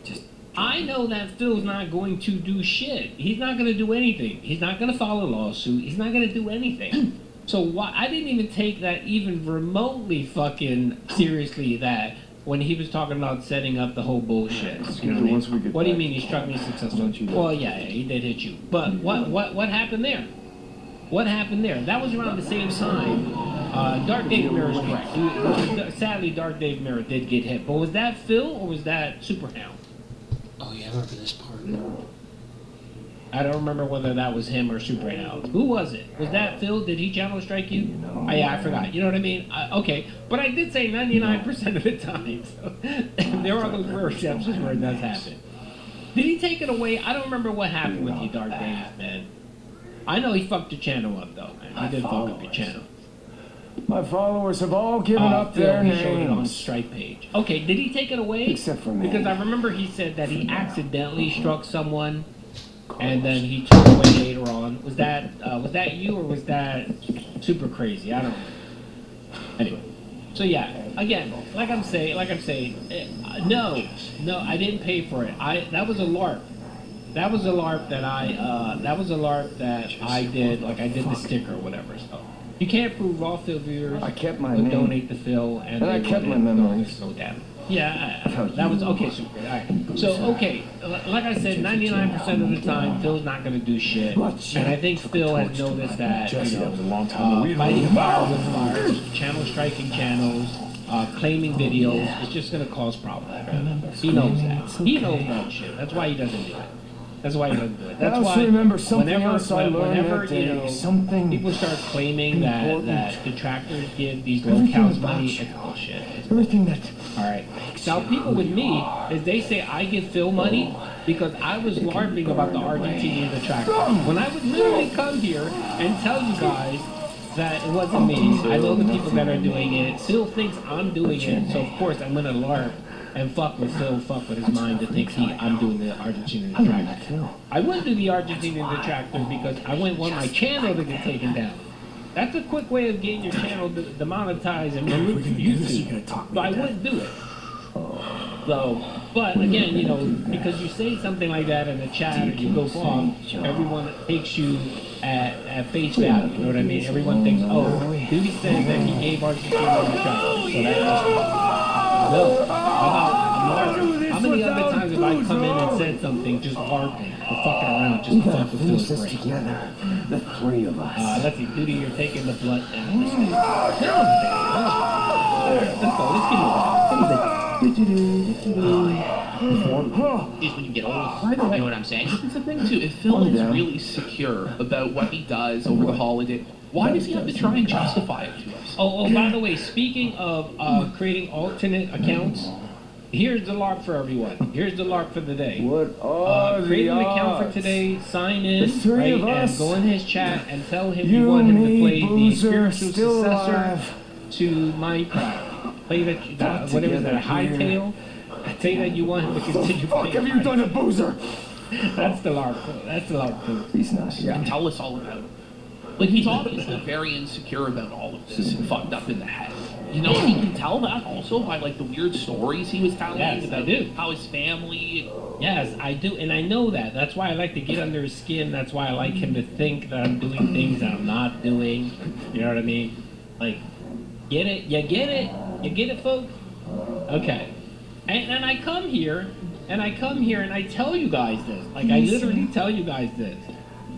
I know that Phil's not going to do shit. He's not going to do anything. He's not going to file a lawsuit. He's not going to do anything. So why I didn't even take that even remotely fucking seriously, that when he was talking about setting up the whole bullshit. You know what I mean? What do you mean he struck me successful? Well, yeah, he did hit you. But what happened there? What happened there? That was around the same time. Dark Dave Mirror is correct. Sadly, Dark Dave Mirror did get hit. But was that Phil or was that Superhound? Oh yeah, I remember this part. I don't remember whether that was him or Superhound. Who was it? Was that Phil? Did he channel strike you? I forgot. You know what I mean? Okay. But I did say 99% of the time. So there are those rare exceptions where it does happen. Did he take it away? I don't remember what happened with you, Dark Dave, man. I know he fucked your channel up, though, man. He did fuck up your channel. My followers have all given up their names. He showed it on names. Stripe page. Okay, did he take it away? Except for me. Because I remember he said that he accidentally struck someone, and then he took it away later on. Was that you or was that Super Crazy? I don't know. Anyway, so yeah, again, like I'm saying, no, I didn't pay for it. That was a LARP. That was a LARP that I did. Like I did the sticker or whatever. So you can't prove all Phil viewers I kept my would name. donate to Phil, and I kept my memories. So damn. Yeah, that was okay. So, all right. So, okay, like I said, 99% of the time, Phil's not going to do shit, and I think Phil has noticed that. You know, fighting fire with fire, channel striking channels, claiming videos, it's just going to cause problems. He knows that. He knows that shit. That's why he doesn't do it. That's why he doesn't do it. That's why. Remember something whenever, else I learned whenever that day, you know, something people start claiming that detractors give these locals money, it's bullshit. everything that. All right. Now, people with me is they say I give Phil money because I was LARPing about the Argentinian detractor. When I would literally come here and tell you guys that it wasn't me, I know the people that are doing it. Phil thinks I'm doing it, so of course I'm gonna LARP and fuck with Phil, fuck with his mind to think I'm doing the Argentinian detractor. I wouldn't do the Argentinian detractor because I wouldn't want my channel to get taken down. That's a quick way of getting your channel demonetized and removed from YouTube. But I wouldn't do it. So, but again, you know, because you say something like that in the chat or you go off, everyone takes you at face value. You know what I mean? Everyone thinks, oh, Doody said that he gave Argentina a shot. So that's just no. How many other times have I come in and said something just LARPing or fucking around just to fuck with Phil's brain? Together, the three of us. Let's see, Doody, you're taking the blood down. Let's go, let's keep moving. Is when you get old. By the way, You know what I'm saying? It's the thing too. If Phil is really secure about what he does over the holiday, why does he have to try and justify it to us? Oh, by the way, speaking of creating alternate accounts, here's the LARP for everyone. Here's the LARP for the day. What are create an the account for odds? today, sign in, The three right, of us, and go in his chat and tell him you, you want him to me, play the Boozer, spiritual still successor alive. to Minecraft. Play that whatever is that, together Hightail. Say that you want him to continue Fuck playing. have you done to Boozer? That's the LARP. That's the LARP. He's not You can tell us all about it. Like, he's obviously very insecure about all of this and fucked up in the head. You know, you can tell that also by, like, the weird stories he was telling Yes, I about do. how his family... Yes, I do, and I know that. That's why I like to get under his skin. That's why I like him to think that I'm doing things that I'm not doing. You know what I mean? Like, get it? You get it? You get it, folks? Okay. And I come here, and I tell you guys this. Like, I literally tell you guys this.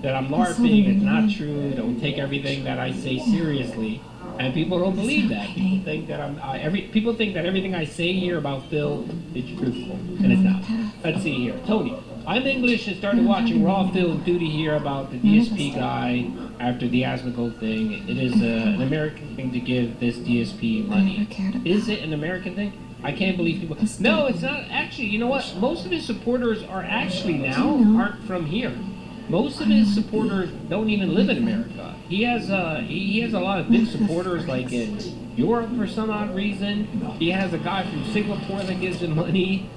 That I'm LARPing, it's not true, don't take everything that I say seriously. And people don't believe that. People think that people think that everything I say here about Phil is truthful, and it's not. Let's see here. Tony, I'm English and started watching Raw Phil and Doody here about the DSP guy after the Asmongold thing. It is an American thing to give this DSP money. Is it an American thing? I can't believe people. No, it's not. Actually, you know what? Most of his supporters are actually aren't from here. Most of his supporters don't even live in America. He has a lot of big supporters like in Europe for some odd reason. He has a guy from Singapore that gives him money.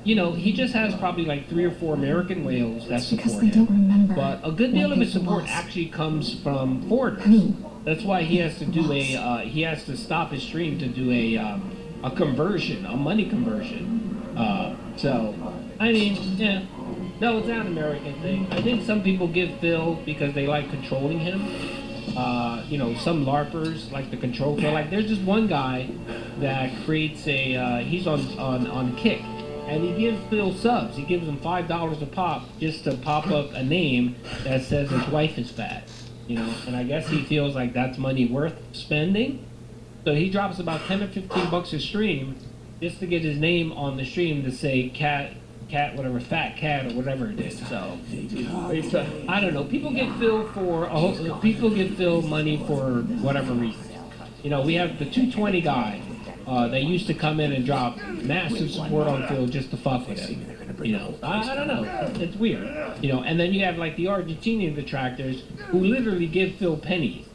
You know, he just has probably like 3 or 4 American whales that support him. But a good deal of his support actually comes from foreigners. That's why he has to do he has to stop his stream to do a conversion, a money conversion. So, I mean, yeah. No, it's not an American thing. I think some people give Phil because they like controlling him. You know, some LARPers like to control Phil. Like, there's just one guy that creates he's on Kick, and he gives Phil subs. He gives him $5 a pop just to pop up a name that says his wife is fat. You know, and I guess he feels like that's money worth spending. So he drops about 10 or 15 bucks a stream just to get his name on the stream to say cat, whatever, fat cat or whatever it is. So I don't know. People give Phil money for whatever reason. You know, we have the 220 guy. They used to come in and drop massive support on Phil just to fuck with him. You know, I don't know. It's weird. You know, and then you have like the Argentinian detractors who literally give Phil pennies.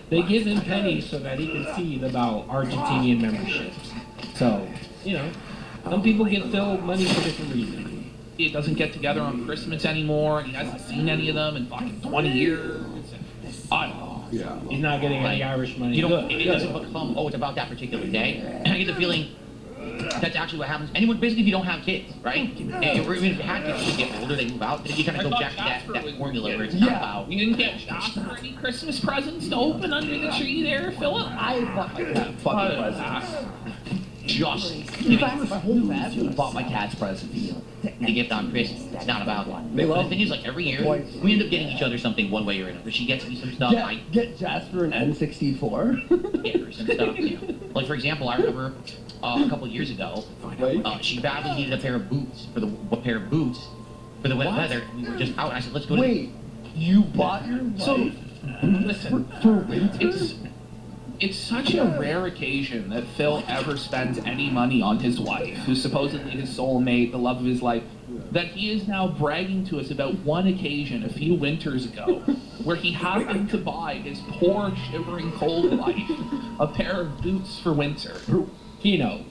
They give him pennies so that he can see about Argentinian memberships. So, you know, some people give Phil money for different reasons. He doesn't get together on Christmas anymore, and he hasn't seen any of them in fucking 20 years. I don't know. Yeah. He's not getting any Irish money. You know, it doesn't become, it's about that particular day. And I get the feeling that's actually what happens. Anyone, basically, if you don't have kids, right? Or even if you had kids, you get older, they move out, then you kind of go back to that formula where it's not about. You didn't get shots for any Christmas presents to open under the tree there, Philip? I fucking was. just In giving fact, my whole family bought my cat's present. the gift on Christmas. It's not about that. They But love the thing is, like, every year, Boy. we end up getting each other something one way or another. She gets me some stuff, I Get Jasper an N64. get her some stuff, you know. Like, for example, I remember a couple of years ago, she badly needed a pair of boots for the wet weather. We were just out, and I said, let's go to... Wait, you bought your wife Listen, for winter? it's such a rare occasion that Phil ever spends any money on his wife, who's supposedly his soulmate, the love of his life, that he is now bragging to us about one occasion a few winters ago where he happened to buy his poor, shivering, cold wife a pair of boots for winter. Kino,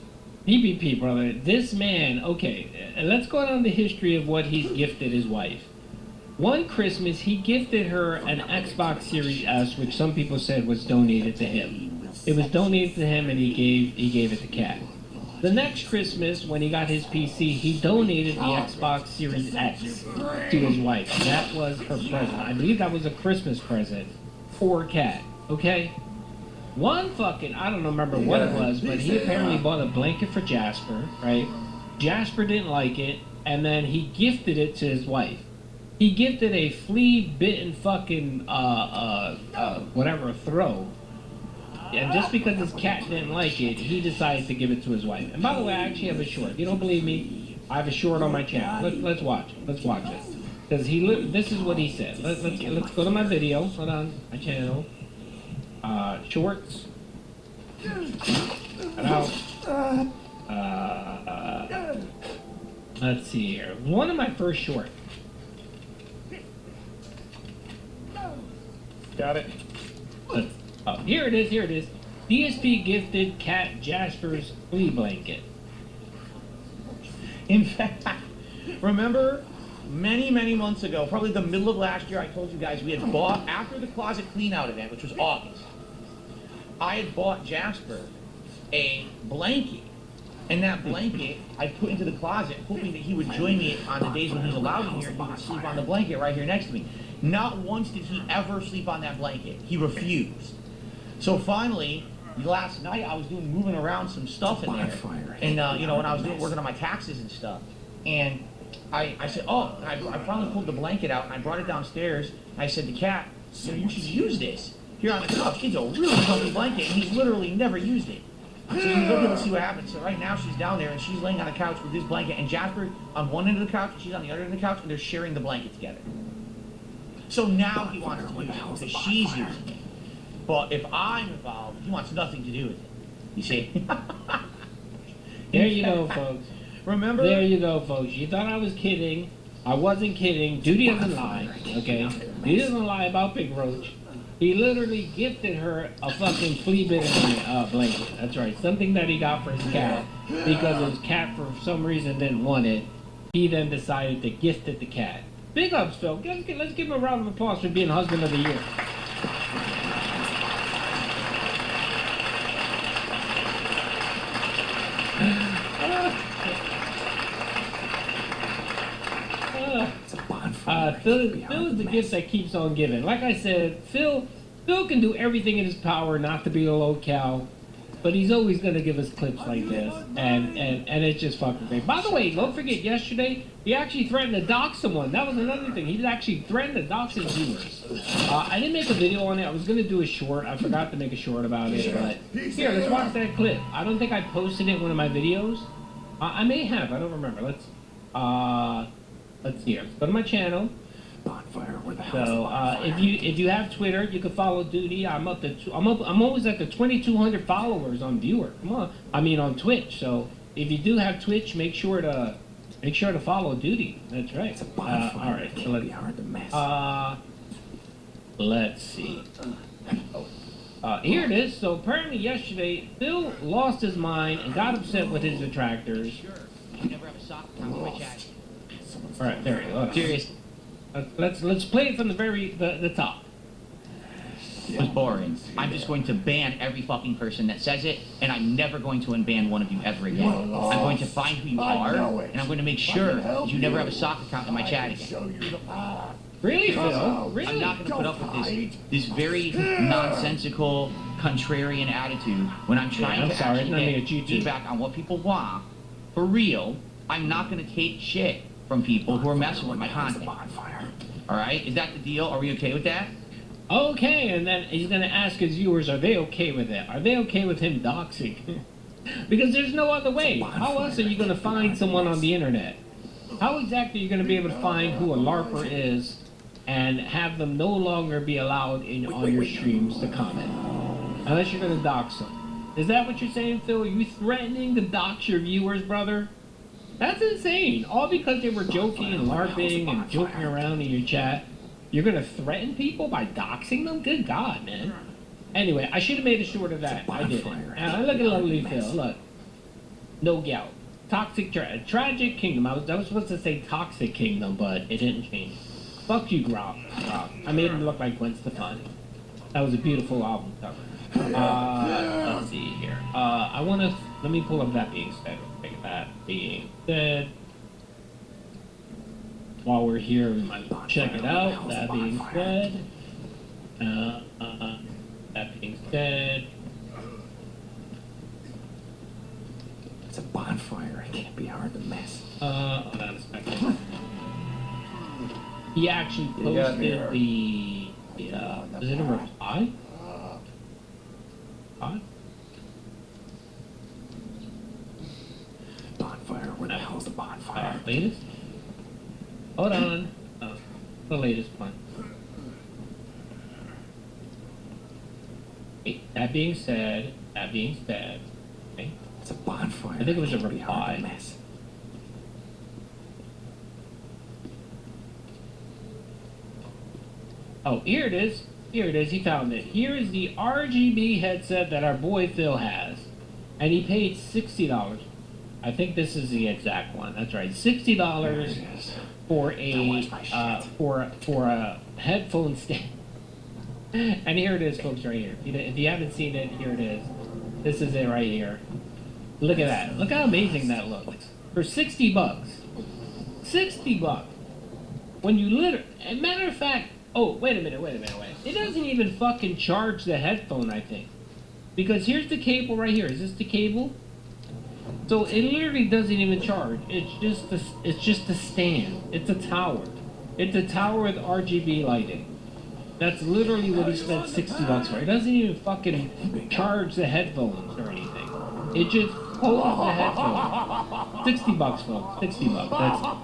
PPP, brother. This man, okay, let's go down the history of what he's gifted his wife. One Christmas, he gifted her an Xbox Series S, which some people said was donated to him. It was donated to him, and he gave it to Kat. The next Christmas, when he got his PC, he donated the Xbox Series X to his wife. That was her present. I believe that was a Christmas present for Kat. Okay. One fucking, I don't remember what it was, but he apparently bought a blanket for Jasper, right? Jasper didn't like it, and then he gifted it to his wife. He gifted a flea-bitten fucking, whatever, throw. And just because his cat didn't like it, he decided to give it to his wife. And by the way, I actually have a short. If you don't believe me, I have a short on my channel. Let's watch it. Let's watch it. Because this is what he said. Let's go to my video. Hold on. My channel. Shorts. Let's see here. One of my first shorts. Got it. Oh, here it is. DSP gifted Cat Jasper's flea blanket. In fact, remember many, many months ago, probably the middle of last year, I told you guys we had bought, after the closet clean out event, which was August, I had bought Jasper a blanket. And that blanket I put into the closet, hoping that he would join me on the days when he's allowed in here, and he would sleep on the blanket right here next to me. Not once did he ever sleep on that blanket. He refused. So finally, last night I was moving around some stuff in there, and you know, when I was working on my taxes and stuff, and I said, oh, I finally pulled the blanket out and I brought it downstairs. And I said to Kat, you know, you should use this here on the couch. It's a really comfy blanket, and he's literally never used it. So he's okay, let's see what happens. So right now she's down there and she's laying on the couch with this blanket, and Jasper on one end of the couch and she's on the other end of the couch, and they're sharing the blanket together. So now he wants to use it because she's using it. But if I'm involved, he wants nothing to do with it. You see? There you go, folks. Remember? There you go, folks. You thought I was kidding. I wasn't kidding. Duty doesn't lie, okay? He doesn't lie about Big Roach. He literally gifted her a fucking flea-bitten blanket. That's right. Something that he got for his cat. Because his cat, for some reason, didn't want it. He then decided to gift it the cat. Big ups, Phil. Let's give him a round of applause for being husband of the year. Phil is the gift that keeps on giving. Like I said, Phil can do everything in his power not to be a low-cal, but he's always going to give us clips like this, and it's just fucking great. By the way, don't forget, yesterday, he actually threatened to dox someone. That was another thing. He actually threatened to dox his viewers. I didn't make a video on it. I was going to do a short. I forgot to make a short about it, but here, let's watch that clip. I don't think I posted it in one of my videos. I may have. I don't remember. Let's see here. Let's go to my channel. Bonfire, where the hell So if you have Twitter, you can follow Duty. I'm always at the 2,200 followers on Viewer. Come on, I mean on Twitch. So if you do have Twitch, make sure to follow Duty. That's right. It's a bonfire. All right. It can't be hard to mess. Let's see. Here it is. So apparently yesterday, Phil lost his mind and got upset with his detractors. You never have a sock on my chat. All right, there you go. Serious. Let's play it from the top. It was boring. I'm just going to ban every fucking person that says it, and I'm never going to unban one of you ever again. I'm going to find who you are, and I'm going to make sure that you never have a sock account in my chat again. Really, Phil? Really? I'm not going to put up with this very nonsensical, contrarian attitude when I'm trying I'm to sorry, actually let me get get you too. feedback on what people want. For real, I'm not going to take shit from people who are messing with my content. All right? Is that the deal? Are we okay with that? Okay, and then he's going to ask his viewers, are they okay with it? Are they okay with him doxing? Because there's no other way. How else are you going to find someone on the internet? How exactly are you going to be able to find who a LARPer is and have them no longer be allowed on your streams to comment? Unless you're going to dox them. Is that what you're saying, Phil? Are you threatening to dox your viewers, brother? That's insane. All because they were joking and LARPing and joking around in your chat. You're going to threaten people by doxing them? Good God, man. Anyway, I should have made it short of that. I didn't. Look at lovely Phil. Look. No gout. Tragic Kingdom. I was supposed to say Toxic Kingdom, but it didn't change. Fuck you, Grok. I made him look like Gwen Stefani. That was a beautiful album cover. Let's see here. Let me pull up That Being Said. That Being Said. While we're here, we might check it out. That being said. That being said. It's a bonfire. It can't be hard to miss. Hold on a second. He actually posted the. Is it a reply? Bonfire. Where the hell's the bonfire? Latest? Hold on. The latest one. That being said. Okay. It's a bonfire. I think it was a reply. Oh, here it is. He found it. Here is the RGB headset that our boy Phil has. And he paid $60. I think this is the exact one. That's right. $60 for a headphone stand. And here it is, folks, right here. If you haven't seen it, here it is. This is it right here. Look at that. Look how amazing that looks. For $60. $60. When you matter of fact, oh, wait a minute. It doesn't even fucking charge the headphone, I think. Because here's the cable right here. Is this the cable? So it literally doesn't even charge. It's just a stand. It's a tower. It's a tower with RGB lighting. That's literally what he spent $60 for. It doesn't even fucking charge the headphones or anything. It just holds the headphones. $60, folks. $60.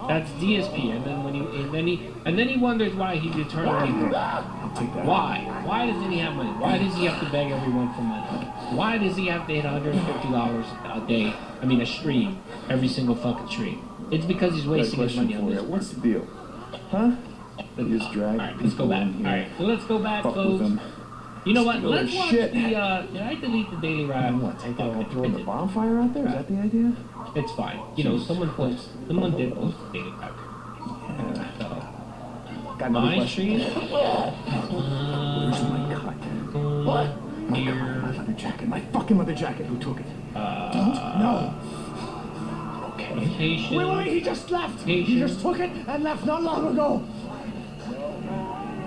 That's DSP. And then when he wonders why he's eternally broke. Why? Why doesn't he have money? Why does he have to beg everyone for money? Why does he have to hit $150 a day? I mean, a stream, every single fucking stream. It's because he's wasting his money on this. What's the deal? Huh? That is drag. Alright, let's go back. Alright, so let's go back, folks. You know what? Let's watch the, did I delete the Daily Rap? What, take out and throw the bonfire out there? Is that the idea? It's fine. You know, someone did post the Daily Rap. Got another my question. stream? Where's my cut? What? Here. Leather jacket. My fucking leather jacket. Who took it? Don't know. Okay. Wait, he just left. He just took it and left not long ago.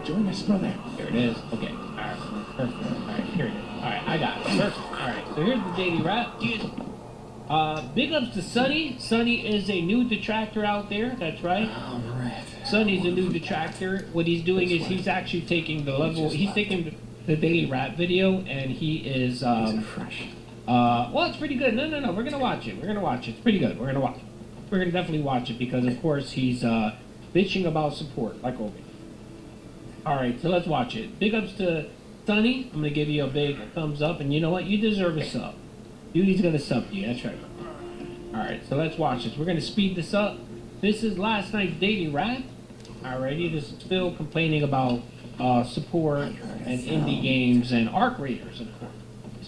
Join us, brother. Here it is. Okay. Alright. Perfect. Alright, here it is. Alright, I got it. Perfect. Alright, so here's the Daily Rap. Big ups to Sonny. Sonny is a new detractor out there. That's right. Alright. Sonny's a new detractor. What he's doing is he's actually taking he's taking the Daily Rap video and he is, fresh. well, it's pretty good. No, we're gonna watch it. It's pretty good. We're gonna watch it. We're gonna definitely watch it because, of course, he's, bitching about support, like always. Alright, so let's watch it. Big ups to Sonny. I'm gonna give you a big thumbs up, and you know what? You deserve a sub. Duty's gonna sub you, that's right. Alright, so let's watch this. We're gonna speed this up. This is last night's Daily Rap. Alrighty, this is Phil complaining about support and indie games and Arc Raiders, of course.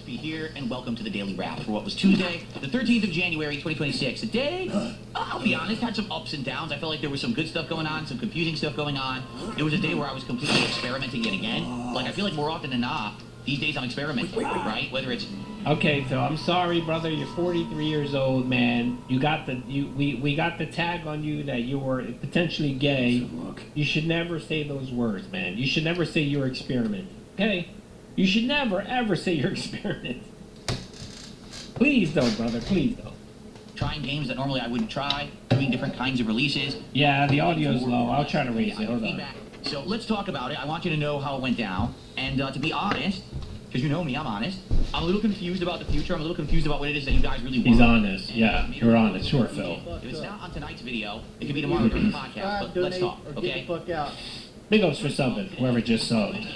Be here and welcome to the Daily Wrap for what was Tuesday, the 13th of January, 2026. The day, I'll be honest, had some ups and downs. I felt like there was some good stuff going on, some confusing stuff going on. It was a day where I was completely experimenting yet again. Like, I feel like more often than not, these days I'm experimenting, right? Whether it's... Okay, Phil, I'm sorry, brother. You're 43 years old, man. We got the tag on you that you were potentially gay. You should never say those words, man. You should never say you're experimenting, okay? You should never, ever say your experience. Please don't, brother. Please don't. Trying games that normally I wouldn't try, doing different kinds of releases. Yeah, the audio's low. I'll try to raise it. Hold on. Feedback. So let's talk about it. I want you to know how it went down. And to be honest, because you know me, I'm honest. I'm a little confused about the future. I'm a little confused about what it is that you guys really want. He's honest. Yeah, you're honest. Sure, Phil. If it's not on tonight's video, it could be tomorrow during the podcast. But let's talk, okay? Get the fuck out. Big ups for subbing, whoever just subbed.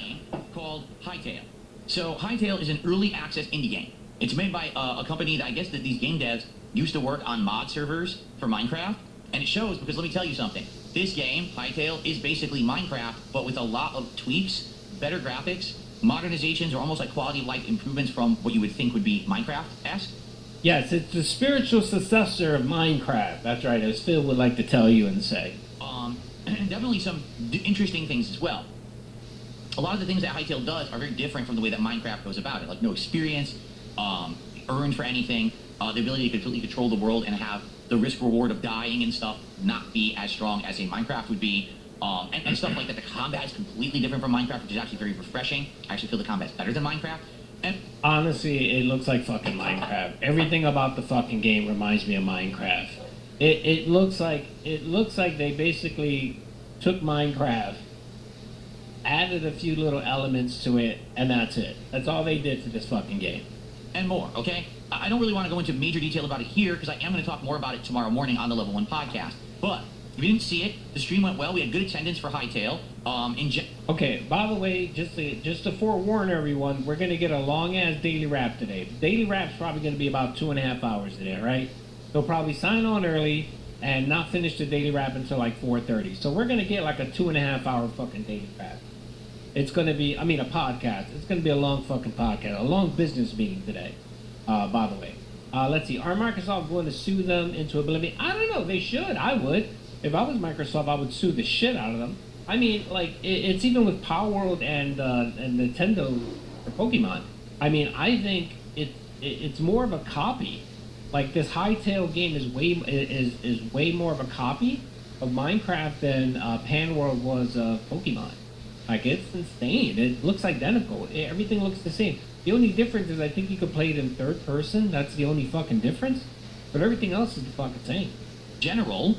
Called Hytale. So Hytale is an early access indie game. It's made by a company that I guess that these game devs used to work on mod servers for Minecraft. And it shows because let me tell you something. This game, Hytale, is basically Minecraft, but with a lot of tweaks, better graphics, modernizations, or almost like quality of life improvements from what you would think would be Minecraft-esque. Yes, it's the spiritual successor of Minecraft. That's right, as Phil would like to tell you and say. Definitely some interesting things as well. A lot of the things that Hytale does are very different from the way that Minecraft goes about it. Like no experience, earned for anything, the ability to completely control the world and have the risk reward of dying and stuff not be as strong as a Minecraft would be. And stuff like that. The combat is completely different from Minecraft, which is actually very refreshing. I actually feel the combat's better than Minecraft. And honestly, it looks like fucking Minecraft. Everything about the fucking game reminds me of Minecraft. It looks like they basically took Minecraft, added a few little elements to it, and that's it. That's all they did to this fucking game. And more, okay? I don't really want to go into major detail about it here because I am going to talk more about it tomorrow morning on the Level 1 podcast. But if you didn't see it, the stream went well. We had good attendance for Hytale. Okay, by the way, just to forewarn everyone, we're going to get a long-ass daily wrap today. The daily wrap's probably going to be about 2.5 hours today, right? They'll probably sign on early and not finish the daily wrap until like 4:30. So we're going to get like a 2.5 hour fucking daily wrap. It's going to be, a podcast. It's going to be a long fucking podcast, a long business meeting today, by the way. Let's see. Are Microsoft going to sue them into oblivion? I don't know. They should. I would. If I was Microsoft, I would sue the shit out of them. I mean, like, it's even with Power World and Nintendo or Pokemon. I mean, I think it's more of a copy. Like, this Hytale game is way more of a copy of Minecraft than Pan World was of Pokemon. Like, it's insane. It looks identical. Everything looks the same. The only difference is I think you could play it in third person. That's the only fucking difference. But everything else is the fucking same. General,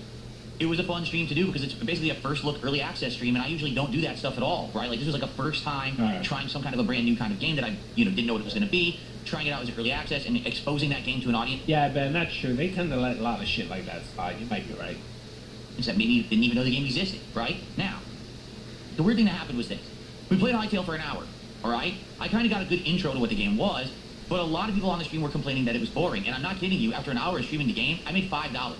it was a fun stream to do because it's basically a first look early access stream, and I usually don't do that stuff at all, right? Like, this was like a first time trying some kind of a brand new kind of game that I didn't know what it was going to be, trying it out as early access and exposing that game to an audience. Yeah, Ben, that's true. They tend to let a lot of shit like that slide. You might be right. That maybe didn't even know the game existed, right? Now, the weird thing that happened was this. We played Hytale for an hour, all right? I kind of got a good intro to what the game was, but a lot of people on the stream were complaining that it was boring. And I'm not kidding you, after an hour of streaming the game, I made $5.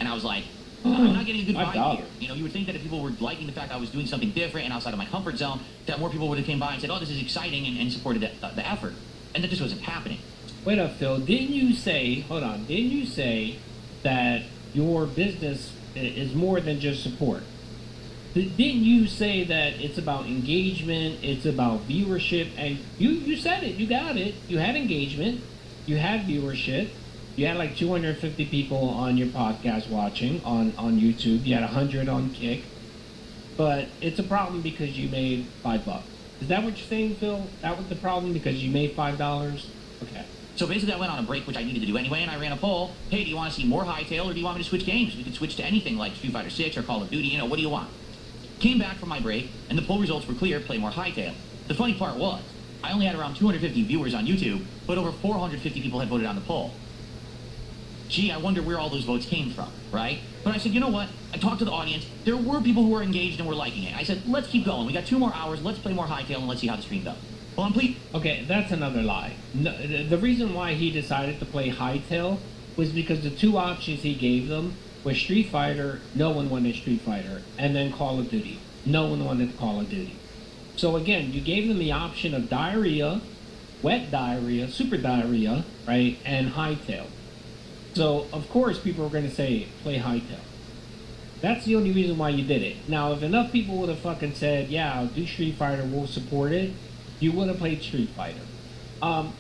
And I was like, I'm not getting a good vibe here. You would think that if people were liking the fact I was doing something different and outside of my comfort zone, that more people would have came by and said, oh, this is exciting, and supported the effort. And that just wasn't happening. Wait up, Phil. Didn't you say that your business is more than just support? Didn't you say that it's about engagement, it's about viewership, and you said it, you got it. You had engagement, you had viewership, you had like 250 people on your podcast watching on YouTube, you had 100 on Kick, but it's a problem because you made $5. Is that what you're saying, Phil? That was the problem because you made $5? Okay. So basically I went on a break, which I needed to do anyway, and I ran a poll. Hey, do you want to see more Hytale, or do you want me to switch games? We could switch to anything like Street Fighter 6 or Call of Duty, what do you want? Came back from my break, and the poll results were clear, play more Hytale. The funny part was, I only had around 250 viewers on YouTube, but over 450 people had voted on the poll. Gee, I wonder where all those votes came from, right? But I said, you know what? I talked to the audience. There were people who were engaged and were liking it. I said, let's keep going. We got 2 more hours. Let's play more Hytale, and let's see how the stream goes. Well, I'm pleased. Okay, that's another lie. No, the reason why he decided to play Hytale was because the 2 options he gave them was Street Fighter, no one wanted Street Fighter, and then Call of Duty. No one wanted Call of Duty. So again, you gave them the option of diarrhea, wet diarrhea, super diarrhea, right, and Hytale. So, of course, people are going to say, play Hytale. That's the only reason why you did it. Now, if enough people would have fucking said, yeah, I'll do Street Fighter, we'll support it, you would have played Street Fighter.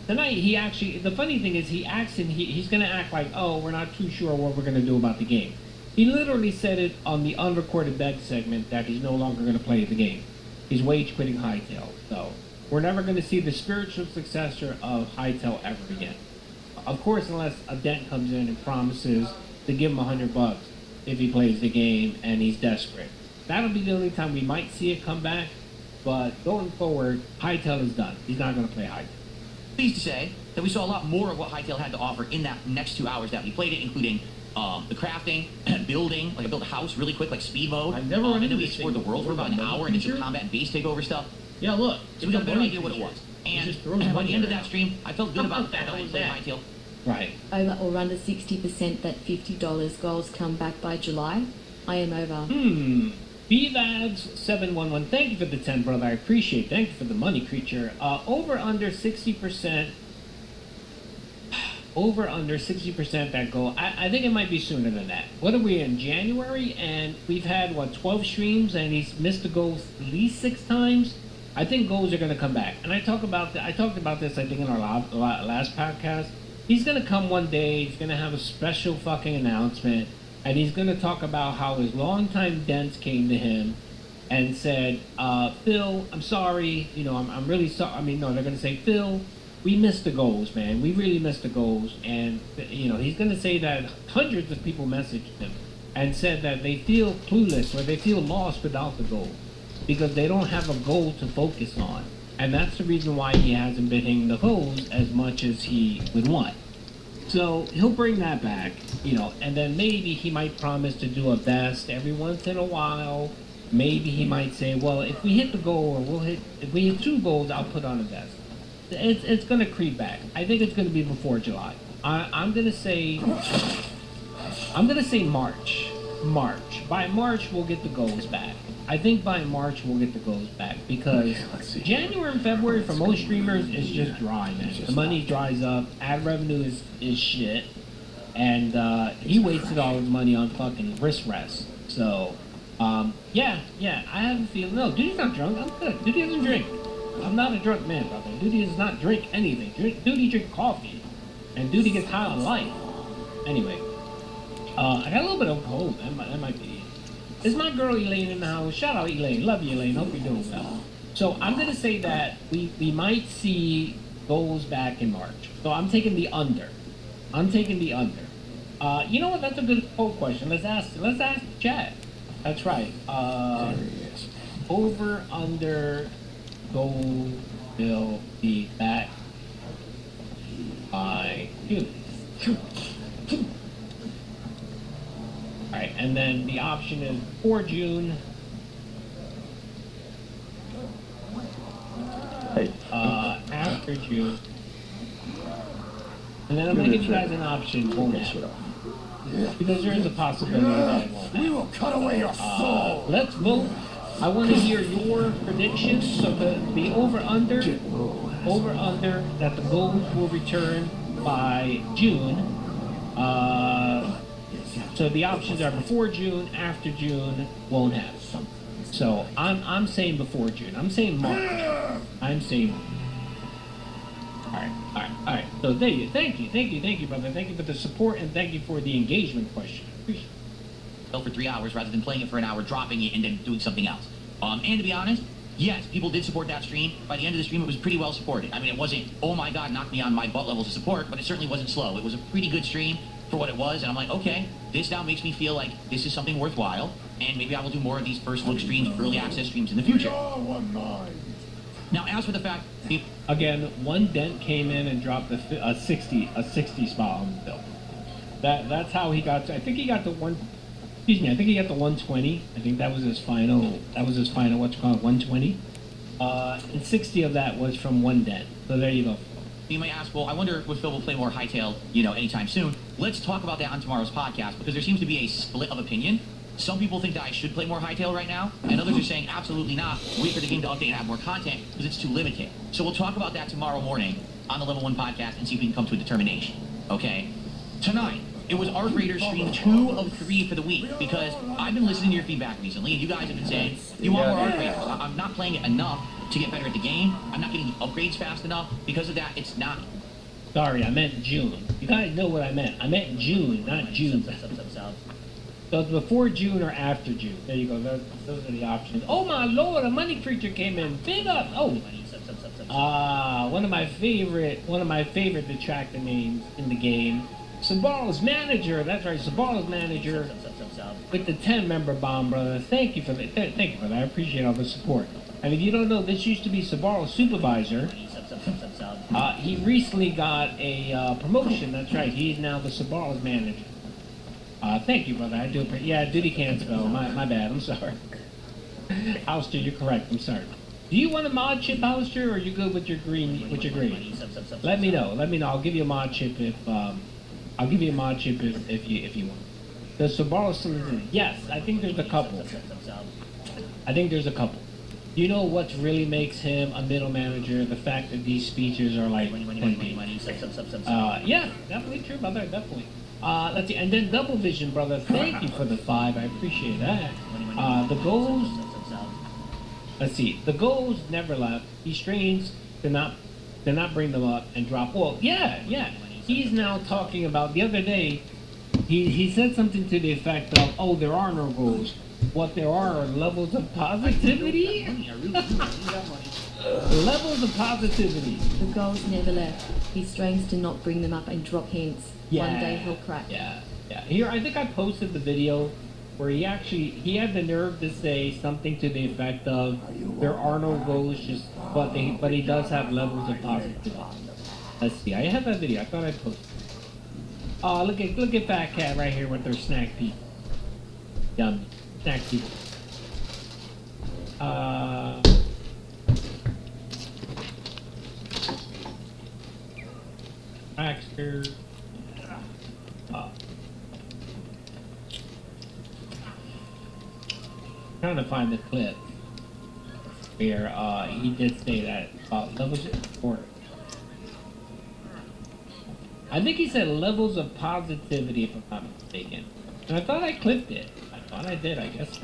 Tonight, he actually, the funny thing is, he's going to act like, oh, we're not too sure what we're going to do about the game. He literally said it on the unrecorded beg segment that he's no longer going to play the game. He's wage quitting Hytale. So, we're never going to see the spiritual successor of Hytale ever again. Of course, unless a dent comes in and promises to give him $100 if he plays the game and he's desperate. That'll be the only time we might see it come back. But going forward, Hytale is done. He's not going to play Hytale. Pleased to say that we saw a lot more of what Hytale had to offer in that next 2 hours that we played it, including the crafting, building, like I built a house really quick, like speed mode. I've never run and then into we this explored the thing world for before, about an but hour and did some feature? combat and base takeover stuff. Yeah, look. So we got a better idea what it was. And just throws by money the end of around. that stream, I felt good about the fact that I was played that? Hytale. Right. Over or under 60% that $50 goals come back by July. I am over. BVADS711, thank you for the 10, brother. I appreciate it. Thank you for the money, creature. Over under 60%. Over under 60% that goal. I think it might be sooner than that. What are we in January? And we've had, 12 streams, and he's missed the goals at least 6 times. I think goals are going to come back. And I talked about this, I think, in our last podcast. He's going to come one day. He's going to have a special fucking announcement. And he's going to talk about how his longtime dents came to him and said, Phil, I'm sorry. I'm really sorry. I mean, no, they're going to say, Phil, we missed the goals, man. We really missed the goals. And, he's going to say that hundreds of people messaged him and said that they feel clueless or they feel lost without the goal because they don't have a goal to focus on. And that's the reason why he hasn't been hitting the goals as much as he would want. So he'll bring that back, and then maybe he might promise to do a best every once in a while. Maybe he might say, well, if we hit the goal, or if we hit 2 goals, I'll put on a best. It's going to creep back. I think it's going to be before July. I'm going to say March. By March, we'll get the goals back. I think by March we'll get the goals back because January and February for most streamers is just dry, man. The money dries up, ad revenue is shit, and he wasted all his money on fucking wrist rest. So, yeah, I have a feeling. No, Duty's not drunk. I'm good. Duty doesn't drink. I'm not a drunk man, brother. Duty does not drink anything. Duty drink coffee, and Duty gets high on life. Anyway, I got a little bit of cold. That might be it. Is my girl Elaine in the house? Shout out Elaine. Love you, Elaine. Hope you're doing well. So I'm going to say that we might see goals back in March. So I'm taking the under. You know what? That's a good poll question. Let's ask the chat. That's right. Over, under, goals will be back by June. Alright, and then the option is for June. After June. And then I'm going to give you guys an option for that. Because there is a possibility that it won't happen. We will cut away your soul. Let's vote. I want to hear your predictions. So the over-under that the goals will return by June. So the options are before June, after June, won't happen. So I'm saying before June. I'm saying March. I'm saying. All right. So there you. Thank you, brother. Thank you for the support and thank you for the engagement question. Appreciate it. For 3 hours rather than playing it for an hour, dropping it, and then doing something else. And to be honest, yes, people did support that stream. By the end of the stream, it was pretty well supported. I mean, it wasn't, oh my god, knock me on my butt levels of support, but it certainly wasn't slow. It was a pretty good stream for what it was, and I'm like, okay, this now makes me feel like this is something worthwhile, and maybe I will do more of these first look streams, early access streams in the future. Now, as for the fact... Again, one dent came in and dropped a 60 spot on the bill. That's how he got to, I think he got the 120. I think that was his final, what's it called, 120. And 60 of that was from one dent. So there you go. You might ask, well, I wonder if Phil will play more Hytale, anytime soon. Let's talk about that on tomorrow's podcast, because there seems to be a split of opinion. Some people think that I should play more Hytale right now, and others are saying absolutely not. Wait for the game to update and have more content, because it's too limited. So we'll talk about that tomorrow morning on the Level 1 podcast and see if we can come to a determination. Okay? Tonight, it was Arc Raiders stream 2 of 3 for the week, because I've been listening to your feedback recently, and you guys have been saying, you want more Arc Raiders. I'm not playing it enough to get better at the game. I'm not getting the upgrades fast enough. Because of that, it's not... Sorry, I meant June. You guys know what I meant. I meant June, not June. So it's before June or after June. There you go. Those are the options. Oh my lord, a money creature came in. Big up. Oh. One of my favorite detractor names in the game. Sabaro's manager. That's right, Sabaro's manager with the 10-member bomb, brother. Thank you for that. Thank you for that. I appreciate all the support. And if you don't know, this used to be Sabaro's supervisor. He recently got a promotion. That's right. He's now the Sabaro's manager. Thank you, brother. I do appreciate. Yeah, Duty can't spell. My bad. I'm sorry. Ouster, you're correct. I'm sorry. Do you want a mod chip, Ouster, or are you good with your green? Let me know. I'll give you a mod chip if you want. The Subaru still in it? Yes, I think there's a couple. You know what really makes him a middle manager? The fact that these speeches are like yeah, definitely true, brother. Definitely. Let's see, and then Double Vision, brother. Thank you for the 5. I appreciate that. The goals. Let's see. The goals never left. He strains to not bring them up and drop. Well, yeah. He's now talking about the other day. He said something to the effect of, "Oh, there are no goals. What there are levels of positivity." Levels of positivity. The goals never left. He strains to not bring them up and drop hints. Yeah. One day he'll crack. Yeah. Here, I think I posted the video where he had the nerve to say something to the effect of, "There are no goals, but he does have levels of positivity." Let's see. I have that video. I thought I posted. Oh, look at Fat Cat right here with their snack people. Yummy. Snack people. Baxter. Trying to find the clip where he did say that about levels or I think he said levels of positivity, if I'm not mistaken. And I thought I clipped it. I thought I did, I guess.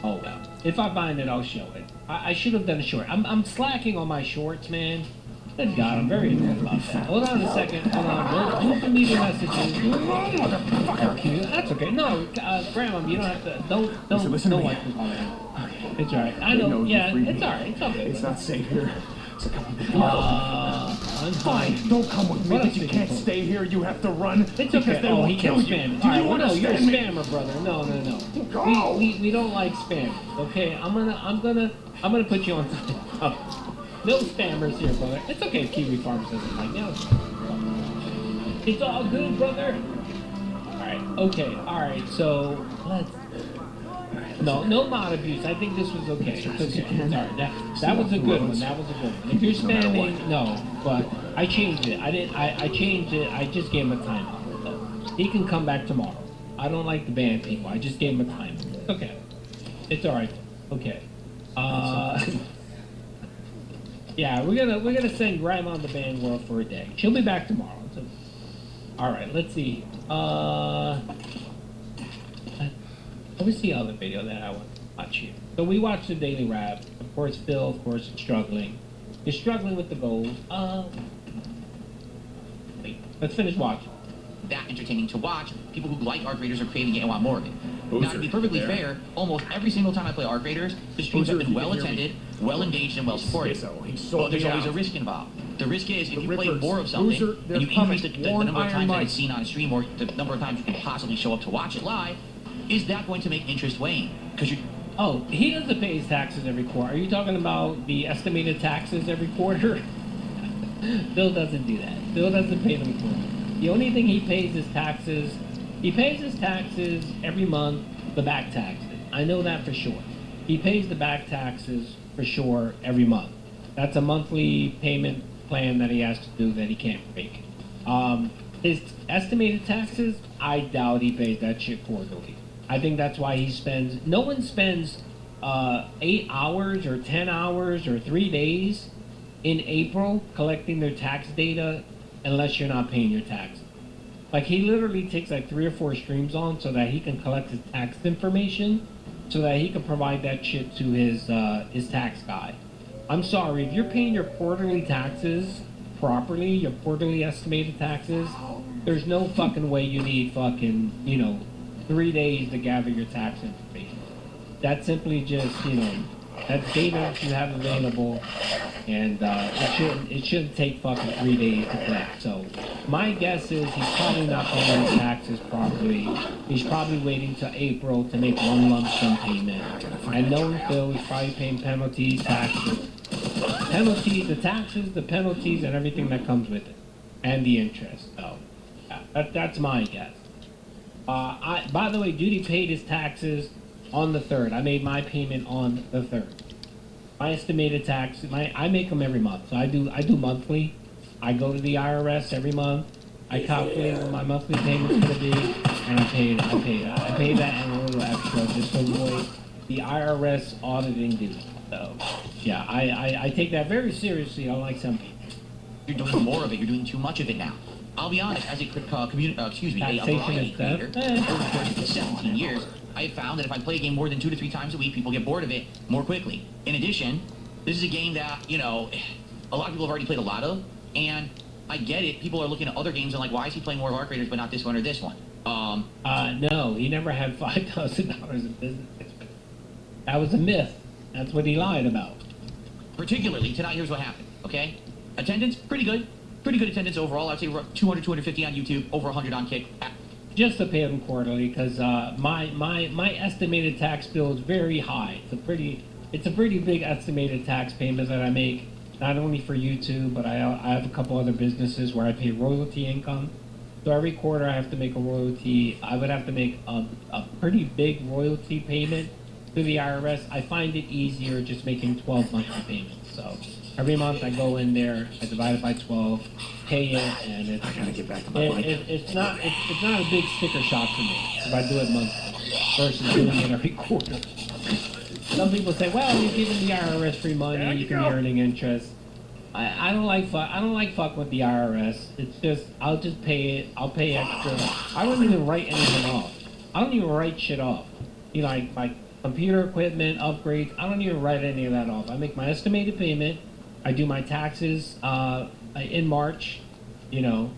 Oh well. If I find it, I'll show it. I should have done a short. I'm slacking on my shorts, man. Good God, I'm very annoyed about that. Hold on a second. Hold on. Don't delete the messages. That's okay. No, Grandma, you don't have to. Don't listen to me. watch me. Okay. It's alright. I know. Yeah, it's alright. It's okay. It's not safe here. So come with me. I'm fine. Don't come with me. But you can't stay here. You have to run. It's okay. They will he kill can you. spam. Do All right, you well, no, you're a understand me? spammer, brother. No. Go. We don't like spam. Okay, I'm gonna put you on. No spammers here, brother. It's okay if Kiwi Farms doesn't like now. It's all good, brother. Alright, okay, alright, so let's no mod abuse. I think this was okay. It's okay. Alright, that was a good one. If you're spamming, no, but I changed it. I changed it. I just gave him a timeout. So he can come back tomorrow. I don't like to ban people. I just gave him a timeout. Okay. It's alright. Okay. Yeah, we're gonna send Grandma to ban world for a day. She'll be back tomorrow. So. All right, let's see. What was the other video that I want to watch here? So we watched the Daily Rap. Of course, Phil, of course, is struggling. You're struggling with the goals. Wait, let's finish watching. That entertaining to watch. People who like Arc Raiders are craving it and want more of it. Now, to be perfectly fair, almost every single time I play Arc Raiders, the streams have been well attended, well engaged, and well supported. But there's always a risk involved. The risk is if you play more of something, and you increase the number of times that it's seen on a stream, or the number of times you can possibly show up to watch it live, is that going to make interest wane? Because you. Oh, he doesn't pay his taxes every quarter. Are you talking about the estimated taxes every quarter? Bill doesn't do that. Bill doesn't pay them quarterly. The only thing he pays is taxes. He pays his taxes every month, the back taxes. I know that for sure. He pays the back taxes for sure every month. That's a monthly payment plan that he has to do that he can't break. His estimated taxes, I doubt he pays that shit quarterly. I think that's why he spends. No one spends 8 hours or 10 hours or 3 days in April collecting their tax data unless you're not paying your taxes. Like, he literally takes like 3 or 4 streams on so that he can collect his tax information so that he can provide that shit to his tax guy. I'm sorry, if you're paying your quarterly taxes properly, your quarterly estimated taxes, there's no fucking way you need fucking, 3 days to gather your tax information. That's simply just, That's data that you have available, and it shouldn't take fucking 3 days to collect. So my guess is he's probably not paying his taxes properly. He's probably waiting till April to make one lump sum payment. And knowing Phil, he's probably paying penalties, taxes, the taxes, the penalties, and everything that comes with it, and the interest. So that's my guess. By the way, Duty paid his taxes on the 3rd. I made my payment on the 3rd. My estimated tax, I make them every month. So I do monthly. I go to the IRS every month. I calculate what my monthly payment's gonna be, and I pay that and a little extra just to avoid the IRS auditing duty. So yeah, I take that very seriously, unlike some people. You're doing more of it. You're doing too much of it now. I'll be honest, as a variety creator, over the course of 17 years, I have found that if I play a game more than 2 to 3 times a week, people get bored of it more quickly. In addition, this is a game that, you know, a lot of people have already played a lot of, and I get it. People are looking at other games and like, why is he playing more of Arc Raiders but not this one or this one? No, he never had $5,000 in business. That was a myth. That's what he lied about. Particularly, tonight, here's what happened, okay? Attendance, pretty good. Pretty good attendance overall. I'd say 200, 250 on YouTube, over 100 on Kick. Just to pay them quarterly, because my estimated tax bill is very high. It's a pretty big estimated tax payment that I make, not only for YouTube, but I have a couple other businesses where I pay royalty income. So every quarter I have to make a royalty. I would have to make a pretty big royalty payment to the IRS. I find it easier just making 12 monthly payments. So every month I go in there, I divide it by 12, pay it, and it's, I gotta get back to my bike. It's not a big sticker shock for me if I do it monthly versus doing it every quarter. Some people say, well, you're giving the IRS free money, you can be earning interest. I don't like fuck with the IRS. It's just, I'll just pay it. I'll pay extra. I don't even write anything off. I don't even write shit off. You know, like my computer equipment, upgrades, I don't even write any of that off. I make my estimated payment. I do my taxes in March, you know,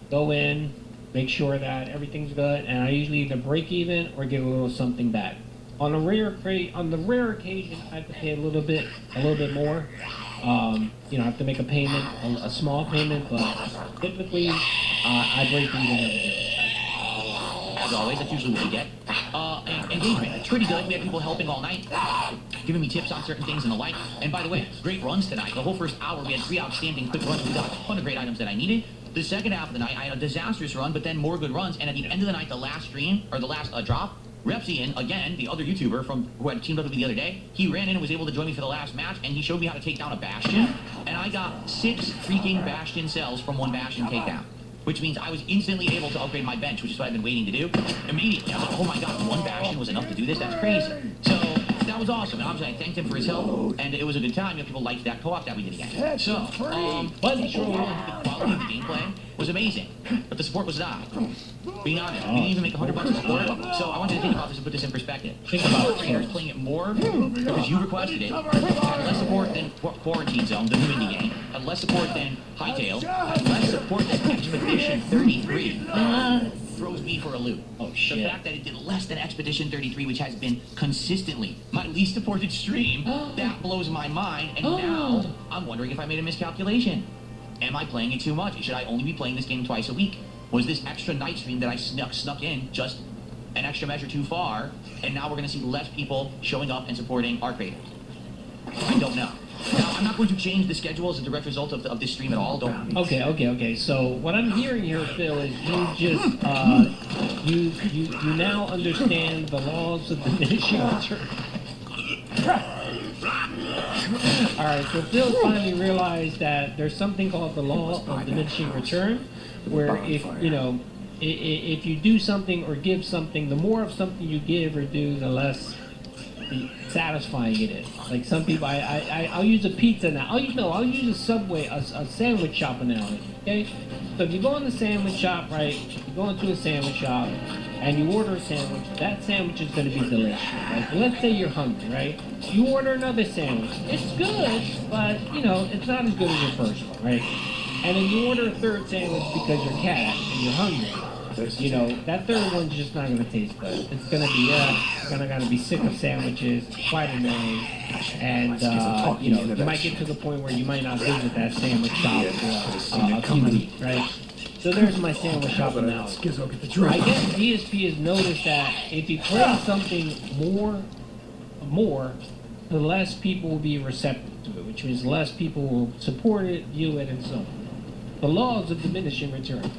go in, make sure that everything's good, and I usually either break even or get a little something back. On the rare occasion, I have to pay a little bit more. You know, I have to make a payment, a small payment, but typically I break even every day. As always, that's usually what we get. Engagement, pretty good. We had people helping all night, giving me tips on certain things and the like. And by the way, great runs tonight. The whole first hour, we had 3 outstanding quick runs. We got a ton of great items that I needed. The second half of the night, I had a disastrous run, but then more good runs. And at the end of the night, the last stream, or the last drop, Repsian, again, the other YouTuber who had teamed up with me the other day, he ran in and was able to join me for the last match, and he showed me how to take down a Bastion, and I got 6 freaking Bastion cells from 1 Bastion takedown, which means I was instantly able to upgrade my bench, which is what I've been waiting to do. Immediately, I was like, oh my god, 1 Bastion was enough to do this? That's crazy. So, that was awesome, and obviously I thanked him for his help, and it was a good time. You know, people liked that co-op that we did again. So, but the quality of the gameplay was amazing, but the support was not. Being honest, we didn't even make $100 in support, so I wanted to think about this and put this in perspective. Think about trainers playing it more because you requested it, had less support than Quarantine Zone, the new indie game, had less support than Hightail, had less support than Expedition 33. Throws me for a loop. Oh shit. The fact that it did less than Expedition 33, which has been consistently my least supported stream, that blows my mind, and now I'm wondering if I made a miscalculation. Am I playing it too much? Should I only be playing this game twice a week? Was this extra night stream that I snuck in just an extra measure too far, and now we're going to see less people showing up and supporting Arc Raiders? I don't know. Now, I'm not going to change the schedule as a direct result of this stream at all. Don't. Okay. So what I'm hearing here, Phil, is you just you now understand the laws of diminishing return. All right, so Phil finally realized that there's something called the law of diminishing return, where if you do something or give something, the more of something you give or do, the less satisfying it is. Like some people, I'll use a pizza now. I'll use a Subway, a sandwich shop analogy. Okay, so if you go in the sandwich shop, right? You go into a sandwich shop and you order a sandwich. That sandwich is going to be delicious. Right? So let's say you're hungry, right? You order another sandwich. It's good, but you know it's not as good as your first one, right? And then you order a third sandwich because you're cash and you're hungry. You know, that third one's just not gonna taste good. It's gonna be gonna be sick of sandwiches, quite annoying, and you know, you might get to the point where you might not visit that sandwich shop for a few weeks, right? So there's my sandwich shop analogy. I guess DSP has noticed that if you play something more, the less people will be receptive to it, which means less people will support it, view it, and so on. The laws of diminishing return.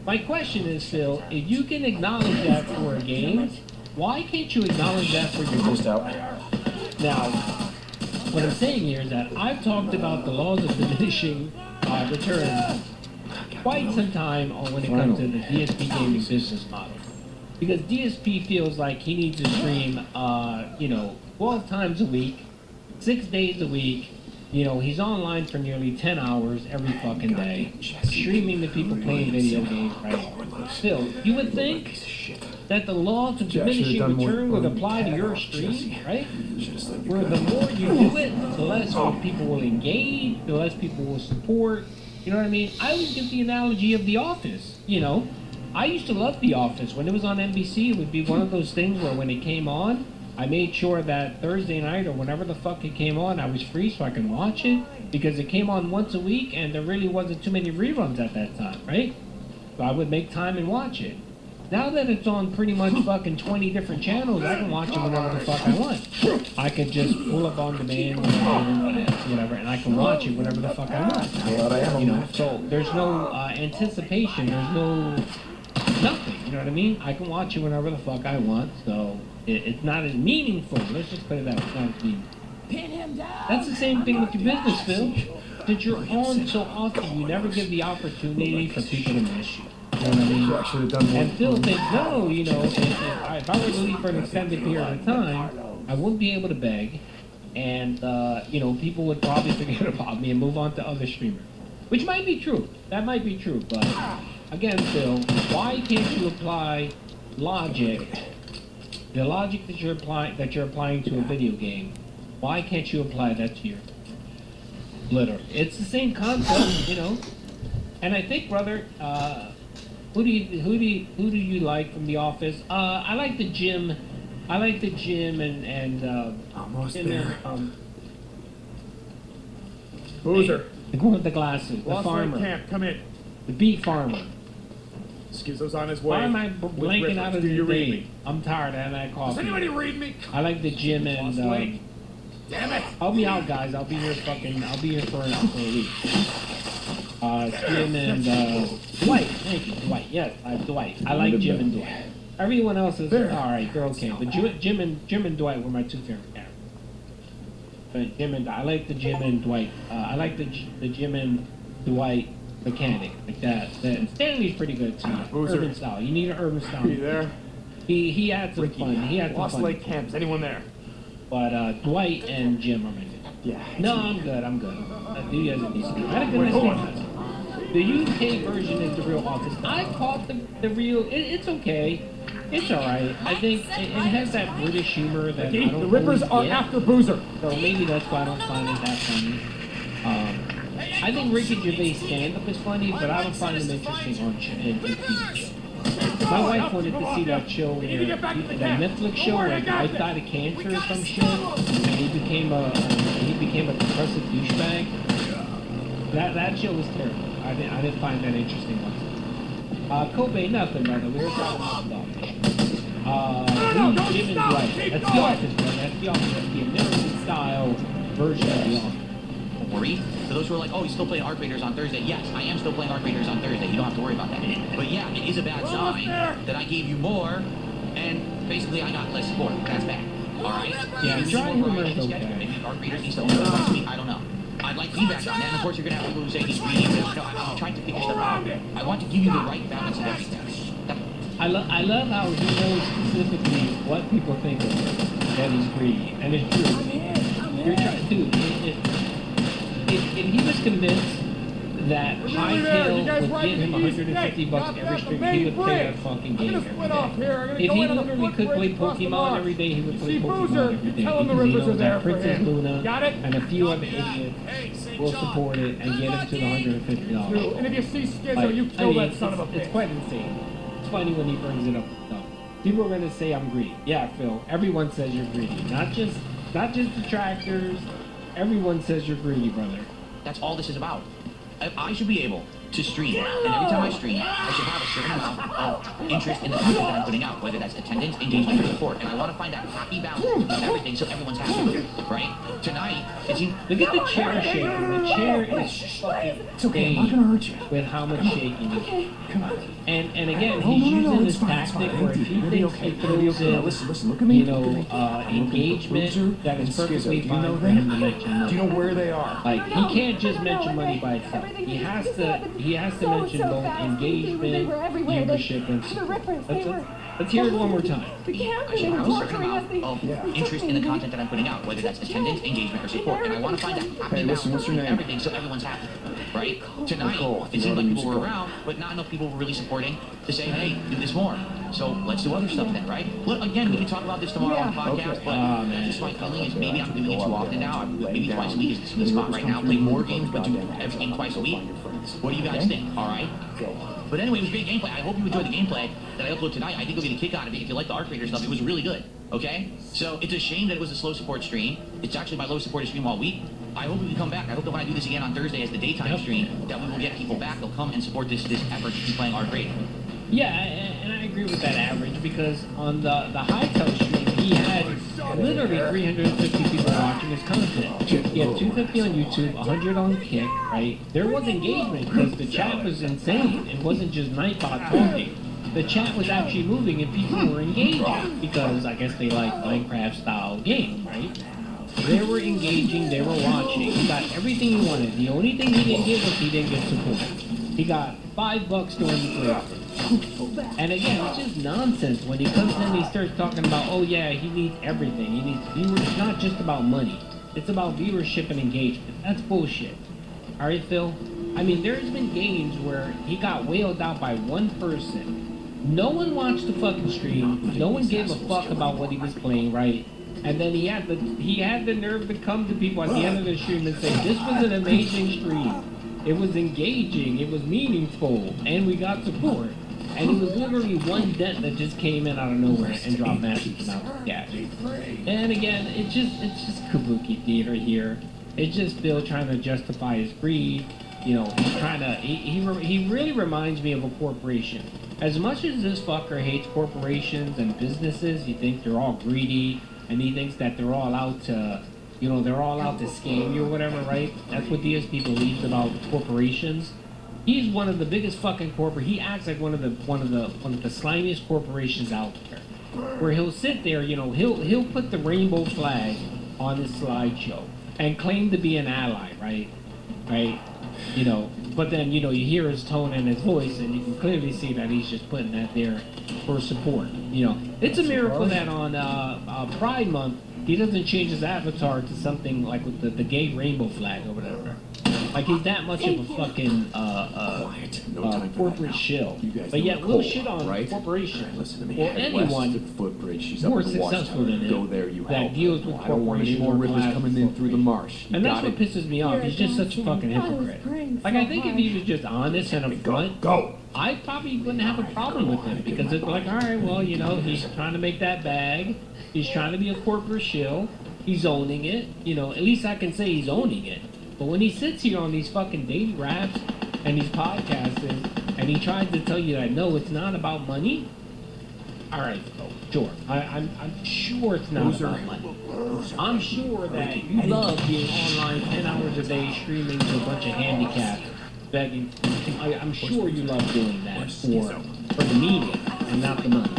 My question is, Phil, if you can acknowledge that for a game, why can't you acknowledge that for your business? Now, what I'm saying here is that I've talked about the laws of diminishing return quite some time on when it comes to the DSP gaming business model. Because DSP feels like he needs to stream, 12 times a week, 6 days a week. You know, he's online for nearly 10 hours every fucking day, streaming to people playing video games, right? Still, you would think that the laws of diminishing return would apply to your stream, right? Where the more you do it, the less people will engage, the less people will support. You know what I mean? I always give the analogy of The Office, you know? I used to love The Office. When it was on NBC, it would be one of those things where when it came on, I made sure that Thursday night or whenever the fuck it came on, I was free so I could watch it, because it came on once a week and there really wasn't too many reruns at that time, right? So I would make time and watch it. Now that it's on pretty much fucking 20 different channels, I can watch it whenever the fuck I want. I could just pull up on demand, whatever, and I can watch it whenever the fuck I want. You know, so there's no anticipation, there's no nothing, you know what I mean? I can watch it whenever the fuck I want, so it's not as meaningful. Let's just put it that way, it's not as meaningful. That's the same thing with your business, Phil. Since you're on so often, you never give the opportunity for people to miss you. You know what I mean? And Phil thinks, no, you know, if I were to leave for an extended period of time, I wouldn't be able to beg, and, you know, people would probably forget about me and move on to other streamers. Which might be true. That might be true, but, again, Phil, why can't you apply logic, the logic that you're applying to a video game, why can't you apply that to your literally? It's the same concept, you know? And I think, brother, who do you like from The Office? I like the Jim. And almost Jim there. and, Boozer. The one with the glasses, the Lost Lake farmer, Camp, come in. the beef farmer. Schizo's on his way. Why am I With blanking Rippers. out of Do the you read name? me? I'm tired. I haven't had coffee. Does anybody read me? I like the Jim and. Lost Lake. Damn it! I'll be out, guys. I'll be here for a week. Jim and Dwight. Thank you, Dwight. Yes, Dwight. I like Jim and Dwight. Everyone else is all right. They're okay, but Jim and Dwight were my two favorite characters. But I like the Jim and Dwight. I like the Jim and Dwight mechanic like that. Stanley's pretty good too. Urban style. You need an urban style. You there? He had some fun. He had some Lost fun. Lake Camp. Is anyone there? But Dwight and Jim are my favorite. Yeah. No, I'm good. You guys are decent. I had a good night. The UK version is the real Office. I caught the real. It's okay. It's alright. I think it has that British humor that I don't The Rippers are always get. after Boozer. So maybe that's why I don't find it that funny. I think Ricky Gervais stand-up is funny, but I don't find him interesting on TV show. My wife wanted to see that show, where, that Netflix show where I died of cancer or some shit, and he became a depressive douchebag. That show was terrible. I didn't find that interesting whatsoever. Kobe, nothing, brother. We were talking about Jim and Dwight. That's The Office, brother. That's The Office. That's the American-style version of The Office. Don't worry. For those who are like, oh, he's still playing Arc Raiders on Thursday. Yes, I am still playing Arc Raiders on Thursday. You don't have to worry about that. But yeah, it is a bad sign that I gave you more, and basically I got less support. That's bad. All right? Yeah, Maybe try more humor variety is schedule. okay. Maybe Arc Raiders needs to open up to me. I don't know. I'd like feedback on that. And of course, you're going to have people who say he's greedy. No, I'm trying to figure stuff out. I want to give you the right balance of everything. I love how he knows specifically what people think of him, that he's greedy, and it's true. You're trying, dude. If he was convinced that Hightail would give him $150 every stream, he would play that fucking game every day. If he literally could play Pokemon every day, he would play Pokemon every day. Because he knows that Princess Luna and a few other idiots will support it and get him to the $150. And if you see Schizo, you kill that son of a bitch. It's quite insane. funny when he brings it up. No. People are gonna say I'm greedy. Yeah, Phil. Everyone says you're greedy. Not just detractors. Everyone says you're greedy, brother. That's all this is about. I should be able to stream, and every time I stream, I should have a certain amount of interest in the content that I'm putting out, whether that's attendance, engagement, or support. And I want to find that happy balance with everything so everyone's happy, right? Tonight, it seems... Look at the chair shaking. The chair is fucking It's okay, I'm not gonna hurt you. with how much shaking it is. Come on. And again, No, he's no, no, using it's this fine, it's tactic fine. where if he You'll be thinks okay. he You'll be throws okay. in, Listen, look at me. you Look at know, me. I'm looking for engagement, Bruiser that is and Skizzo. perfectly Do you fine know for him to them? mention Do you money. know where they are? Like, he can't just mention money by itself. He has to mention both engagement, viewership, and support. Let's hear it one more time. I should have a certain amount of interest in the content that I'm putting out, whether that's attendance, engagement, or support. And I want to find that happy Hey, listen, what's your balance name? with everything so everyone's happy, right? Tonight, Nicole. it seemed like people were around, but not enough people were really supporting to say, hey, do this more. So let's do other stuff then, right? Look, again, we can talk about this tomorrow on the podcast, but just my feeling is maybe I'm doing it too often now. Maybe twice a week is the sweet spot right now. Play more games, but do every game twice a week. What do you guys think? All right? But anyway, it was great gameplay. I hope you enjoyed the gameplay that I uploaded tonight. I think you'll get a kick out of it. If you like the Arc Raider stuff, it was really good. Okay? So it's a shame that it was a slow support stream. It's actually my lowest supported stream all week. I hope we can come back. I hope that when I do this again on Thursday as the daytime stream, that we will get people back. They'll come and support this effort to keep playing Arc Raider. Yeah, and I agree with that average because on the Hightail stream, he had literally 350 people watching his content. He had 250 on YouTube, 100 on Kick, right? There was engagement because the chat was insane. It wasn't just Nightbot talking. The chat was actually moving and people were engaging because I guess they like Minecraft style game, right? They were engaging, they were watching. He got everything he wanted. The only thing he didn't get was he didn't get support. He got $5 during the playthrough. And again, it's just nonsense when he comes in and he starts talking about, oh yeah, he needs everything. He needs viewers. It's not just about money. It's about viewership and engagement. That's bullshit. All right, Phil? I mean, there's been games where he got whaled out by one person. No one watched the fucking stream. No one gave a fuck about what he was playing, right? And then he had the nerve to come to people at the end of the stream and say, this was an amazing stream. It was engaging, it was meaningful, and we got support. And it was literally one dent that just came in out of nowhere and dropped massive amounts of cash. And again, it's just kabuki theater here. It's just Bill trying to justify his greed. You know, he's trying to. He really reminds me of a corporation. As much as this fucker hates corporations and businesses, he thinks they're all greedy, and he thinks that they're all out to, you know, they're all out to scam you or whatever, right? That's what DSP believes about corporations. He's one of the biggest fucking corporate. He acts like one of the slimiest corporations out there. Where he'll sit there, you know, he'll put the rainbow flag on his slideshow and claim to be an ally, right? Right? You know, but then, you know, you hear his tone and his voice and you can clearly see that he's just putting that there for support. You know, it's a miracle that on Pride Month he doesn't change his avatar to something like with the gay rainbow flag or whatever. Like he's that much of a fucking corporate shill. But yet we'll shit on corporations Listen to me. or Head west anyone to the footbridge. She's more up the successful than Go him there, you that help. deals with I don't want any corporations more or rivers class coming in through the marsh. You and that's got what it? pisses me off. He's just such a fucking hypocrite. Like, I think if he was just honest and upfront, Go. I probably wouldn't have a problem with him because it's like, all right, well, you know, he's trying to make that bag. He's trying to be a corporate shill. He's owning it. You know, at least I can say he's owning it. But when he sits here on these fucking daily raps and these podcasts and he tries to tell you that, no, it's not about money. All right, sure. I'm sure it's not about money. I'm sure that you love being online 10 hours a day streaming to a bunch of handicapped begging. I'm sure you love doing that for the media and not the money.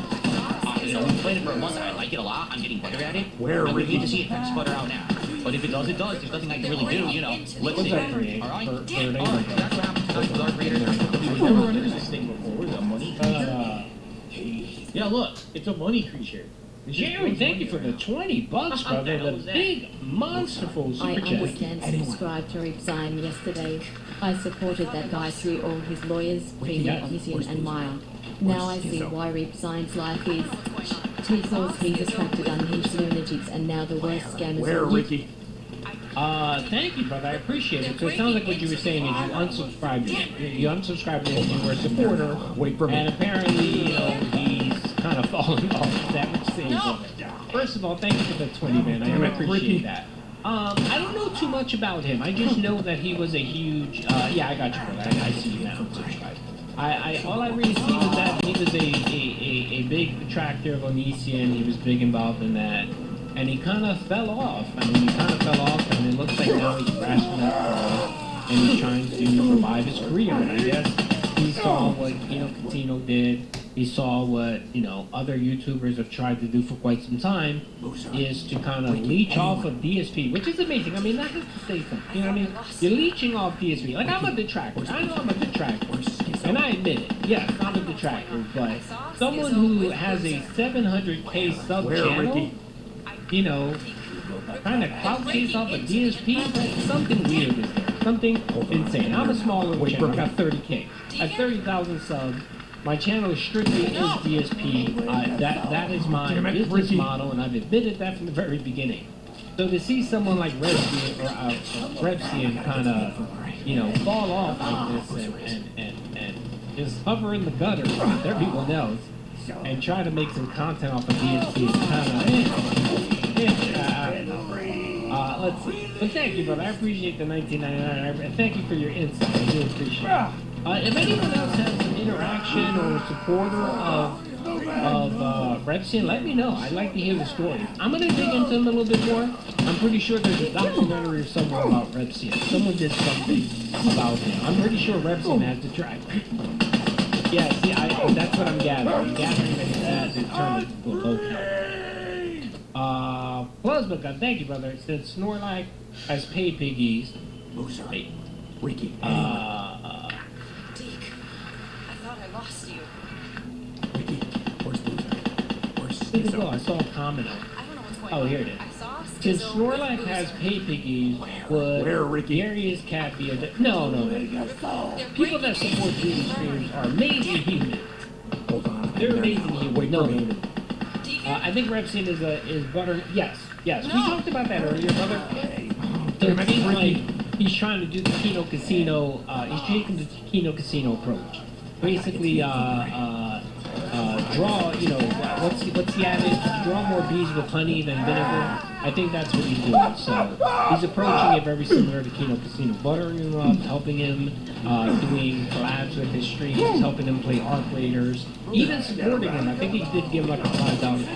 You know, we played it for a month. I like it a lot. I'm getting better at it. I'm looking to see it kind of sputter out now. But if it does, it does. There's nothing I can really do, you know. Let's see. All right? All right. That's what happens with Dark Raider. We've never run into this thing before. What is it, a money creature? Yeah, look. It's a money creature. Jerry, thank you for the $20, brother. The big, monsterful I super chat. understand subscribed to Rip Zion yesterday. I supported that guy through all his lawyers, Freeman, Mission, and Meyer. Now I see why Rip Zion's life is. T-Source, he's attracted unhinged lunatics, and now the worst scammers are Ricky? Thank you, brother. I appreciate it. So it sounds like what you were saying is you unsubscribed. You unsubscribed if you were a supporter. Wait for me. And apparently, he's kind of falling off. Is that what you're saying, brother? First of all, thank you for the 20, man. I appreciate that. I don't know too much about him. I just know that he was a huge. Yeah, I got you, brother. I see you now. Subscribe. All I really see was that he was a big attractor of Onision. He was big involved in that. And he kind of fell off. I mean, he kind of fell off, and it looks like now he's grasping that ball, and he's trying to revive his career. And I guess he saw what Kino Casino did. He saw what, other YouTubers have tried to do for quite some time, is to kind of leech off of DSP, which is amazing. I mean, that has to say something. You know what I mean? You're leeching off DSP. Like, I'm a detractor. I know I'm a detractor. And I admit it. Yes, I'm a detractor. But someone who has a 700K sub channel, trying to clout chase off a DSP, something weird is there. Something insane. I'm a smaller channel. I got 30K. I have 30,000 subs. My channel is strictly DSP. That is my business model, and I've admitted that from the very beginning. So to see someone like Revsian kind of, fall off like this and just hover in the gutter with everyone else and try to make some content off of DSP is kind of, let's see. But thank you, brother. I appreciate the 1999. Thank you for your insight. I do appreciate it. If anyone else has an interaction or a supporter of Revsian, let me know. I'd like to hear the story. I'm going to dig into him a little bit more. I'm pretty sure there's a documentary or somewhere about Revsian. Someone did something about him. I'm pretty sure Revsian has the track. Yeah, see, that's what I'm gathering. I'm gathering that he has determined to a low Plasma Gun, thank you, brother. It said Snorlax has pay piggies. Hey. Ricky. Deke, I thought I lost you. Ricky, where's Loser? Where's I saw a comment on it. I don't know what's going on. Oh, here it is. I saw Since Schizo Snorlax with has Loser. pay piggies, would Darius Cat be a... No. People that support these streams are amazing humans. Hold on. They're amazing humans. Wait for me. I think Revsian is butter. Yes. We talked about that earlier, brother. So it seems like he's trying to do the Kino Casino. He's taking the Kino Casino approach. Basically, draw. What's the adage? Draw more bees with honey than vinegar. I think that's what he's doing. So he's approaching it very similar to Kino Casino, buttering him up, helping him, doing collabs with his streams, helping him play Arc Raiders, even supporting him. I think he did give like a $5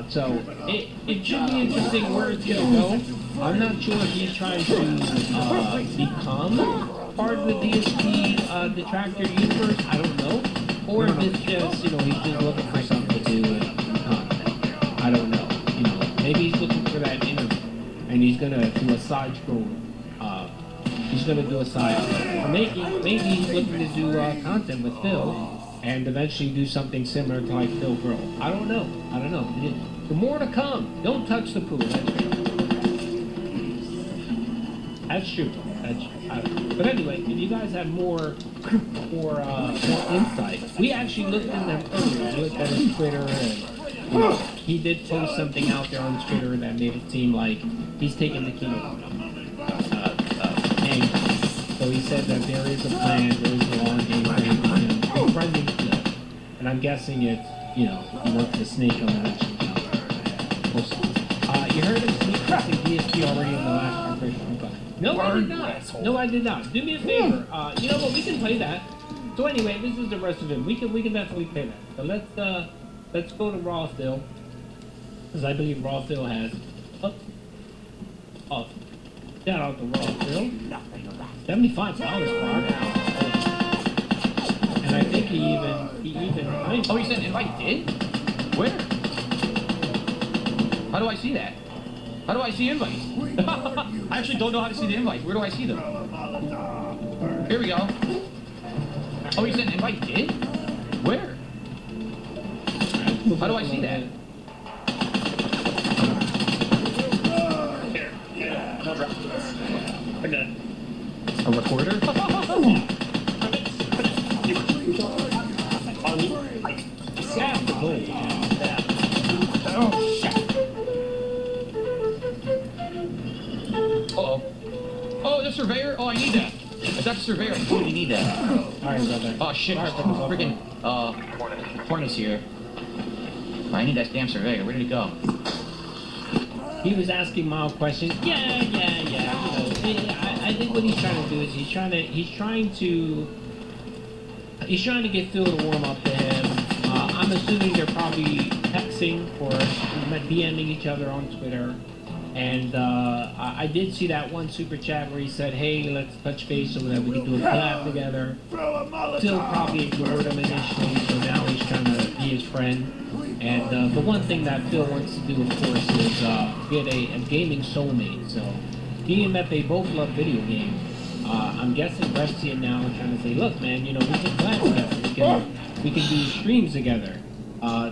so it should be interesting where it's gonna go. I'm not sure if he's trying to become part of the DSP detractor universe. I don't know, or if it's just he's just looking for something to do and content. I don't know. Maybe he's looking for that interview, and he's gonna do a side scroll. He's gonna do a side scroll. Or maybe he's looking to do content with Phil, and eventually do something similar to like Phil Grow. I don't know. The more to come. Don't touch the pool. That's true. But anyway, if you guys have more insight, we actually looked in them earlier. We looked at his Twitter, and he did post something out there on his Twitter that made it seem like he's taking the Kino angle. So he said that there is a plan, there is a long game plan for him befriending Phil. And I'm guessing it's, he went to Snake on the next one. You heard him sneak pressing DSP already in the last arbitration. No, I did not. No, I did not. Do me a favor. You know what? We can play that. So anyway, this is the rest of it. We can definitely play that. So let's go to Raw Phil, because I believe Raw Phil has. Shout out to Raw Phil. $75 per hour. And I think he even. Oh, he said invite did? Where? How do I see that? How do I see invites? I actually don't know how to see the invites. Where do I see them? Here we go. Oh, he said invite did? Where? How do I see that? A recorder? That's surveyor. I really need that. Alright, brother. Oh shit! Sorry for the Freaking Hornets here. I need that damn surveyor. Where did it go? He was asking mild questions. Yeah. You know, I think what he's trying to do is he's trying to get Phil to warm up to him. I'm assuming they're probably texting or DMing each other on Twitter. And I did see that one super chat where he said, "Hey, let's touch base so that we can do a collab together." Phil probably ignored him initially, so now he's trying to be his friend. And the one thing that Phil wants to do, of course, is get a gaming soulmate. So, being that they both love video games, I'm guessing Restian now is trying to say, "Look, man, you know, we can collab together. We can do streams together."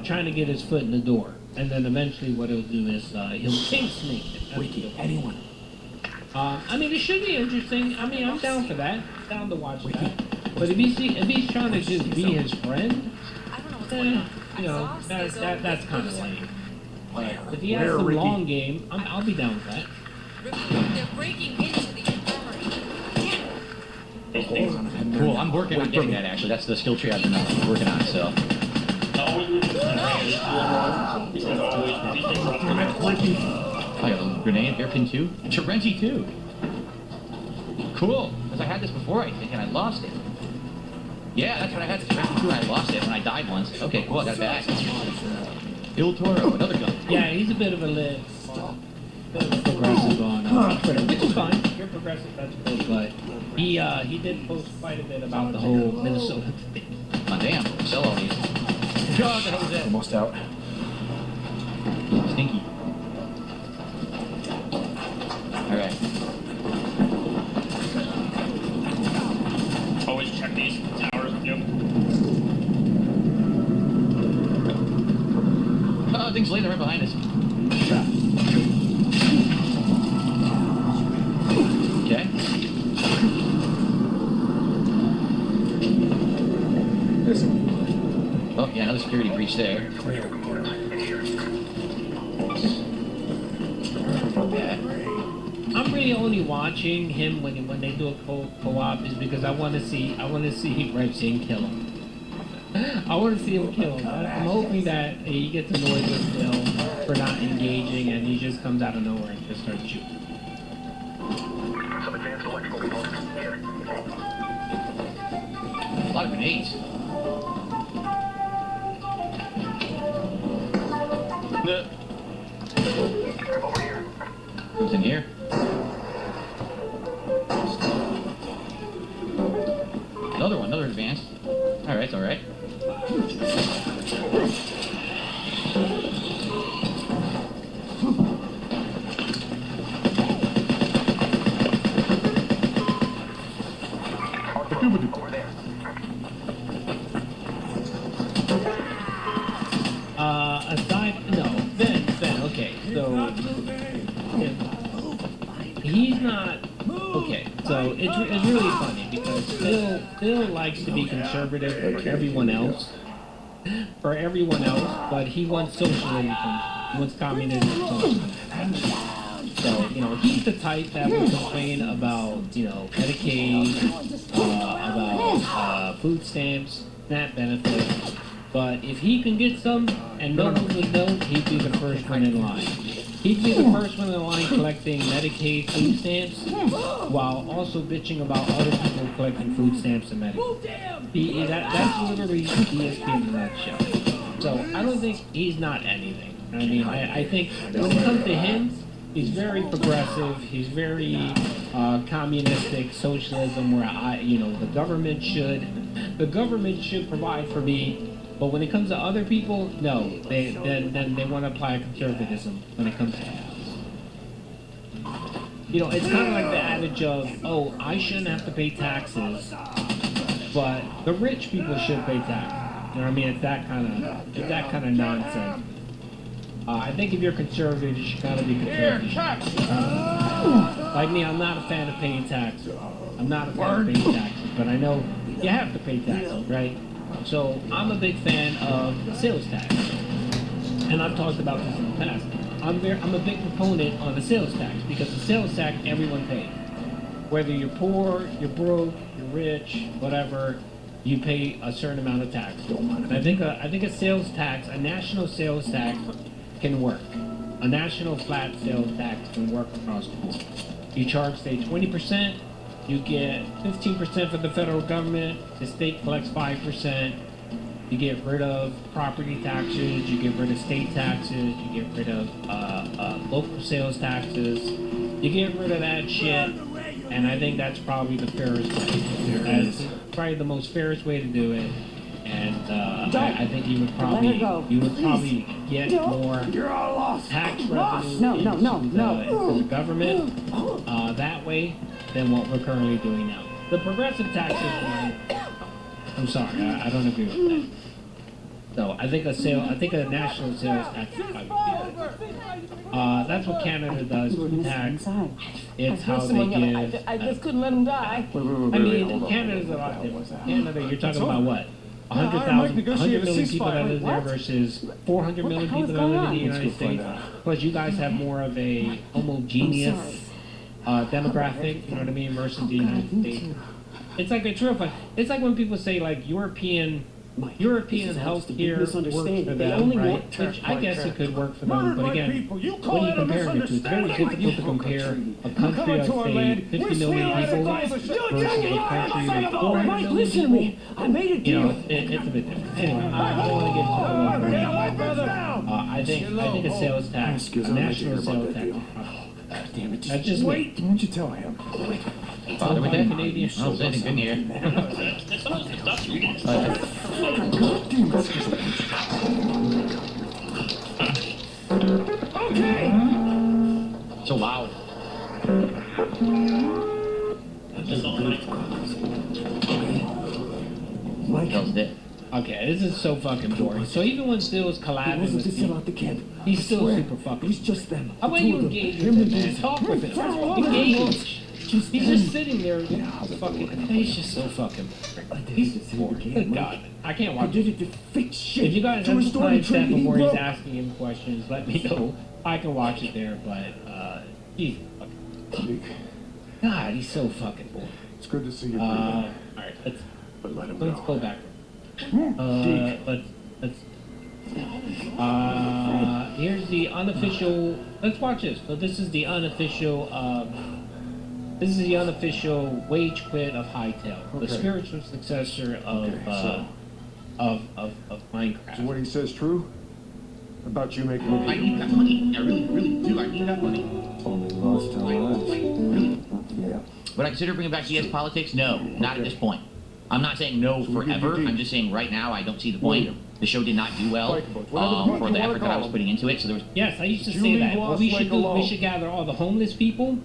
Trying to get his foot in the door. And then eventually what he'll do is he'll kink snake it. Wiki, anyone? I mean, it should be interesting. I mean, I'm down for that. Down to watch that. But if he's trying to just be his friend, you know, that's kind of lame. If he has some long game, I'll be down with that. They're breaking into the infirmary. Cool. I'm working on getting that actually. That's the skill tree I've been working on. So. I got a grenade, airpin 2, Tarenti 2. Cool, because I had this before, I think, and I lost it. Yeah, that's what I had, the Tarenti 2, and I lost it when I died once. Okay, cool, I got it back. Il Toro, another gun. Yeah, he's a bit of a progressive on Twitter, which is fine. You're progressive, that's cool, but he did post quite a bit about the whole Minnesota thing. Oh, damn, sell all these. God, that was it. Almost out. Stinky. Alright. Always check these towers. Yep. Oh, things laying right behind us. Okay. Oh, yeah, another security breach there. Yeah. I'm really only watching him when they do a co-op is because I want to see Reggie kill him. I want to see him kill him. I'm hoping that he gets annoyed with Phil for not engaging and he just comes out of nowhere and just starts shooting. A lot of grenades. No. Who's in here? Another advanced. Alright, it's alright. Okay, so he's not okay. So it's really funny because Phil likes to be conservative for everyone else, but he wants socialism. He wants communism. So you know he's the type that will complain about Medicaid, about food stamps, SNAP benefits. But if he can get some and no one would know, he'd be the first one in line. He'd be the first one in line collecting Medicaid food stamps while also bitching about other people collecting food stamps and Medicaid. That's literally ESP in a nutshell. So I don't think he's not anything. I mean, I think when it comes to him, he's very progressive. He's very communistic socialism, where the government should provide for me. But when it comes to other people, no, they want to apply conservatism when it comes to taxes. It's kind of like the adage of, oh, I shouldn't have to pay taxes, but the rich people should pay taxes. You know what I mean? It's that kind of nonsense. I think if you're conservative, you should kind of be conservative. Like me, I'm not a fan of paying taxes. But I know you have to pay taxes, right? So I'm a big fan of sales tax, and I've talked about this in the past. I'm a big proponent on the sales tax because the sales tax everyone pays. whether you're poor, you're broke, you're rich, whatever, you pay a certain amount of tax. And I think a sales tax, a national sales tax, can work. A national flat sales tax can work across the board. You charge, say, 20%, you get 15% from the federal government, the state collects 5%, you get rid of property taxes, you get rid of state taxes, you get rid of local sales taxes, you get rid of that shit, and I think that's probably the fairest way. That's probably the most fairest way to do it. And I think you would probably get more tax revenue into the government that way than what we're currently doing now. The progressive tax system, I'm sorry, I don't agree with that. So I think a national sales tax is probably good. That's what Canada does with tax. It's how they give. I just couldn't let him die. I mean, Canada's a lot different. Canada, you're talking about what? 100 million people that live there versus 400 million people that live in the United States. Plus, you guys have more of a homogeneous demographic, you know what I mean, versus the United States. It's like it's real fun. It's like when people say like European healthcare works for them, right? Which I guess it could work for them, but again, what are you comparing it to? It's very difficult to compare a country of say 50 million people versus a country with 400 million people. I made it. You know, it's a bit different. Anyway, I don't want to get into the I think a sales tax, a national sales tax. Damn it! That's just wait. Why don't you tell him? Bother with that? Canadian. I don't say anything here. Okay. So loud. What else did? Okay, this is so fucking boring. So even when Steele's collabing with me, he's still super fucking. He's just them. How about you engage with him, man? Talk with him. Engage. He's just sitting there, fucking. He's just so fucking. He's boring. Good God, I can't watch it. If you guys have the time step before he's asking him questions, let me know. I can watch it there, but he's fucking. God, he's so fucking boring. It's good to see you. All right, let's go back. Here's the unofficial. Let's watch this. So this is the unofficial. This is the unofficial wage quit of Hightail, the spiritual successor of Minecraft. So what he says true about you making I need that money. I really, really do. I need that money. only lost time. Yeah. Would I consider bringing back DS politics? No, not at this point. I'm not saying no forever. I'm just saying right now I don't see the point. The show did not do well for the effort that I was putting into it. So there was. Yes, I used to say that. What we should do, we should gather all the homeless people,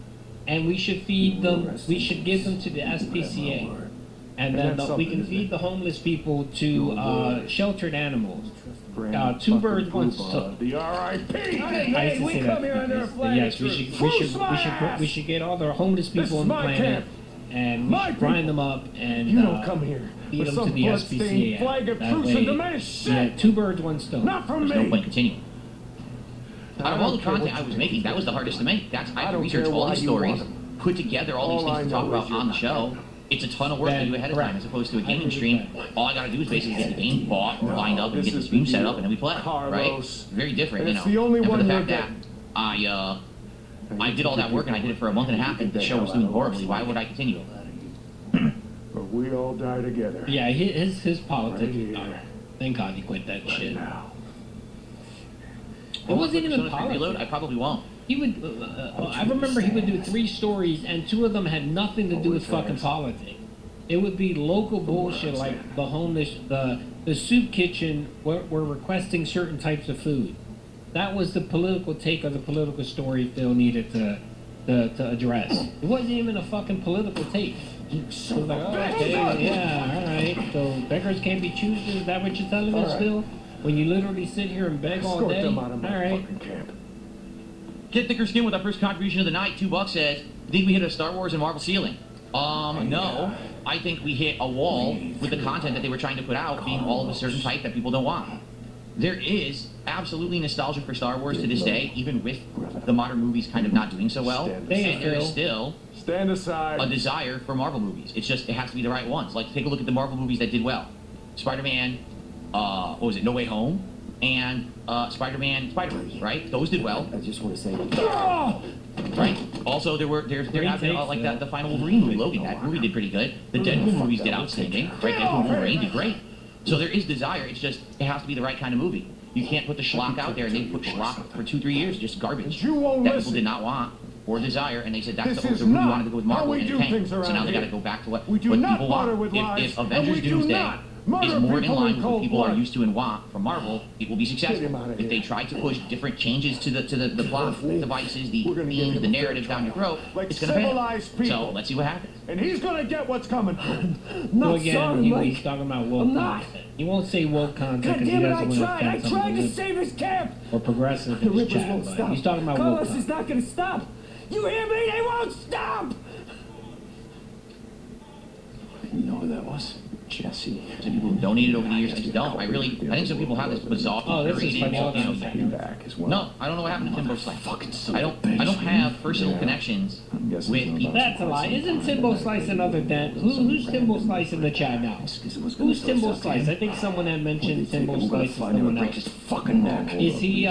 and we should feed them. We should give them to the SPCA, and then we can feed the homeless people to sheltered animals. 2 birds, 1 stone. The R.I.P. I used to say that. Yes, we should get all the homeless people on the planet, and we should grind them up and You don't come here feed with them to some the blood-stained SPCA. flag of That truce way, and demand shit. yeah, 2 birds, 1 stone. Not from There's no me. point continuing. Out of all the content I was making, that was the hardest to make. I had to research all these stories, put together all these things to talk about on the show. It's a ton of work to do ahead of time, as opposed to a gaming stream. All I gotta do is basically get the game bought, lined up, and get the stream set up, and then we play. Right? Very different, you know. the only And for one the you're fact that I did all that work and I did it for a month and a half, and the show was doing horribly. Why would I continue? But we all die together. Yeah, his politics. Thank God he quit that shit. It wasn't even politics. I probably won't. He would. I remember he would do 3 stories, and 2 of them had nothing to do with fucking politics. It would be local bullshit like the homeless, the soup kitchen were requesting certain types of food. That was the political take of the political story Phil needed to address. It wasn't even a fucking political take. It was like, oh, okay, yeah, all right. So beggars can't be choosers. Is that what you're telling us, Phil? When you literally sit here and beg all day. All right. Get thicker skin with our first contribution of the night. $2 says, think we hit a Star Wars and Marvel ceiling? No. I think we hit a wall with the content that they were trying to put out being all of a certain type that people don't want. there is absolutely nostalgia for Star Wars to this day, even with the modern movies kind of not doing so well. And there is still Stand aside. a desire for Marvel movies. It's just, it has to be the right ones. Like, take a look at the Marvel movies that did well. Spider-Man, what was it, No Way Home, and Spider-Man, Spider-Verse, right? Those did well. I just want to say, Right. Also, there has been like that the final Wolverine movie, Logan. That movie did pretty good. The Deadpool movies did outstanding. Right. Deadpool and Wolverine did great. So there is desire. It's just it has to be the right kind of movie. You can't put the schlock out there, and they put schlock for 2-3 years, just garbage that people did not want or desire, and they said that's the movie wanted to go with Marvel, and it tanked. So now they got to go back to what people want. If Avengers Doomsday is more in line with what people are used to and want from Marvel, it will be successful. If they try to push different changes to the plot devices, the themes, the narrative down your throat, it's going to fail. So let's see what happens. And he's gonna get what's coming. Well, again, he's talking about woke content. He won't say woke content because he doesn't want to offend someone to save his camp. or progressive The in his Rippers chat, won't but stop. he's talking about woke Carlos content. is not gonna stop. You hear me? They won't stop. you know who that was? Jesse. Some people who donated over the years, I just don't. I think some people have this bizarre back as well. No, I don't know what happened to Timbo Slice. I don't have personal connections with people. That's a lie. Isn't Timbo Slice another dent? Who's Timbo Slice in the chat now? Who's Timbo Slice? I think someone had mentioned Timbo Slice is someone else. Is he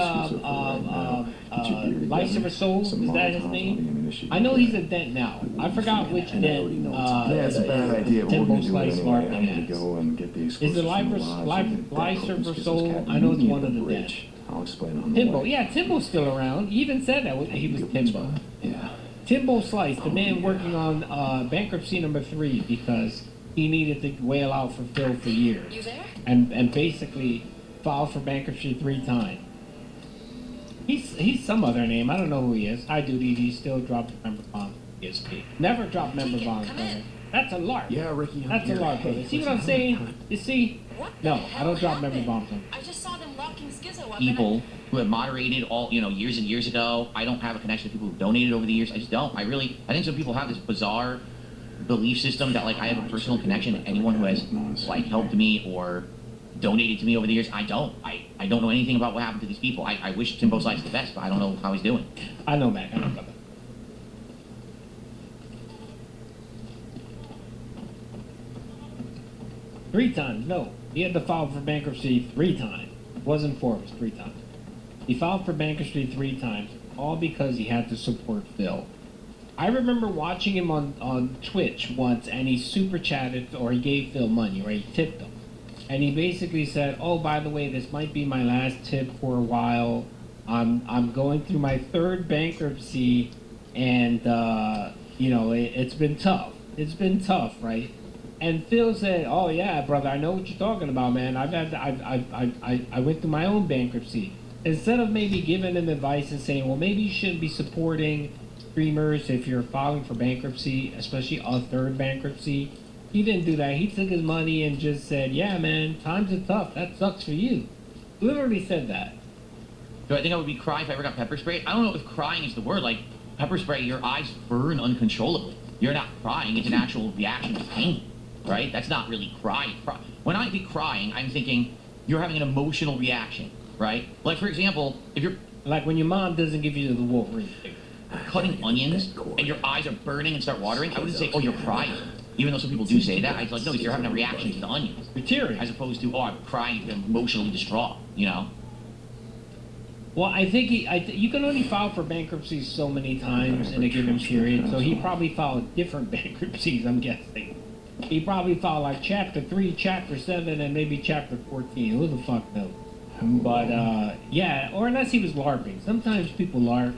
Lice of a Soul? Is that his name? I know he's a dent now. I forgot which dent That's a bad idea. Timbo Slice marketing has. Go and get the Is it Lice of a Soul? I know it's one of the dents. I'll explain on the Timbo, way. yeah, Timbo's still around. He even said that he was Timbo. Yeah. Timbo Slice, the man working on bankruptcy number 3 because he needed to wail out for Phil for years. You there? And basically filed for bankruptcy 3 times. He's some other name. I don't know who he is. Hi, Doody. He still dropped member bomb. ESP. Never dropped member bombs, brother. That's a lark. Yeah, Ricky. That's a lark, brother. See what I'm saying? You see? No, I don't drop member bombs on. I just saw them locking Skizzo up. People who have moderated all, years and years ago. I don't have a connection to people who donated over the years. I just don't. I think some people have this bizarre belief system that, like, I have a personal connection to anyone who has, like, helped me or donated to me over the years. I don't. I don't know anything about what happened to these people. I wish Timbo Slice the best, but I don't know how he's doing. I know, Mac. I know, brother. Three times, no. He had to file for bankruptcy 3 times. It wasn't 4, it was 3 times. He filed for bankruptcy 3 times, all because he had to support Phil. I remember watching him on Twitch once, and he super chatted, or he gave Phil money, right? He tipped him. And he basically said, oh, by the way, this might be my last tip for a while. I'm going through my 3rd bankruptcy, and, it's been tough. It's been tough, right? And Phil said, oh, yeah, brother, I know what you're talking about, man. I went through my own bankruptcy. Instead of maybe giving him advice and saying, well, maybe you shouldn't be supporting streamers if you're filing for bankruptcy, especially a 3rd bankruptcy, he didn't do that. He took his money and just said, yeah, man, times are tough. That sucks for you. Literally said that. Do I think I would be crying if I ever got pepper sprayed? I don't know if crying is the word. Like, pepper spray, your eyes burn uncontrollably. You're not crying. It's an actual reaction to pain, right? That's not really crying. When I think crying, I'm thinking you're having an emotional reaction, right? Like, for example, if you're... Like when your mom doesn't give you the Wolverine thing. Cutting onions and your eyes are burning and start watering, I wouldn't say, oh, you're crying. Even though some people do say that, I'd like, no, you're having a reaction to the onions. You're tearing. As opposed to, oh, I'm crying, I'm emotionally distraught, Well, I think you can only file for bankruptcy so many times in a given period, so he probably filed different bankruptcies, I'm guessing. He probably filed like Chapter 3, Chapter 7, and maybe Chapter 14. Who the fuck knows? But, yeah, or unless he was LARPing. Sometimes people LARP.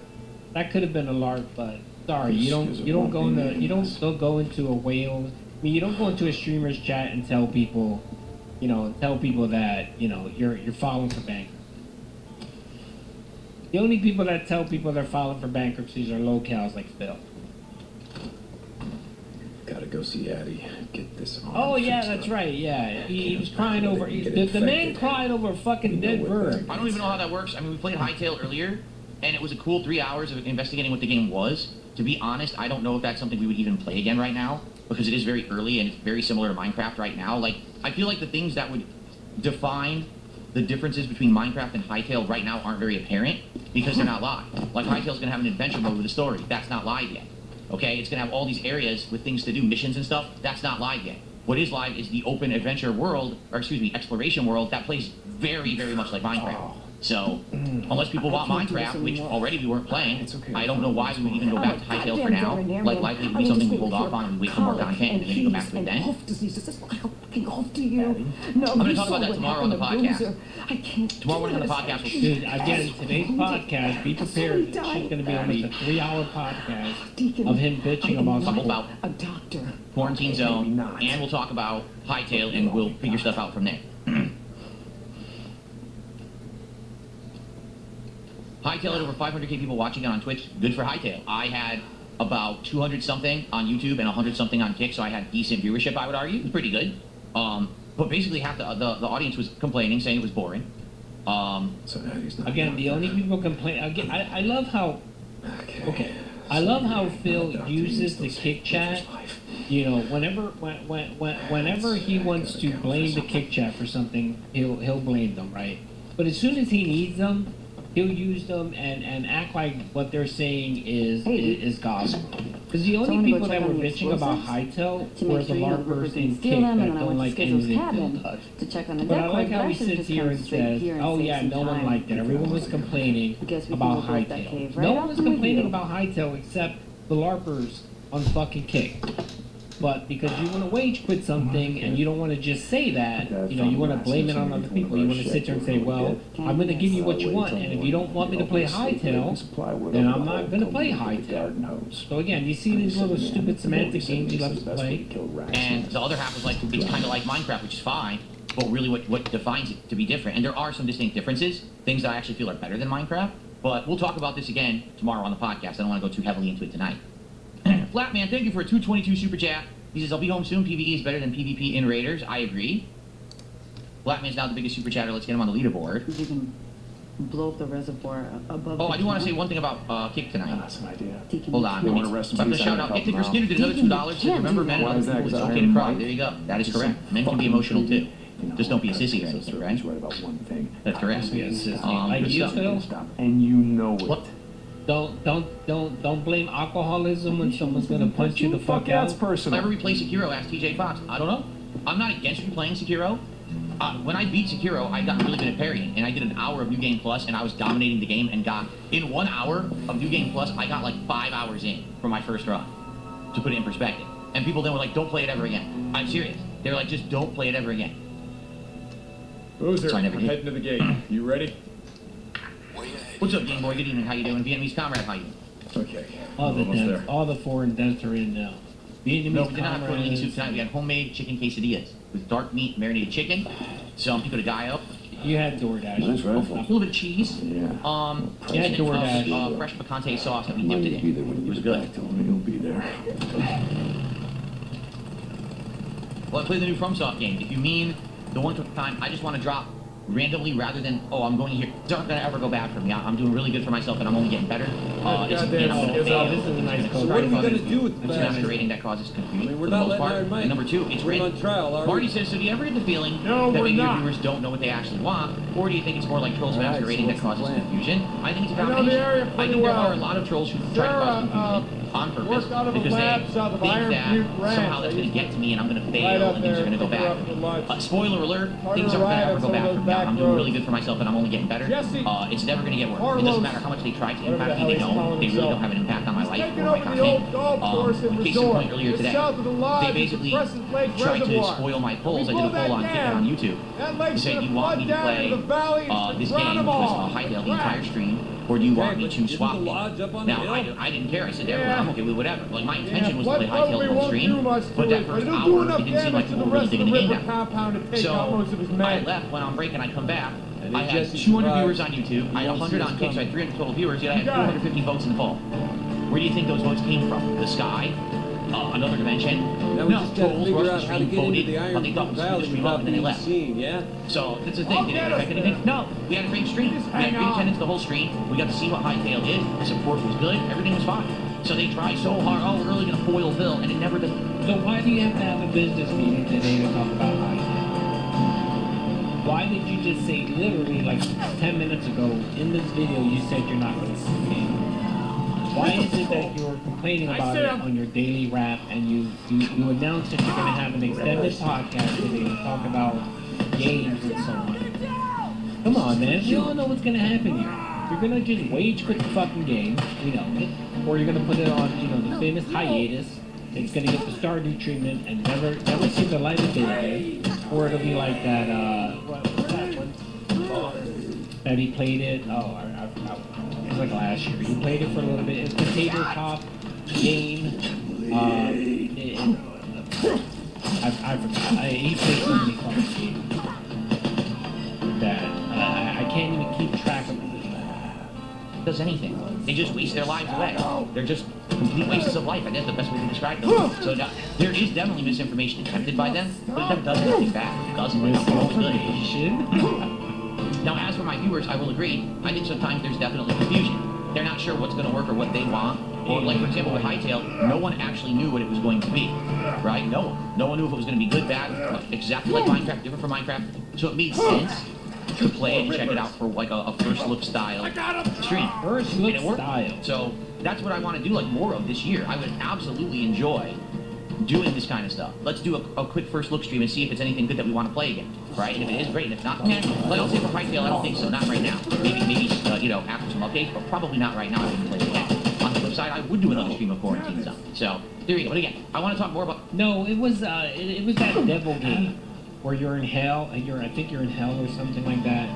That could have been a LARP, but sorry, you don't go into a whale. I mean, you don't go into a streamer's chat and tell people, that you're filing for bankruptcy. The only people that tell people they're filing for bankruptcies are locals like Phil. Gotta go see Addie. Get this on. Oh yeah, that's right. Yeah, he was crying over. The man cried over a fucking dead bird. I don't even know how that works. I mean, we played Hightail earlier, and it was a cool 3 hours of investigating what the game was. To be honest, I don't know if that's something we would even play again right now, because it is very early and it's very similar to Minecraft right now. Like, I feel like the things that would define the differences between Minecraft and Hytale right now aren't very apparent because they're not live. Like Hytale's gonna have an adventure mode with a story. That's not live yet. Okay, it's gonna have all these areas with things to do, missions and stuff. That's not live yet. What is live is the open adventure world, or excuse me, exploration world that plays very, very much like Minecraft. So, unless people want Minecraft, which already we weren't playing, I don't know why we would even go back to Hytale for now. Like, likely it would be something we hold off on and we wait for more content and then go back to it then. I'm going to talk about that tomorrow on the podcast. Tomorrow morning on the podcast, we'll... Dude, again, today's podcast, be prepared. It's going to be almost a 3-hour podcast of him bitching about a doctor. Quarantine Zone, and we'll talk about Hytale, and we'll figure stuff out from there. Hytale had over 500K people watching it on Twitch. Good for Hytale. I had about 200 something on YouTube and 100 something on Kick, so I had decent viewership, I would argue. It was pretty good. But basically half the audience was complaining, saying it was boring. Again, the only people complain. Again, I love how. Okay, I love how Phil uses the Kick chat. You know, whenever he wants to blame the Kick chat for something, he'll blame them, right? But as soon as he needs them, he'll use them and act like what they're saying is gospel. Because the only people that were bitching about Hytale were the LARPers in Kick that don't like anything Phil does. But I like how he sits here and says, oh yeah, no one liked it. Everyone was complaining about Hytale. No one was complaining about Hytale except the LARPers on fucking Kick. But because you want to wage quit something and you don't want to just say that, you know, you want to blame it on other people. You want to sit there and say, well, I'm going to give you what you want, and if you don't want me to play Hytale, then I'm not going to play Hytale. So again, you see these little stupid semantic games he loves to play. And the other half was like, it's kind of like Minecraft, which is fine, but really what defines it to be different. And there are some distinct differences, things that I actually feel are better than Minecraft. But we'll talk about this again tomorrow on the podcast. I don't want to go too heavily into it tonight. Flatman, thank you for a 222 super chat. He says, I'll be home soon. PvE is better than PvP in Raiders. I agree. Flatman's now the biggest super chatter. Let's get him on the leaderboard. You can blow up the reservoir above. Oh, I do want to say one thing about Kick tonight. That's an idea. Hold on. I'm going to shout out. Kick Ticker Skinner did another $2. Said, remember, men and other people, it's okay to cry. There you go. That is correct. Men can be emotional too. Just don't be a sissy or anything, right? He's right about one thing. That's correct. Like you, Phil? And you know it. What? Don't blame alcoholism when someone's gonna punch you the fuck out. That's personal. If I ever replay Sekiro, asked TJ Fox. I don't know. I'm not against replaying Sekiro. When I beat Sekiro, I got really good at parrying, and I did an hour of New Game Plus, and I was dominating the game, and in 1 hour of New Game Plus, I got like 5 hours in for my first run, to put it in perspective. And people then were like, don't play it ever again. I'm serious. They were like, just don't play it ever again. Boozer, So I never I'm did. heading to the gate. You ready? What's up, Game Boy? Good evening. How you doing? Vietnamese comrade, how you doing? Okay. All the foreign dents are in now. Vietnamese No, we did not have protein comrades. soup tonight. We had homemade chicken quesadillas with dark meat, marinated chicken, some pico de gallo, You had DoorDash. Nice a rifle. little bit of cheese, Yeah, and then DoorDash. fresh picante sauce that we dipped Might it be there when in. you It was get good. back. Tell him he'll be there. Well, I played the new FromSoft game. If you mean the one time, I just want to drop randomly rather than, oh, I'm going here. It's not going to ever go bad for me. I'm doing really good for myself, and I'm only getting better. It's This is a nice code. So what are we going to do with It's that? masquerading that causes confusion we're for the not most letting part. our mic. And number two, it's We're random. on trial, are we? Marty says, so do you ever get the feeling No, that we're maybe your not. viewers don't know what they actually want, or do you think it's more like trolls All right, masquerading so that what's the causes plan? confusion? I think it's a I know the combination. area I pretty think there well. are a lot of trolls who try to cause confusion on purpose worked out of a because lab they south of think Iron that Butte Ranch. somehow that's I going to get to me and I'm going to right fail up and things there, are going to go pick her bad up for for me. lunch. Spoiler alert, Harder things to aren't going ride to ever on go some bad of for those me. back I'm doing really roads. good for myself and I'm only getting better. Jesse, It's never going to get worse. It Carlos, doesn't matter how much they try to whatever impact the me, they hell he's don't. calling They really himself. don't have an impact on my life taking or my over the old content. golf course and Case in resort. point earlier Just today, south of the lodge they is the basically Crescent Lake tried to Reservoir. spoil my polls. We I did a pull that poll on Kick dam. on YouTube. That They lake's said, gonna do you want me to flood down play into the valley and this drown game, them which was all. Hytale, the Right. entire stream, or do you want me but to isn't swap the it? lodge up on Now, the hill? I didn't care. I said, yeah, Yeah. I'm okay with whatever. Like, my intention was to Flood play probably Hytale the whole won't stream, do much to but that it, first it'll do hour, enough it didn't seem like damage to people the were really rest of the digging the game river that much. compound to take So out most of his I men. left, went on break, and I come back. And I then had Jesse 200 survived. viewers on YouTube. I had 100 on Kick, so I had 300 total viewers. Yet I had 450 votes in the poll. Where do you think those votes came from? The sky? Another dimension? Now we No, just got to trolls figure rushed out the how to stream, get into voted the what they Iron thought Butte was going to Valley stream up, without and then they being left. seen, yeah? So that's the thing. I'll Did it get affect us anything? there. No. We had a great stream. We had hang great on. attendance the whole stream. We got to see what Hytale is. The support was good. Everything was fine. So they tried so hard. Oh, we're really going to foil Phil, and it never did. So why do you have to have a business meeting today to talk about Hytale? why did you just say literally like 10 minutes ago in this video you said you're not going to see the game? Why is it that you're complaining about it on your daily rap and you announced that you're going to have an extended podcast today to talk about games and so on? Come on, man. We all know what's going to happen here. You're going to just wage quit the fucking game. We know it. Or you're going to put it on, the famous hiatus. It's going to get the Stardew treatment and never see the light of day again. Or it'll be like that, what was that one? That he played it. Oh, I forgot. It was like last year. He played it for a little bit. It's the tabletop game. I forgot. He played so many fucking games that I can't even keep track of it. Does anything. They just waste their lives away. They're just complete wastes of life. I guess the best way to describe them. So there is definitely misinformation attempted by them, but that doesn't anything back. It doesn't. Misinformation? Now, as for my viewers, I will agree. I think sometimes there's definitely confusion. They're not sure what's going to work or what they want. Or, like, for example, with Hightail, no one actually knew what it was going to be. Right? No one. No one knew if it was going to be good, bad, exactly like Minecraft, different from Minecraft. So it made sense to play it and check it out for like a first look style stream. First look style. So that's what I want to do like more of this year. I would absolutely enjoy doing this kind of stuff. Let's do a quick first look stream and see if it's anything good that we want to play again. Right? And if it is, great. And if not, like I'll say for Hightail, I don't think so. Not right now. Maybe after some updates, but probably not right now. I wouldn't play it again. On the flip side, I would do another stream of Quarantine stuff. So there you go. But again, I want to talk more about. No, it was that devil game. Where you're in hell, I think you're in hell or something like that.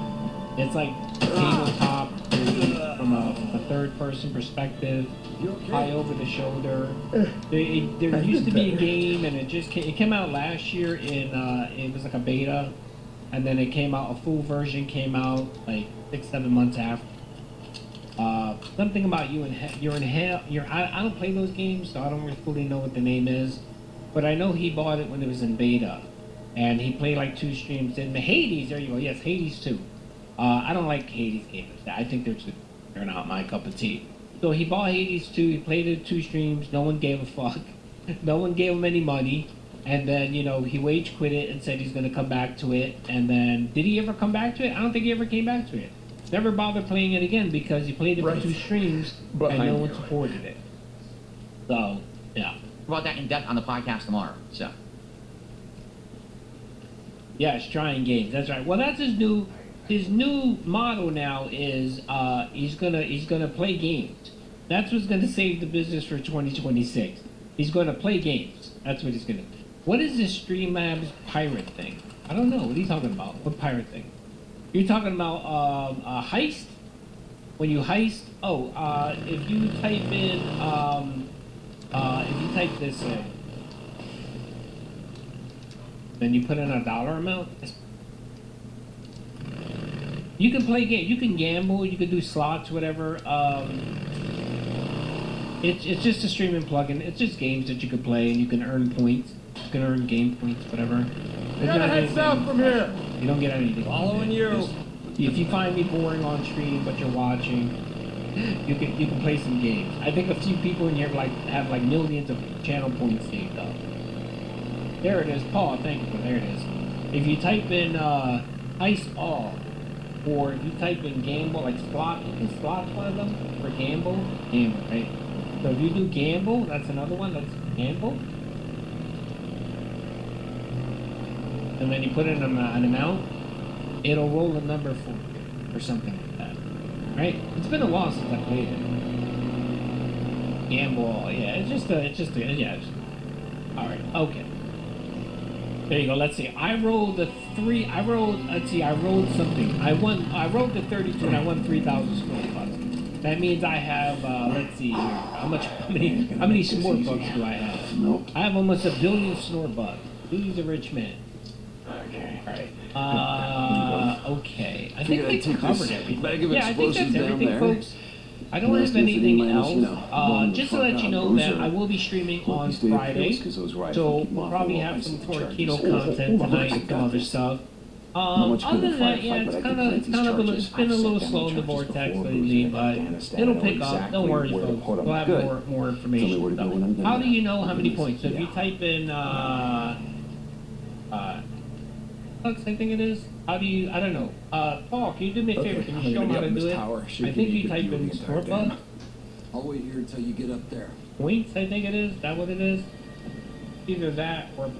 It's like tabletop from a third-person perspective, high over the shoulder. There used to be a game, and it came out last year it was like a beta, and then it came out, a full version came out like 6-7 months after. Something about you're in hell. I don't play those games, so I don't really fully know what the name is, but I know he bought it when it was in beta. And he played like 2 streams. And Hades, there you go. Yes, Hades 2. I don't like Hades games. I think they're not my cup of tea. So he bought Hades 2. He played it 2 streams. No one gave a fuck. No one gave him any money. And then, he wage quit it and said he's going to come back to it. And then, did he ever come back to it? I don't think he ever came back to it. Never bothered playing it again because he played it for 2 streams and no one supported it. So, yeah. About that in depth on the podcast tomorrow. So. Yes, trying games. That's right. Well, that's his new motto now is he's gonna play games. That's what's gonna save the business for 2026. He's gonna play games. That's what he's gonna do. What is this Streamlabs pirate thing? I don't know. What are you talking about? What pirate thing? You're talking about a heist? When you heist? Oh, if you type in this in. Then you put in a dollar amount. You can play game. You can gamble. You can do slots, whatever. It's just a streaming plugin. It's just games that you can play and you can earn points. You can earn game points, whatever. You gotta head south from here. You don't get anything. Following you. If you find me boring on stream, but you're watching, you can play some games. I think a few people in here have millions of channel points saved up. There it is, Paul. Thank you. There it is. If you type in Heist All, or if you type in Gamble, like Slot, is Slot one of them? For Gamble? Gamble, right? So if you do Gamble, that's another one. That's Gamble. And then you put in an amount, it'll roll a number for you, or something like that. Right? It's been a while since I played it. Gamble, yeah. Yeah. Alright, okay. There you go. Let's see. I rolled something. I rolled the 32 and I won 3,000 snort bucks. That means I have, let's see here. How many snort bucks do I have? Nope. I have almost 1 billion snort bucks. He's a rich man. Okay. Alright. Okay. I think we covered everything. Yeah, I think that's everything, folks. I don't have anything else. Just to let you know that I will be streaming on Friday, so we'll probably have some Torquedo content tonight and some other stuff. Other than that, yeah, it's been a little slow in the vortex lately, but it'll pick up. Don't worry, folks. We'll have more information. How do you know how many points? So if you type in bucks, I think it is. How do you? I don't know. Paul, can you do me a favor? Can you show him how to do it? I think you type in snort bug. I'll wait here until you get up there. Points, I think it is. Is that what it is? Either that or.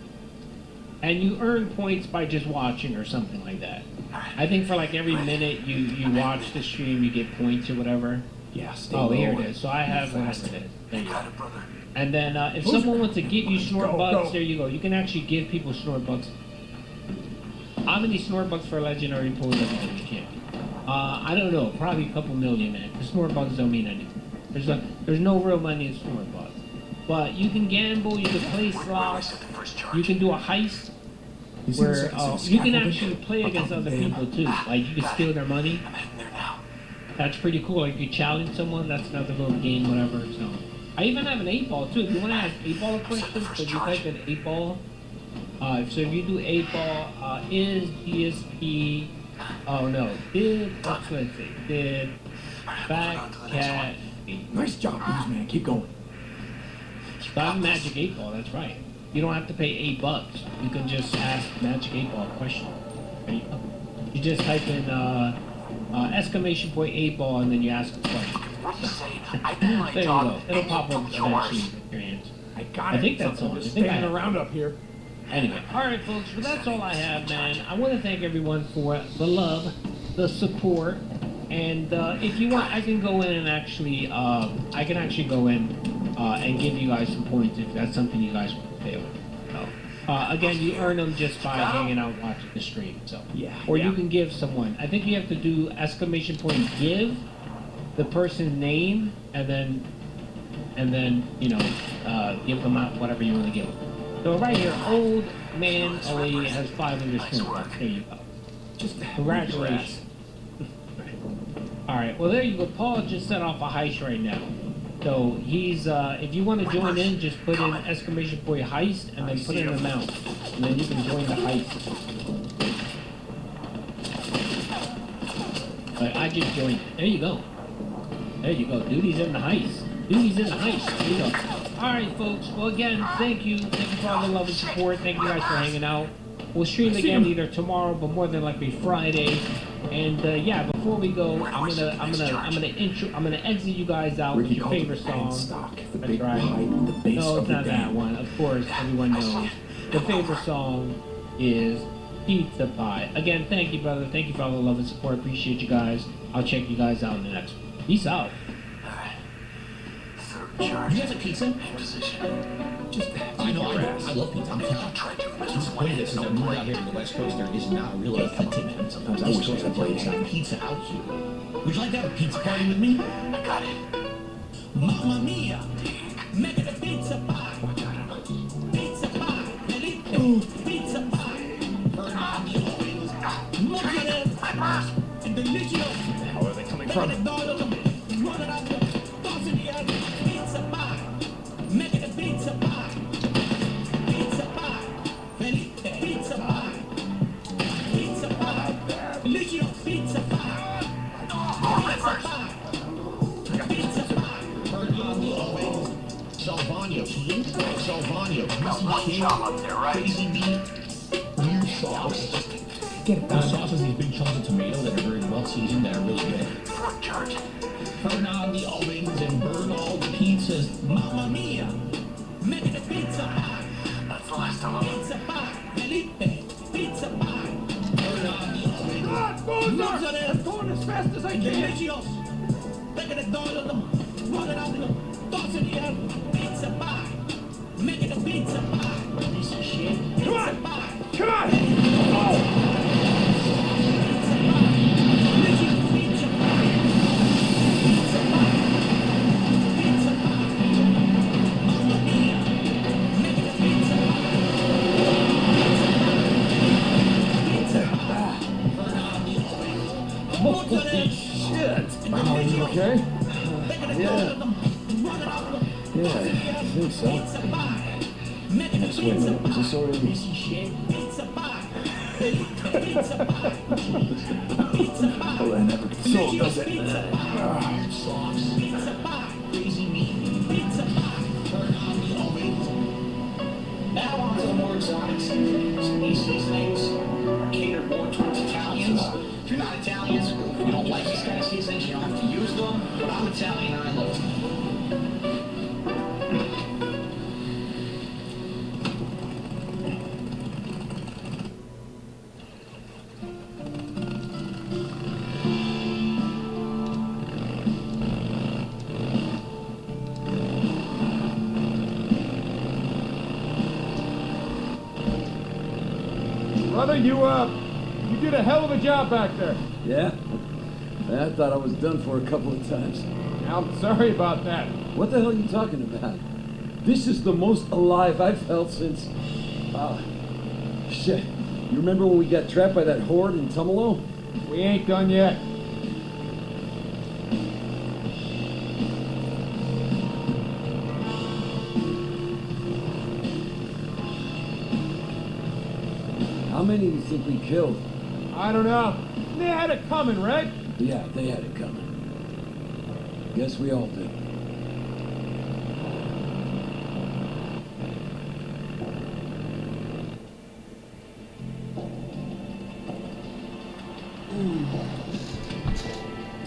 And you earn points by just watching or something like that. I think for like every minute you watch the stream, you get points or whatever. Yeah, stay Oh, low. here it is. So I have whatever it is. There you go. Got it, brother. And then if someone wants to give you snort Go, bucks, go. there you go. You can actually give people snort bucks. How many snort bucks for a legendary pool WWE champion? I don't know. Probably a couple million, man. The snort bucks don't mean anything. There's no real money in snort bucks. But you can gamble, you can play slots, you can do a heist where you can actually play against other people too. Like you can steal their money. That's pretty cool. Like you challenge someone, that's another little game, whatever. So I even have an 8-ball too. If you want to ask 8-ball a question, so you type in 8-ball. So if you do 8-ball, is GSP? Oh no, let's see, did Fat Cat? Nice job, Bruce, man. Keep going. So I have Magic 8-ball. That's right. You don't have to pay $8. You can just ask Magic 8-ball a question. There you go. You just type in exclamation point 8-ball and then you ask a question. What do you say? I do my There you job. go. It'll pop up Yours. eventually with your answer. I got I it. think that's all. I Just think I standing have. around up here. Anyway, all right, folks. Well, that's all I have, man. I want to thank everyone for the love, the support, and if you want, I can go in and actually, go in and give you guys some points if that's something you guys want to play with. So, again, you earn them just by hanging out, watching the stream. So, or you can give someone. I think you have to do exclamation point give the person's name, and then give them out whatever you want to give them. So right here, old man Ali has 500 snort. There you go. Just congratulations. All right. Well, there you go. Paul just set off a heist right now. So he's if you want to join in, just put in exclamation point heist and then put in an amount, and then you can join the heist. I just joined. There you go. There you go. Duty's in the heist. Duty's in the heist. There you go. All right, folks. Well, again, thank you. Thank you for all the love and support. Thank you guys for hanging out. We'll stream again either tomorrow, but more than likely Friday. And yeah, before we go, I'm gonna exit you guys out with your favorite song. That's right. No, it's not that one. Of course, everyone knows. The favorite song is Pizza Pie. Again, thank you, brother. Thank you for all the love and support. Appreciate you guys. I'll check you guys out in the next one. Peace out. You guys a pizza? Position. I know, I love pizza. I'm telling you. The point of this is that moving out here to the West Coast, there is not really authentic, man. Sometimes I wish I could place pizza out here. Would you like to have a pizza party with me? I got it. Mamma mia! Make it a pizza pie! Pizza pie! Pizza pie! Burn on the ovens! Mozzarella! And delicious! Where the hell are they coming from? Pizza pie! Make it a pizza pie! Pizza pie! Felipe! Pizza pie! Pizza pie! Delicious pizza pie! Pizza pie! Pizza pie! Burn on the ovens! Salvano, One job up there, right? crazy meat, weird sauce. Get it done. The sauce has these big chunks of tomato that are very well seasoned, that are really good. Front charge. Turn on the ovens and burn all the pizzas. Mamma mia! Make it a pizza pie! That's the last time I'm Pizza pie! Felipe! Pizza pie! Burn on the ovens. Mozzarella! I'm going as fast as I can. Delicious! Look at the door of them! Run it out of them! Toss it here! Pizza pie! Make it a pizza pie! Piece of shit. Come on! Pie! Come on! Pizza pie! Delicious pizza pie! Pizza pie! Pizza pie! Mamma mia! Make it a pizza pie! Pizza pie! Burn on the ovens! Mozzarella! Shit! And Are you delicious! okay? Look at the door of them! Run it out of them! Yeah, I think so. Pizza pie! Make it a Just wait a pizza minute. Is this already? Piece of shit. Pizza pie. Pizza pie. Pizza pie. Oh, I never get sold, does it? Pizza pie. Sauce. Pizza pie. Crazy meat. Pizza pie. Turn on the ovens. Now on to the more exotic things. These things Brother, you did a hell of a job back there. Yeah? I thought I was done for a couple of times. I'm sorry about that. What the hell are you talking about? This is the most alive I've felt since... shit. You remember when we got trapped by that horde in Tumalo? We ain't done yet. How many do you think we killed? I don't know. They had it coming, right? Yeah, they had it coming. Guess we all did.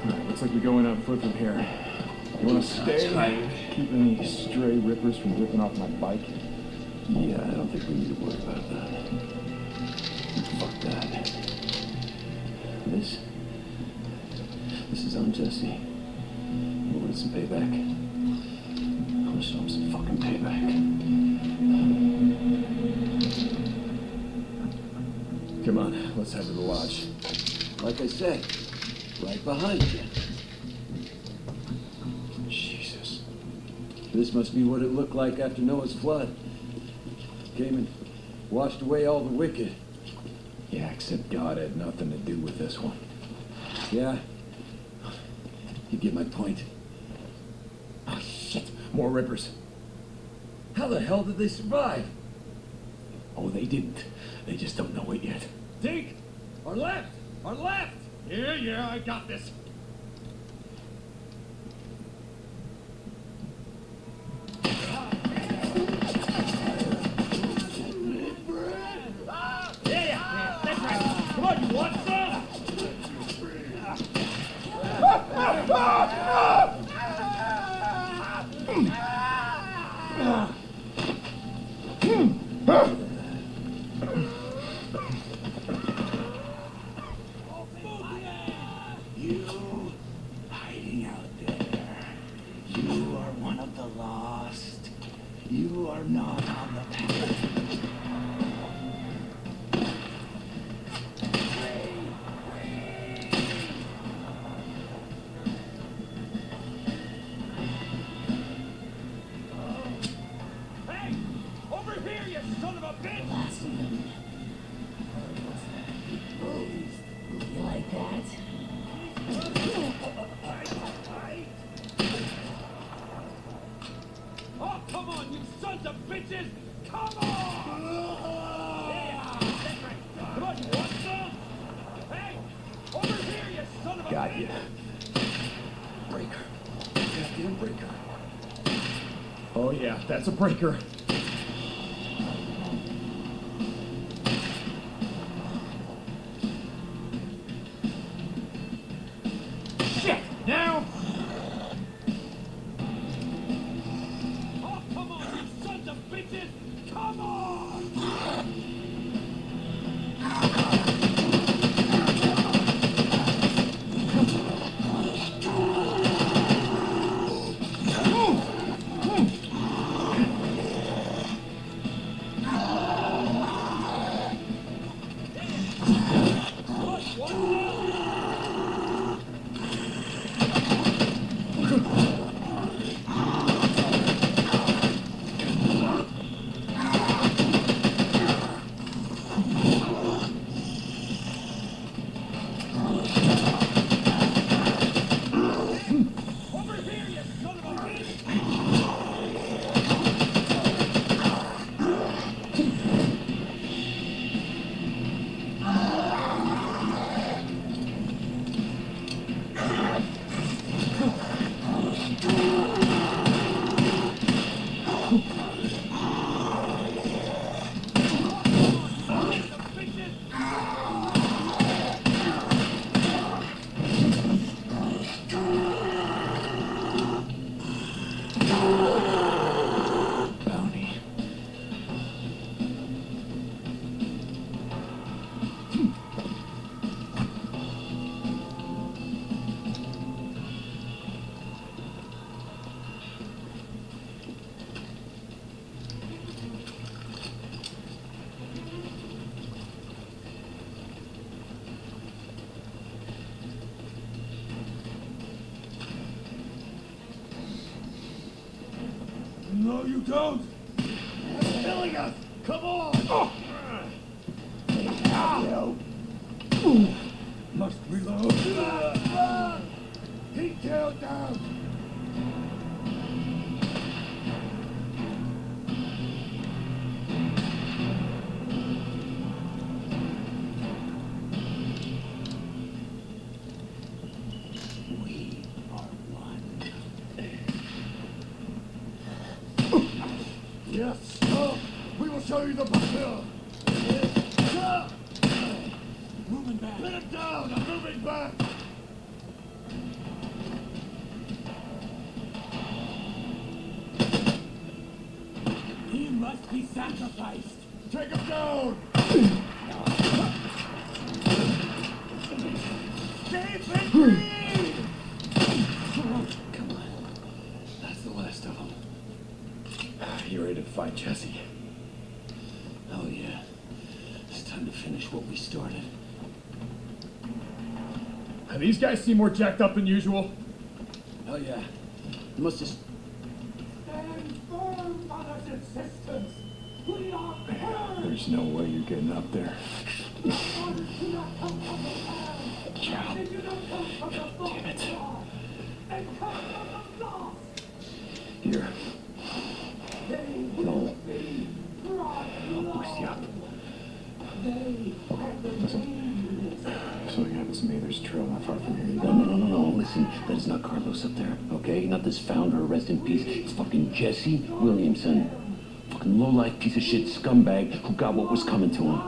Alright, looks like we're going on foot from here. You wanna stay? Keep any stray rippers from ripping off my bike? Yeah, I don't think we need to worry about that. Fuck that. This is on Jesse. We want some payback. I'm gonna show him some fucking payback. Come on, let's head to the lodge. Like I said, right behind you. Jesus. This must be what it looked like after Noah's flood. Came and washed away all the wicked. Yeah, except God had nothing to do with this one. Yeah? You get my point. Oh, shit. More rippers. How the hell did they survive? Oh, they didn't. They just don't know it yet. Deke! Our left! Our left! Yeah, I got this. Yeah, that's right. Come on, you want some? You hiding out there. You are one of the lost. You are not on the path. Hey! Over here, you son of a bitch! You like that? Oh, come on, you sons of bitches! Come on! Yeah, that's right. Come on, you want some? Hey! Over here, you son of a Got bitch! you. Breaker. Goddamn breaker. Oh, yeah, that's a breaker. Shit! Now! Oh, come on, you sons of bitches! Come on! Over here, you son of a bitch! you don't! It's killing us! Come on! Must reload. Keep tail down! We are one. Yes, we will show you the battle. Moving back. Let it down. I'm moving back. He must be sacrificed. Take him down. Stay free. Come on. That's the last of them. You ready to fight, Jesse? Oh yeah. It's time to finish what we started. These guys seem more jacked up than usual. Oh yeah. You must just... Stand firm, brothers and sisters. We are firm. There's no way you're getting up there. The orders do not come from the land. They do not come from the throne of God. They come from the lost. Here. They will be brought I'll boost you up. They have the means. Something happens to me. There's a trail not far from here. No. Listen, that is not Carlos up there, okay? Not this founder, rest in peace. It's fucking Jesse Williamson. Fucking low-life piece of shit scumbag who got what was coming to him.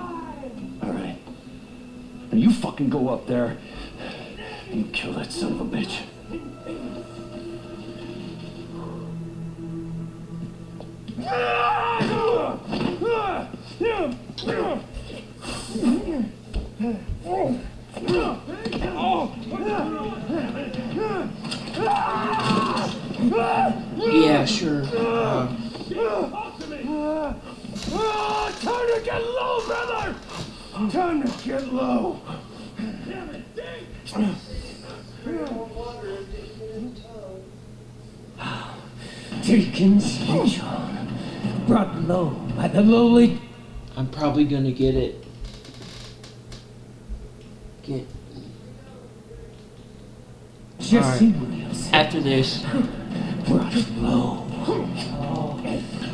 All right. Now you fucking go up there and you kill that son of a bitch. Yeah, sure. Time to get low, brother! Time to get low. Taken speech brought low by the lowly. I'm probably gonna get it. Jesse Alright. Williams. After this. Brought low.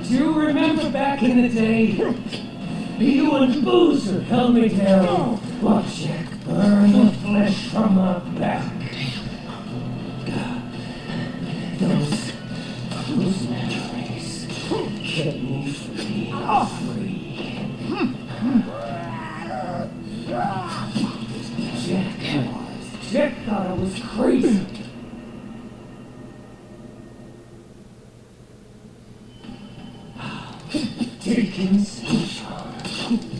Do you remember back in the day? You and Boozer held me down. Watch Jack burn the flesh from my back. Those memories kept me free. Jack thought I was crazy. Taking speech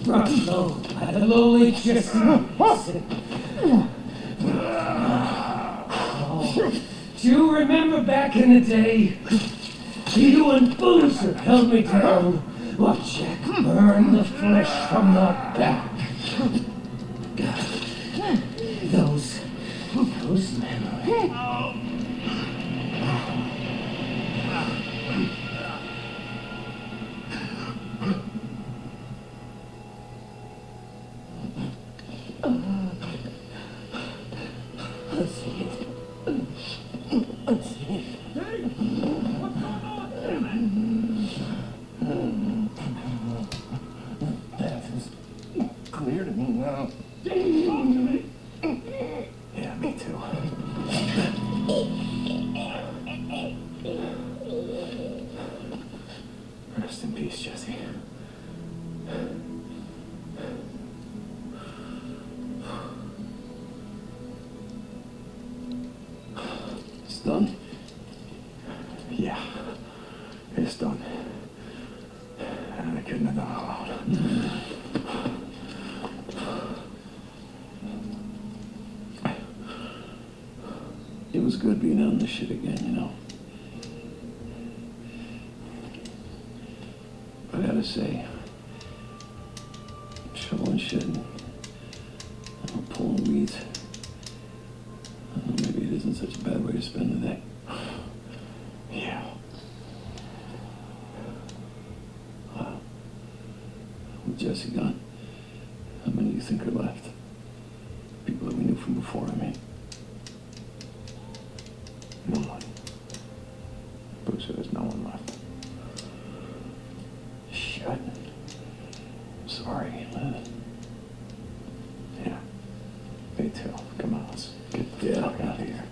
brought low by the lowly Jesse. Do you remember back in the day? You and Boozer held me down. Watch Jack burn the flesh from my back. Those memories. Clear to me now. Yeah, me too. Rest in peace, Jesse. It's done? Yeah, it's done. And I couldn't have done it alone. It was good being on this shit again, you know. I gotta say, shoveling shit and pulling weeds, maybe it isn't such a bad way to spend the day. Yeah. Jesse gone? How many do you think are left? People that we knew from before, I mean. No one. Bruce said there's no one left. Shit. Sorry. Yeah. Me too. Come on, let's get the fuck out of here.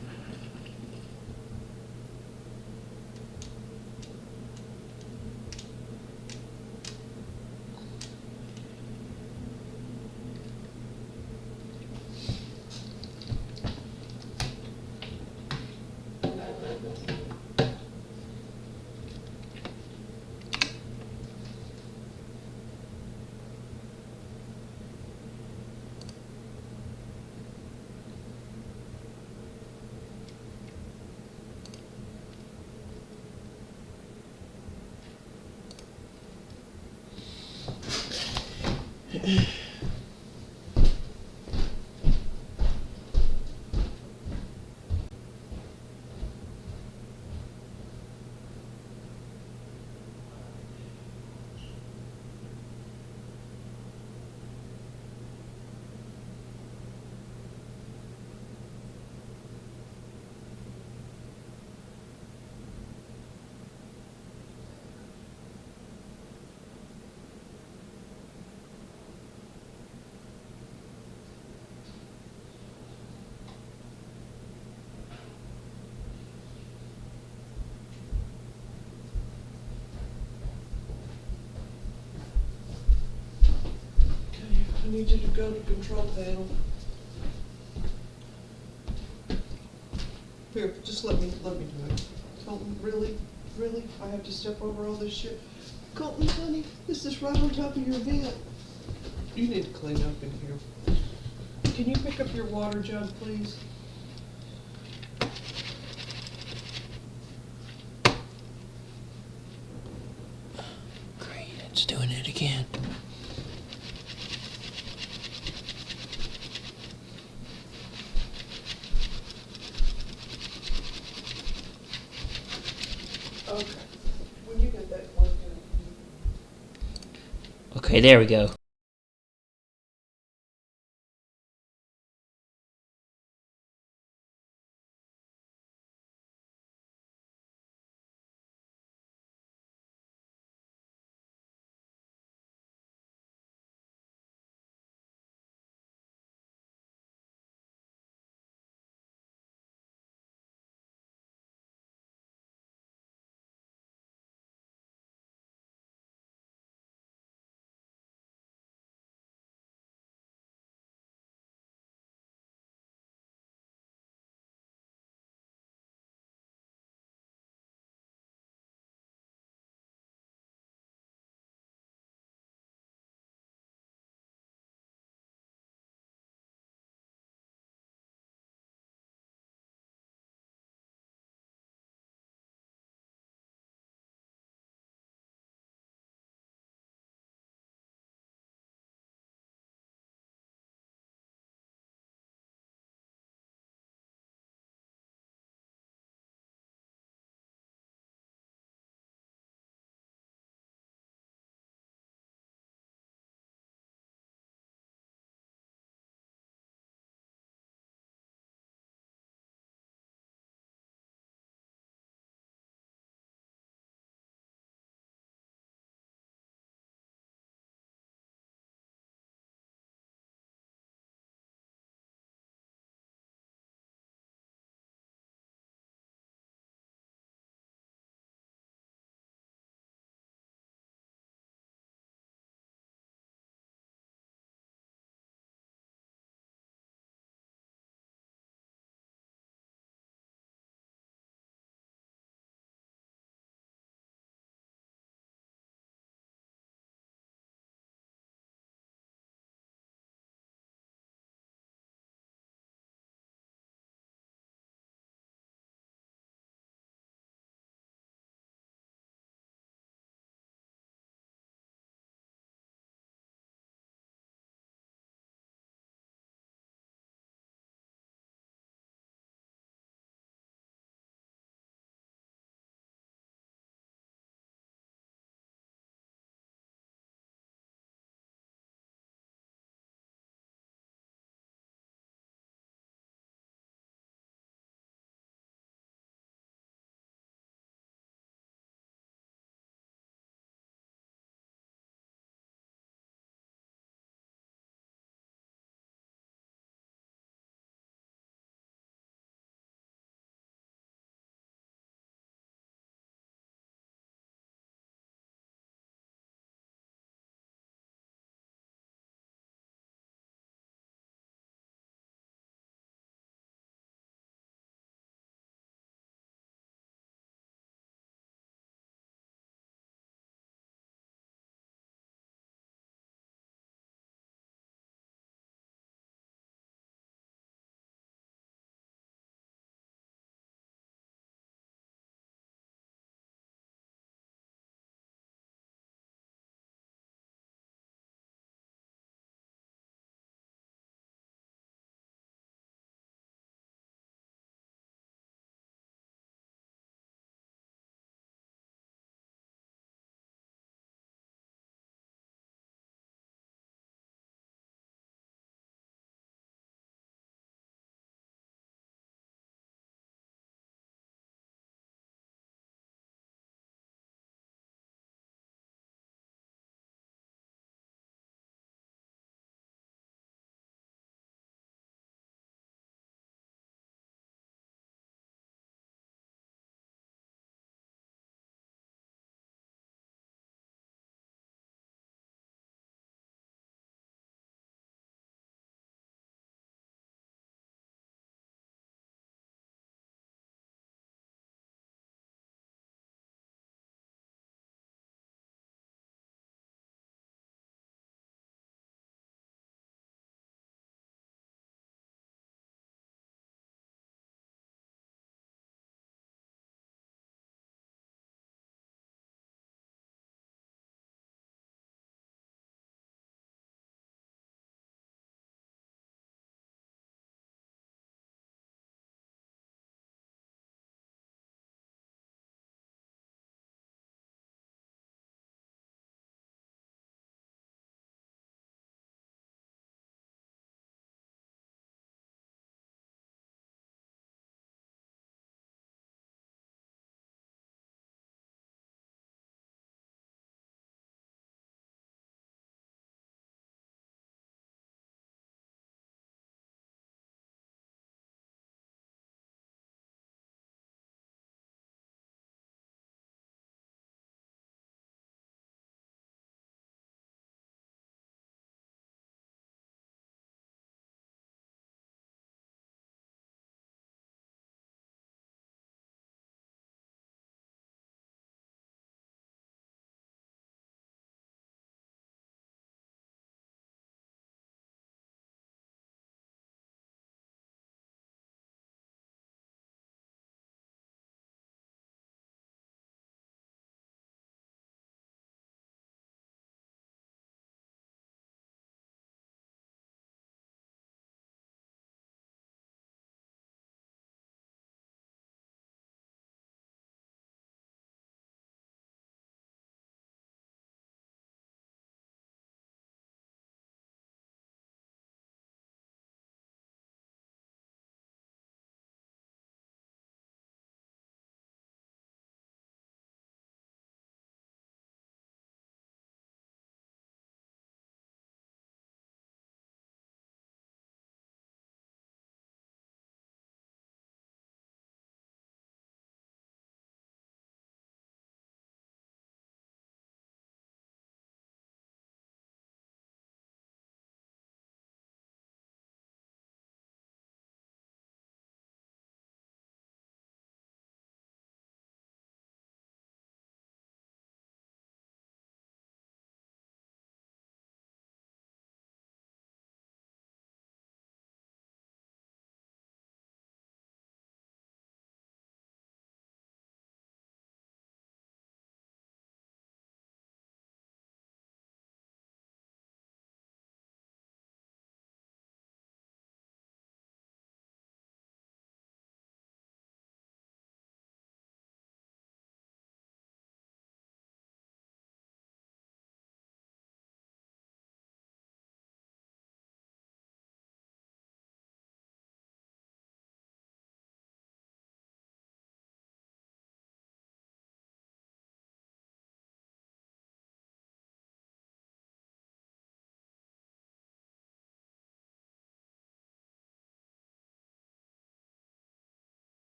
I need you to go to control panel. Here, just let me do it. Colton, really? I have to step over all this shit? Colton, honey, this is right on top of your vent. You need to clean up in here. Can you pick up your water jug, please? Great, it's doing it again. Okay. When you get that plugged in. Okay, there we go.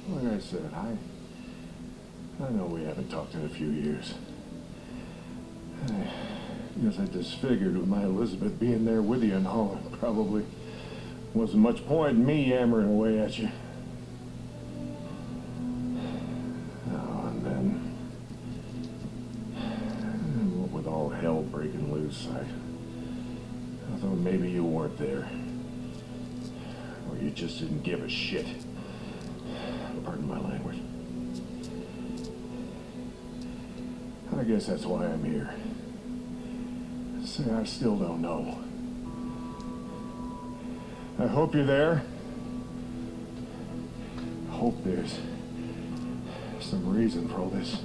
Like I said, I know we haven't talked in a few years. I guess I just figured with my Elizabeth being there with you and all, probably wasn't much point in me yammering away at you. Oh, and then, with all hell breaking loose, I thought maybe you weren't there. Or you just didn't give a shit. Pardon my language. I guess that's why I'm here. Say, I still don't know. I hope you're there. I hope there's some reason for all this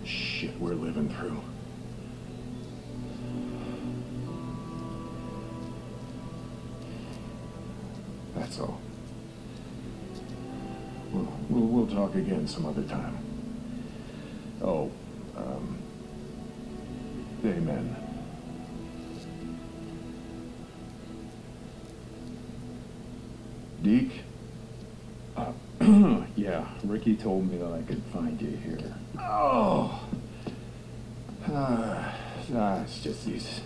shit we're living through. That's all. We'll talk again some other time. Oh, amen. Deke? Yeah, Ricky told me that I could find you here. Oh! It's just these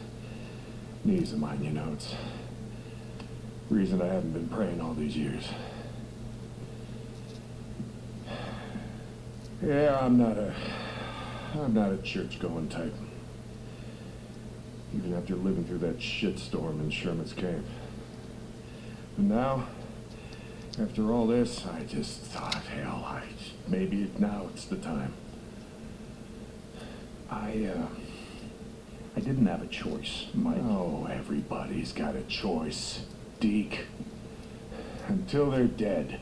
knees of mine, you know. It's reason I haven't been praying all these years. Yeah, I'm not a church-going type. Even after living through that shitstorm in Sherman's camp. But now, after all this, I just thought, hell, maybe now it's the time. I didn't have a choice, Mike. Oh, everybody's got a choice, Deke. Until they're dead.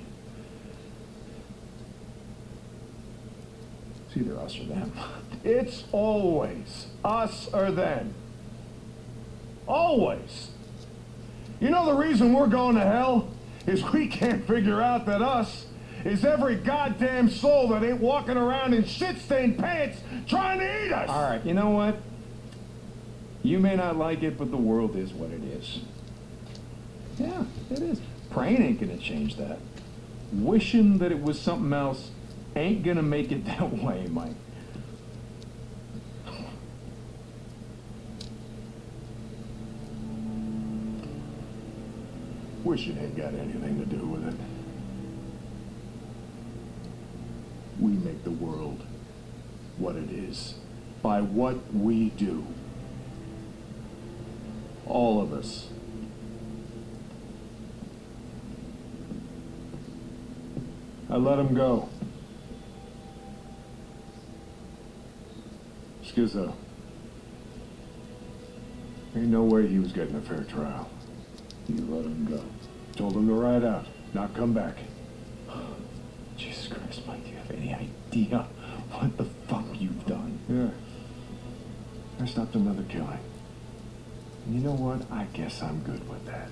It's either us or them. It's always us or them. Always. You know the reason we're going to hell? Is we can't figure out that us is every goddamn soul that ain't walking around in shit-stained pants trying to eat us! All right, you know what? You may not like it, but the world is what it is. Yeah, it is. Praying ain't gonna change that. Wishing that it was something else ain't gonna make it that way, Mike. Wishing ain't got anything to do with it. We make the world what it is by what we do. All of us. I let him go. Skizzo. Ain't no way he was getting a fair trial. You let him go. Told him to ride out, not come back. Jesus Christ, Mike, do you have any idea what the fuck you've done? Yeah. I stopped another killing. And you know what? I guess I'm good with that.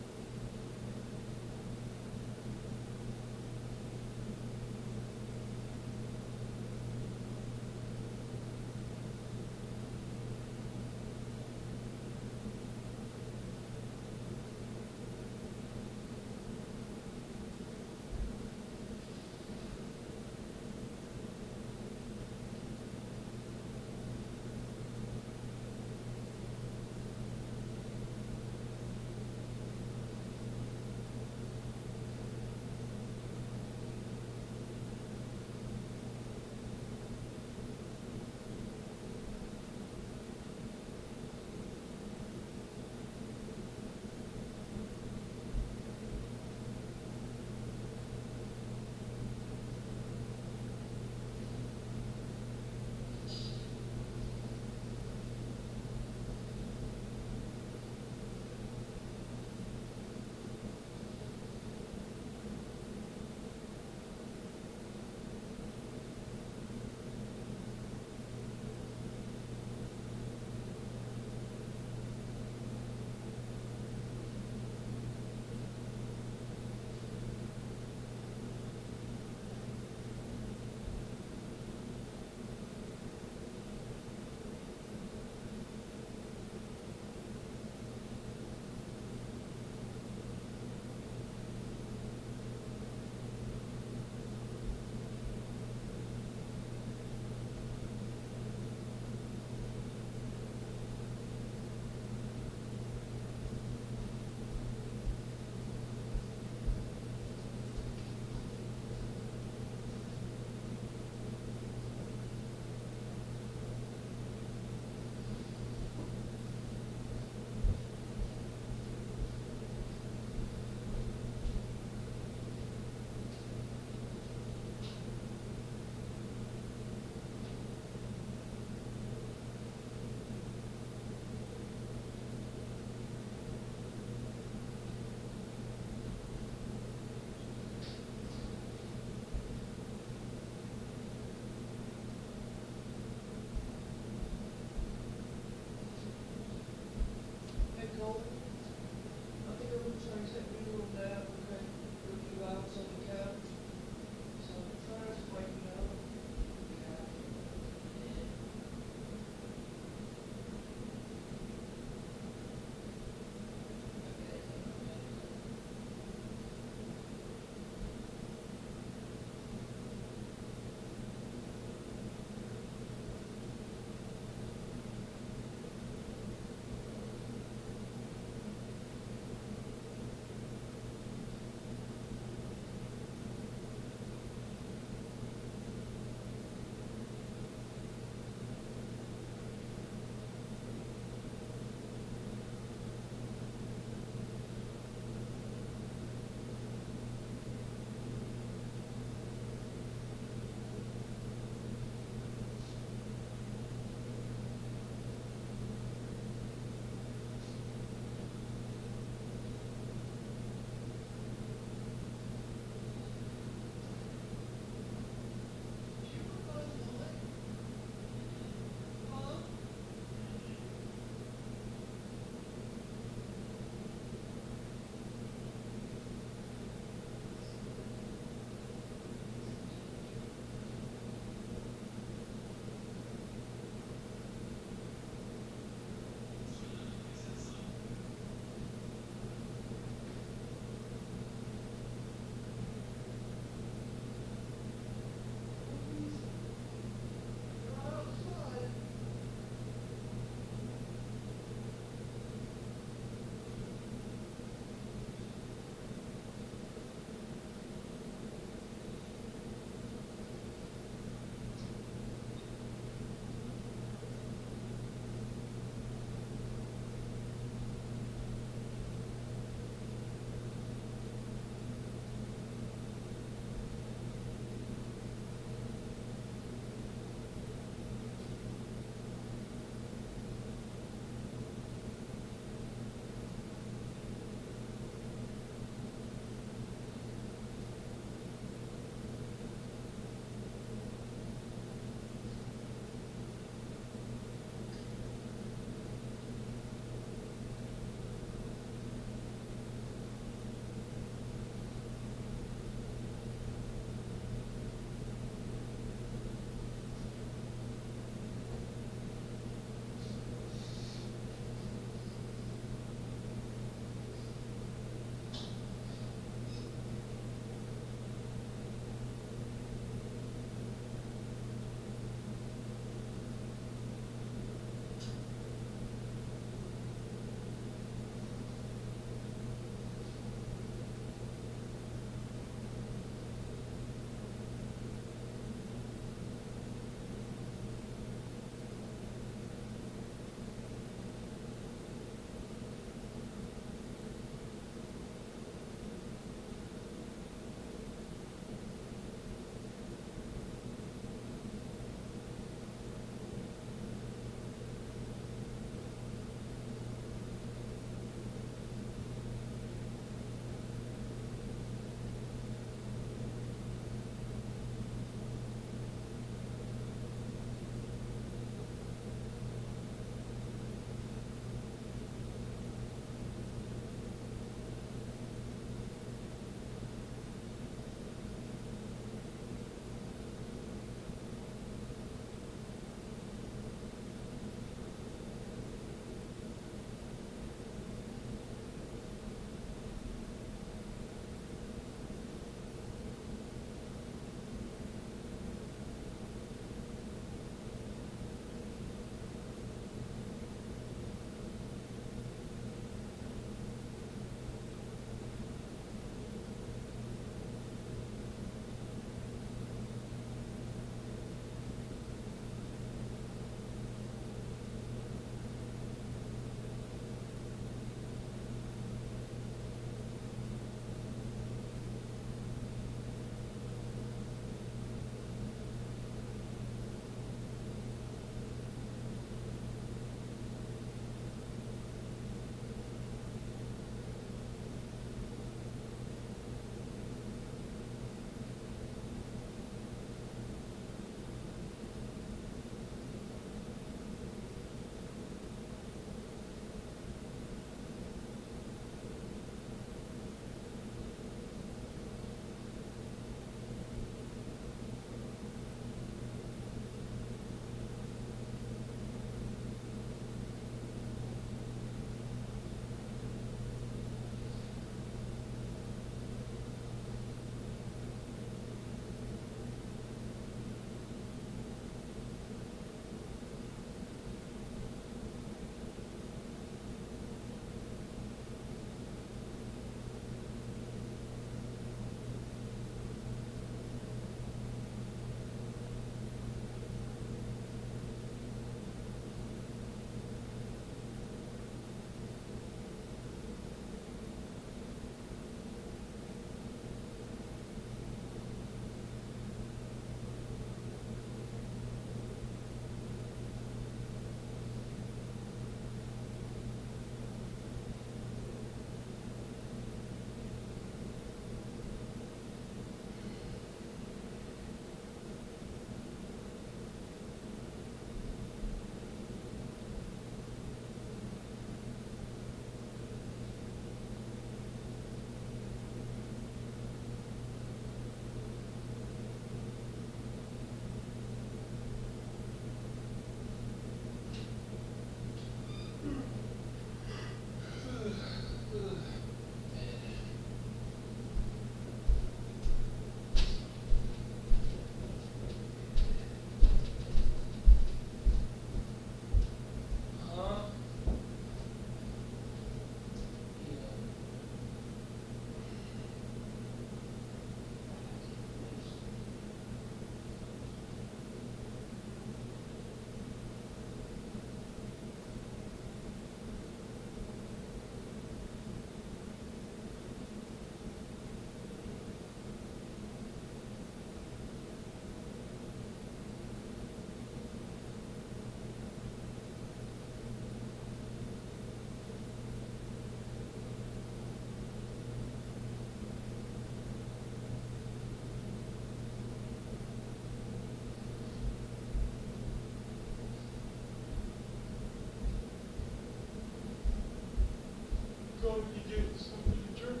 going to be getting something to drink.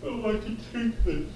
Oh, I can take this.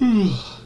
Ugh.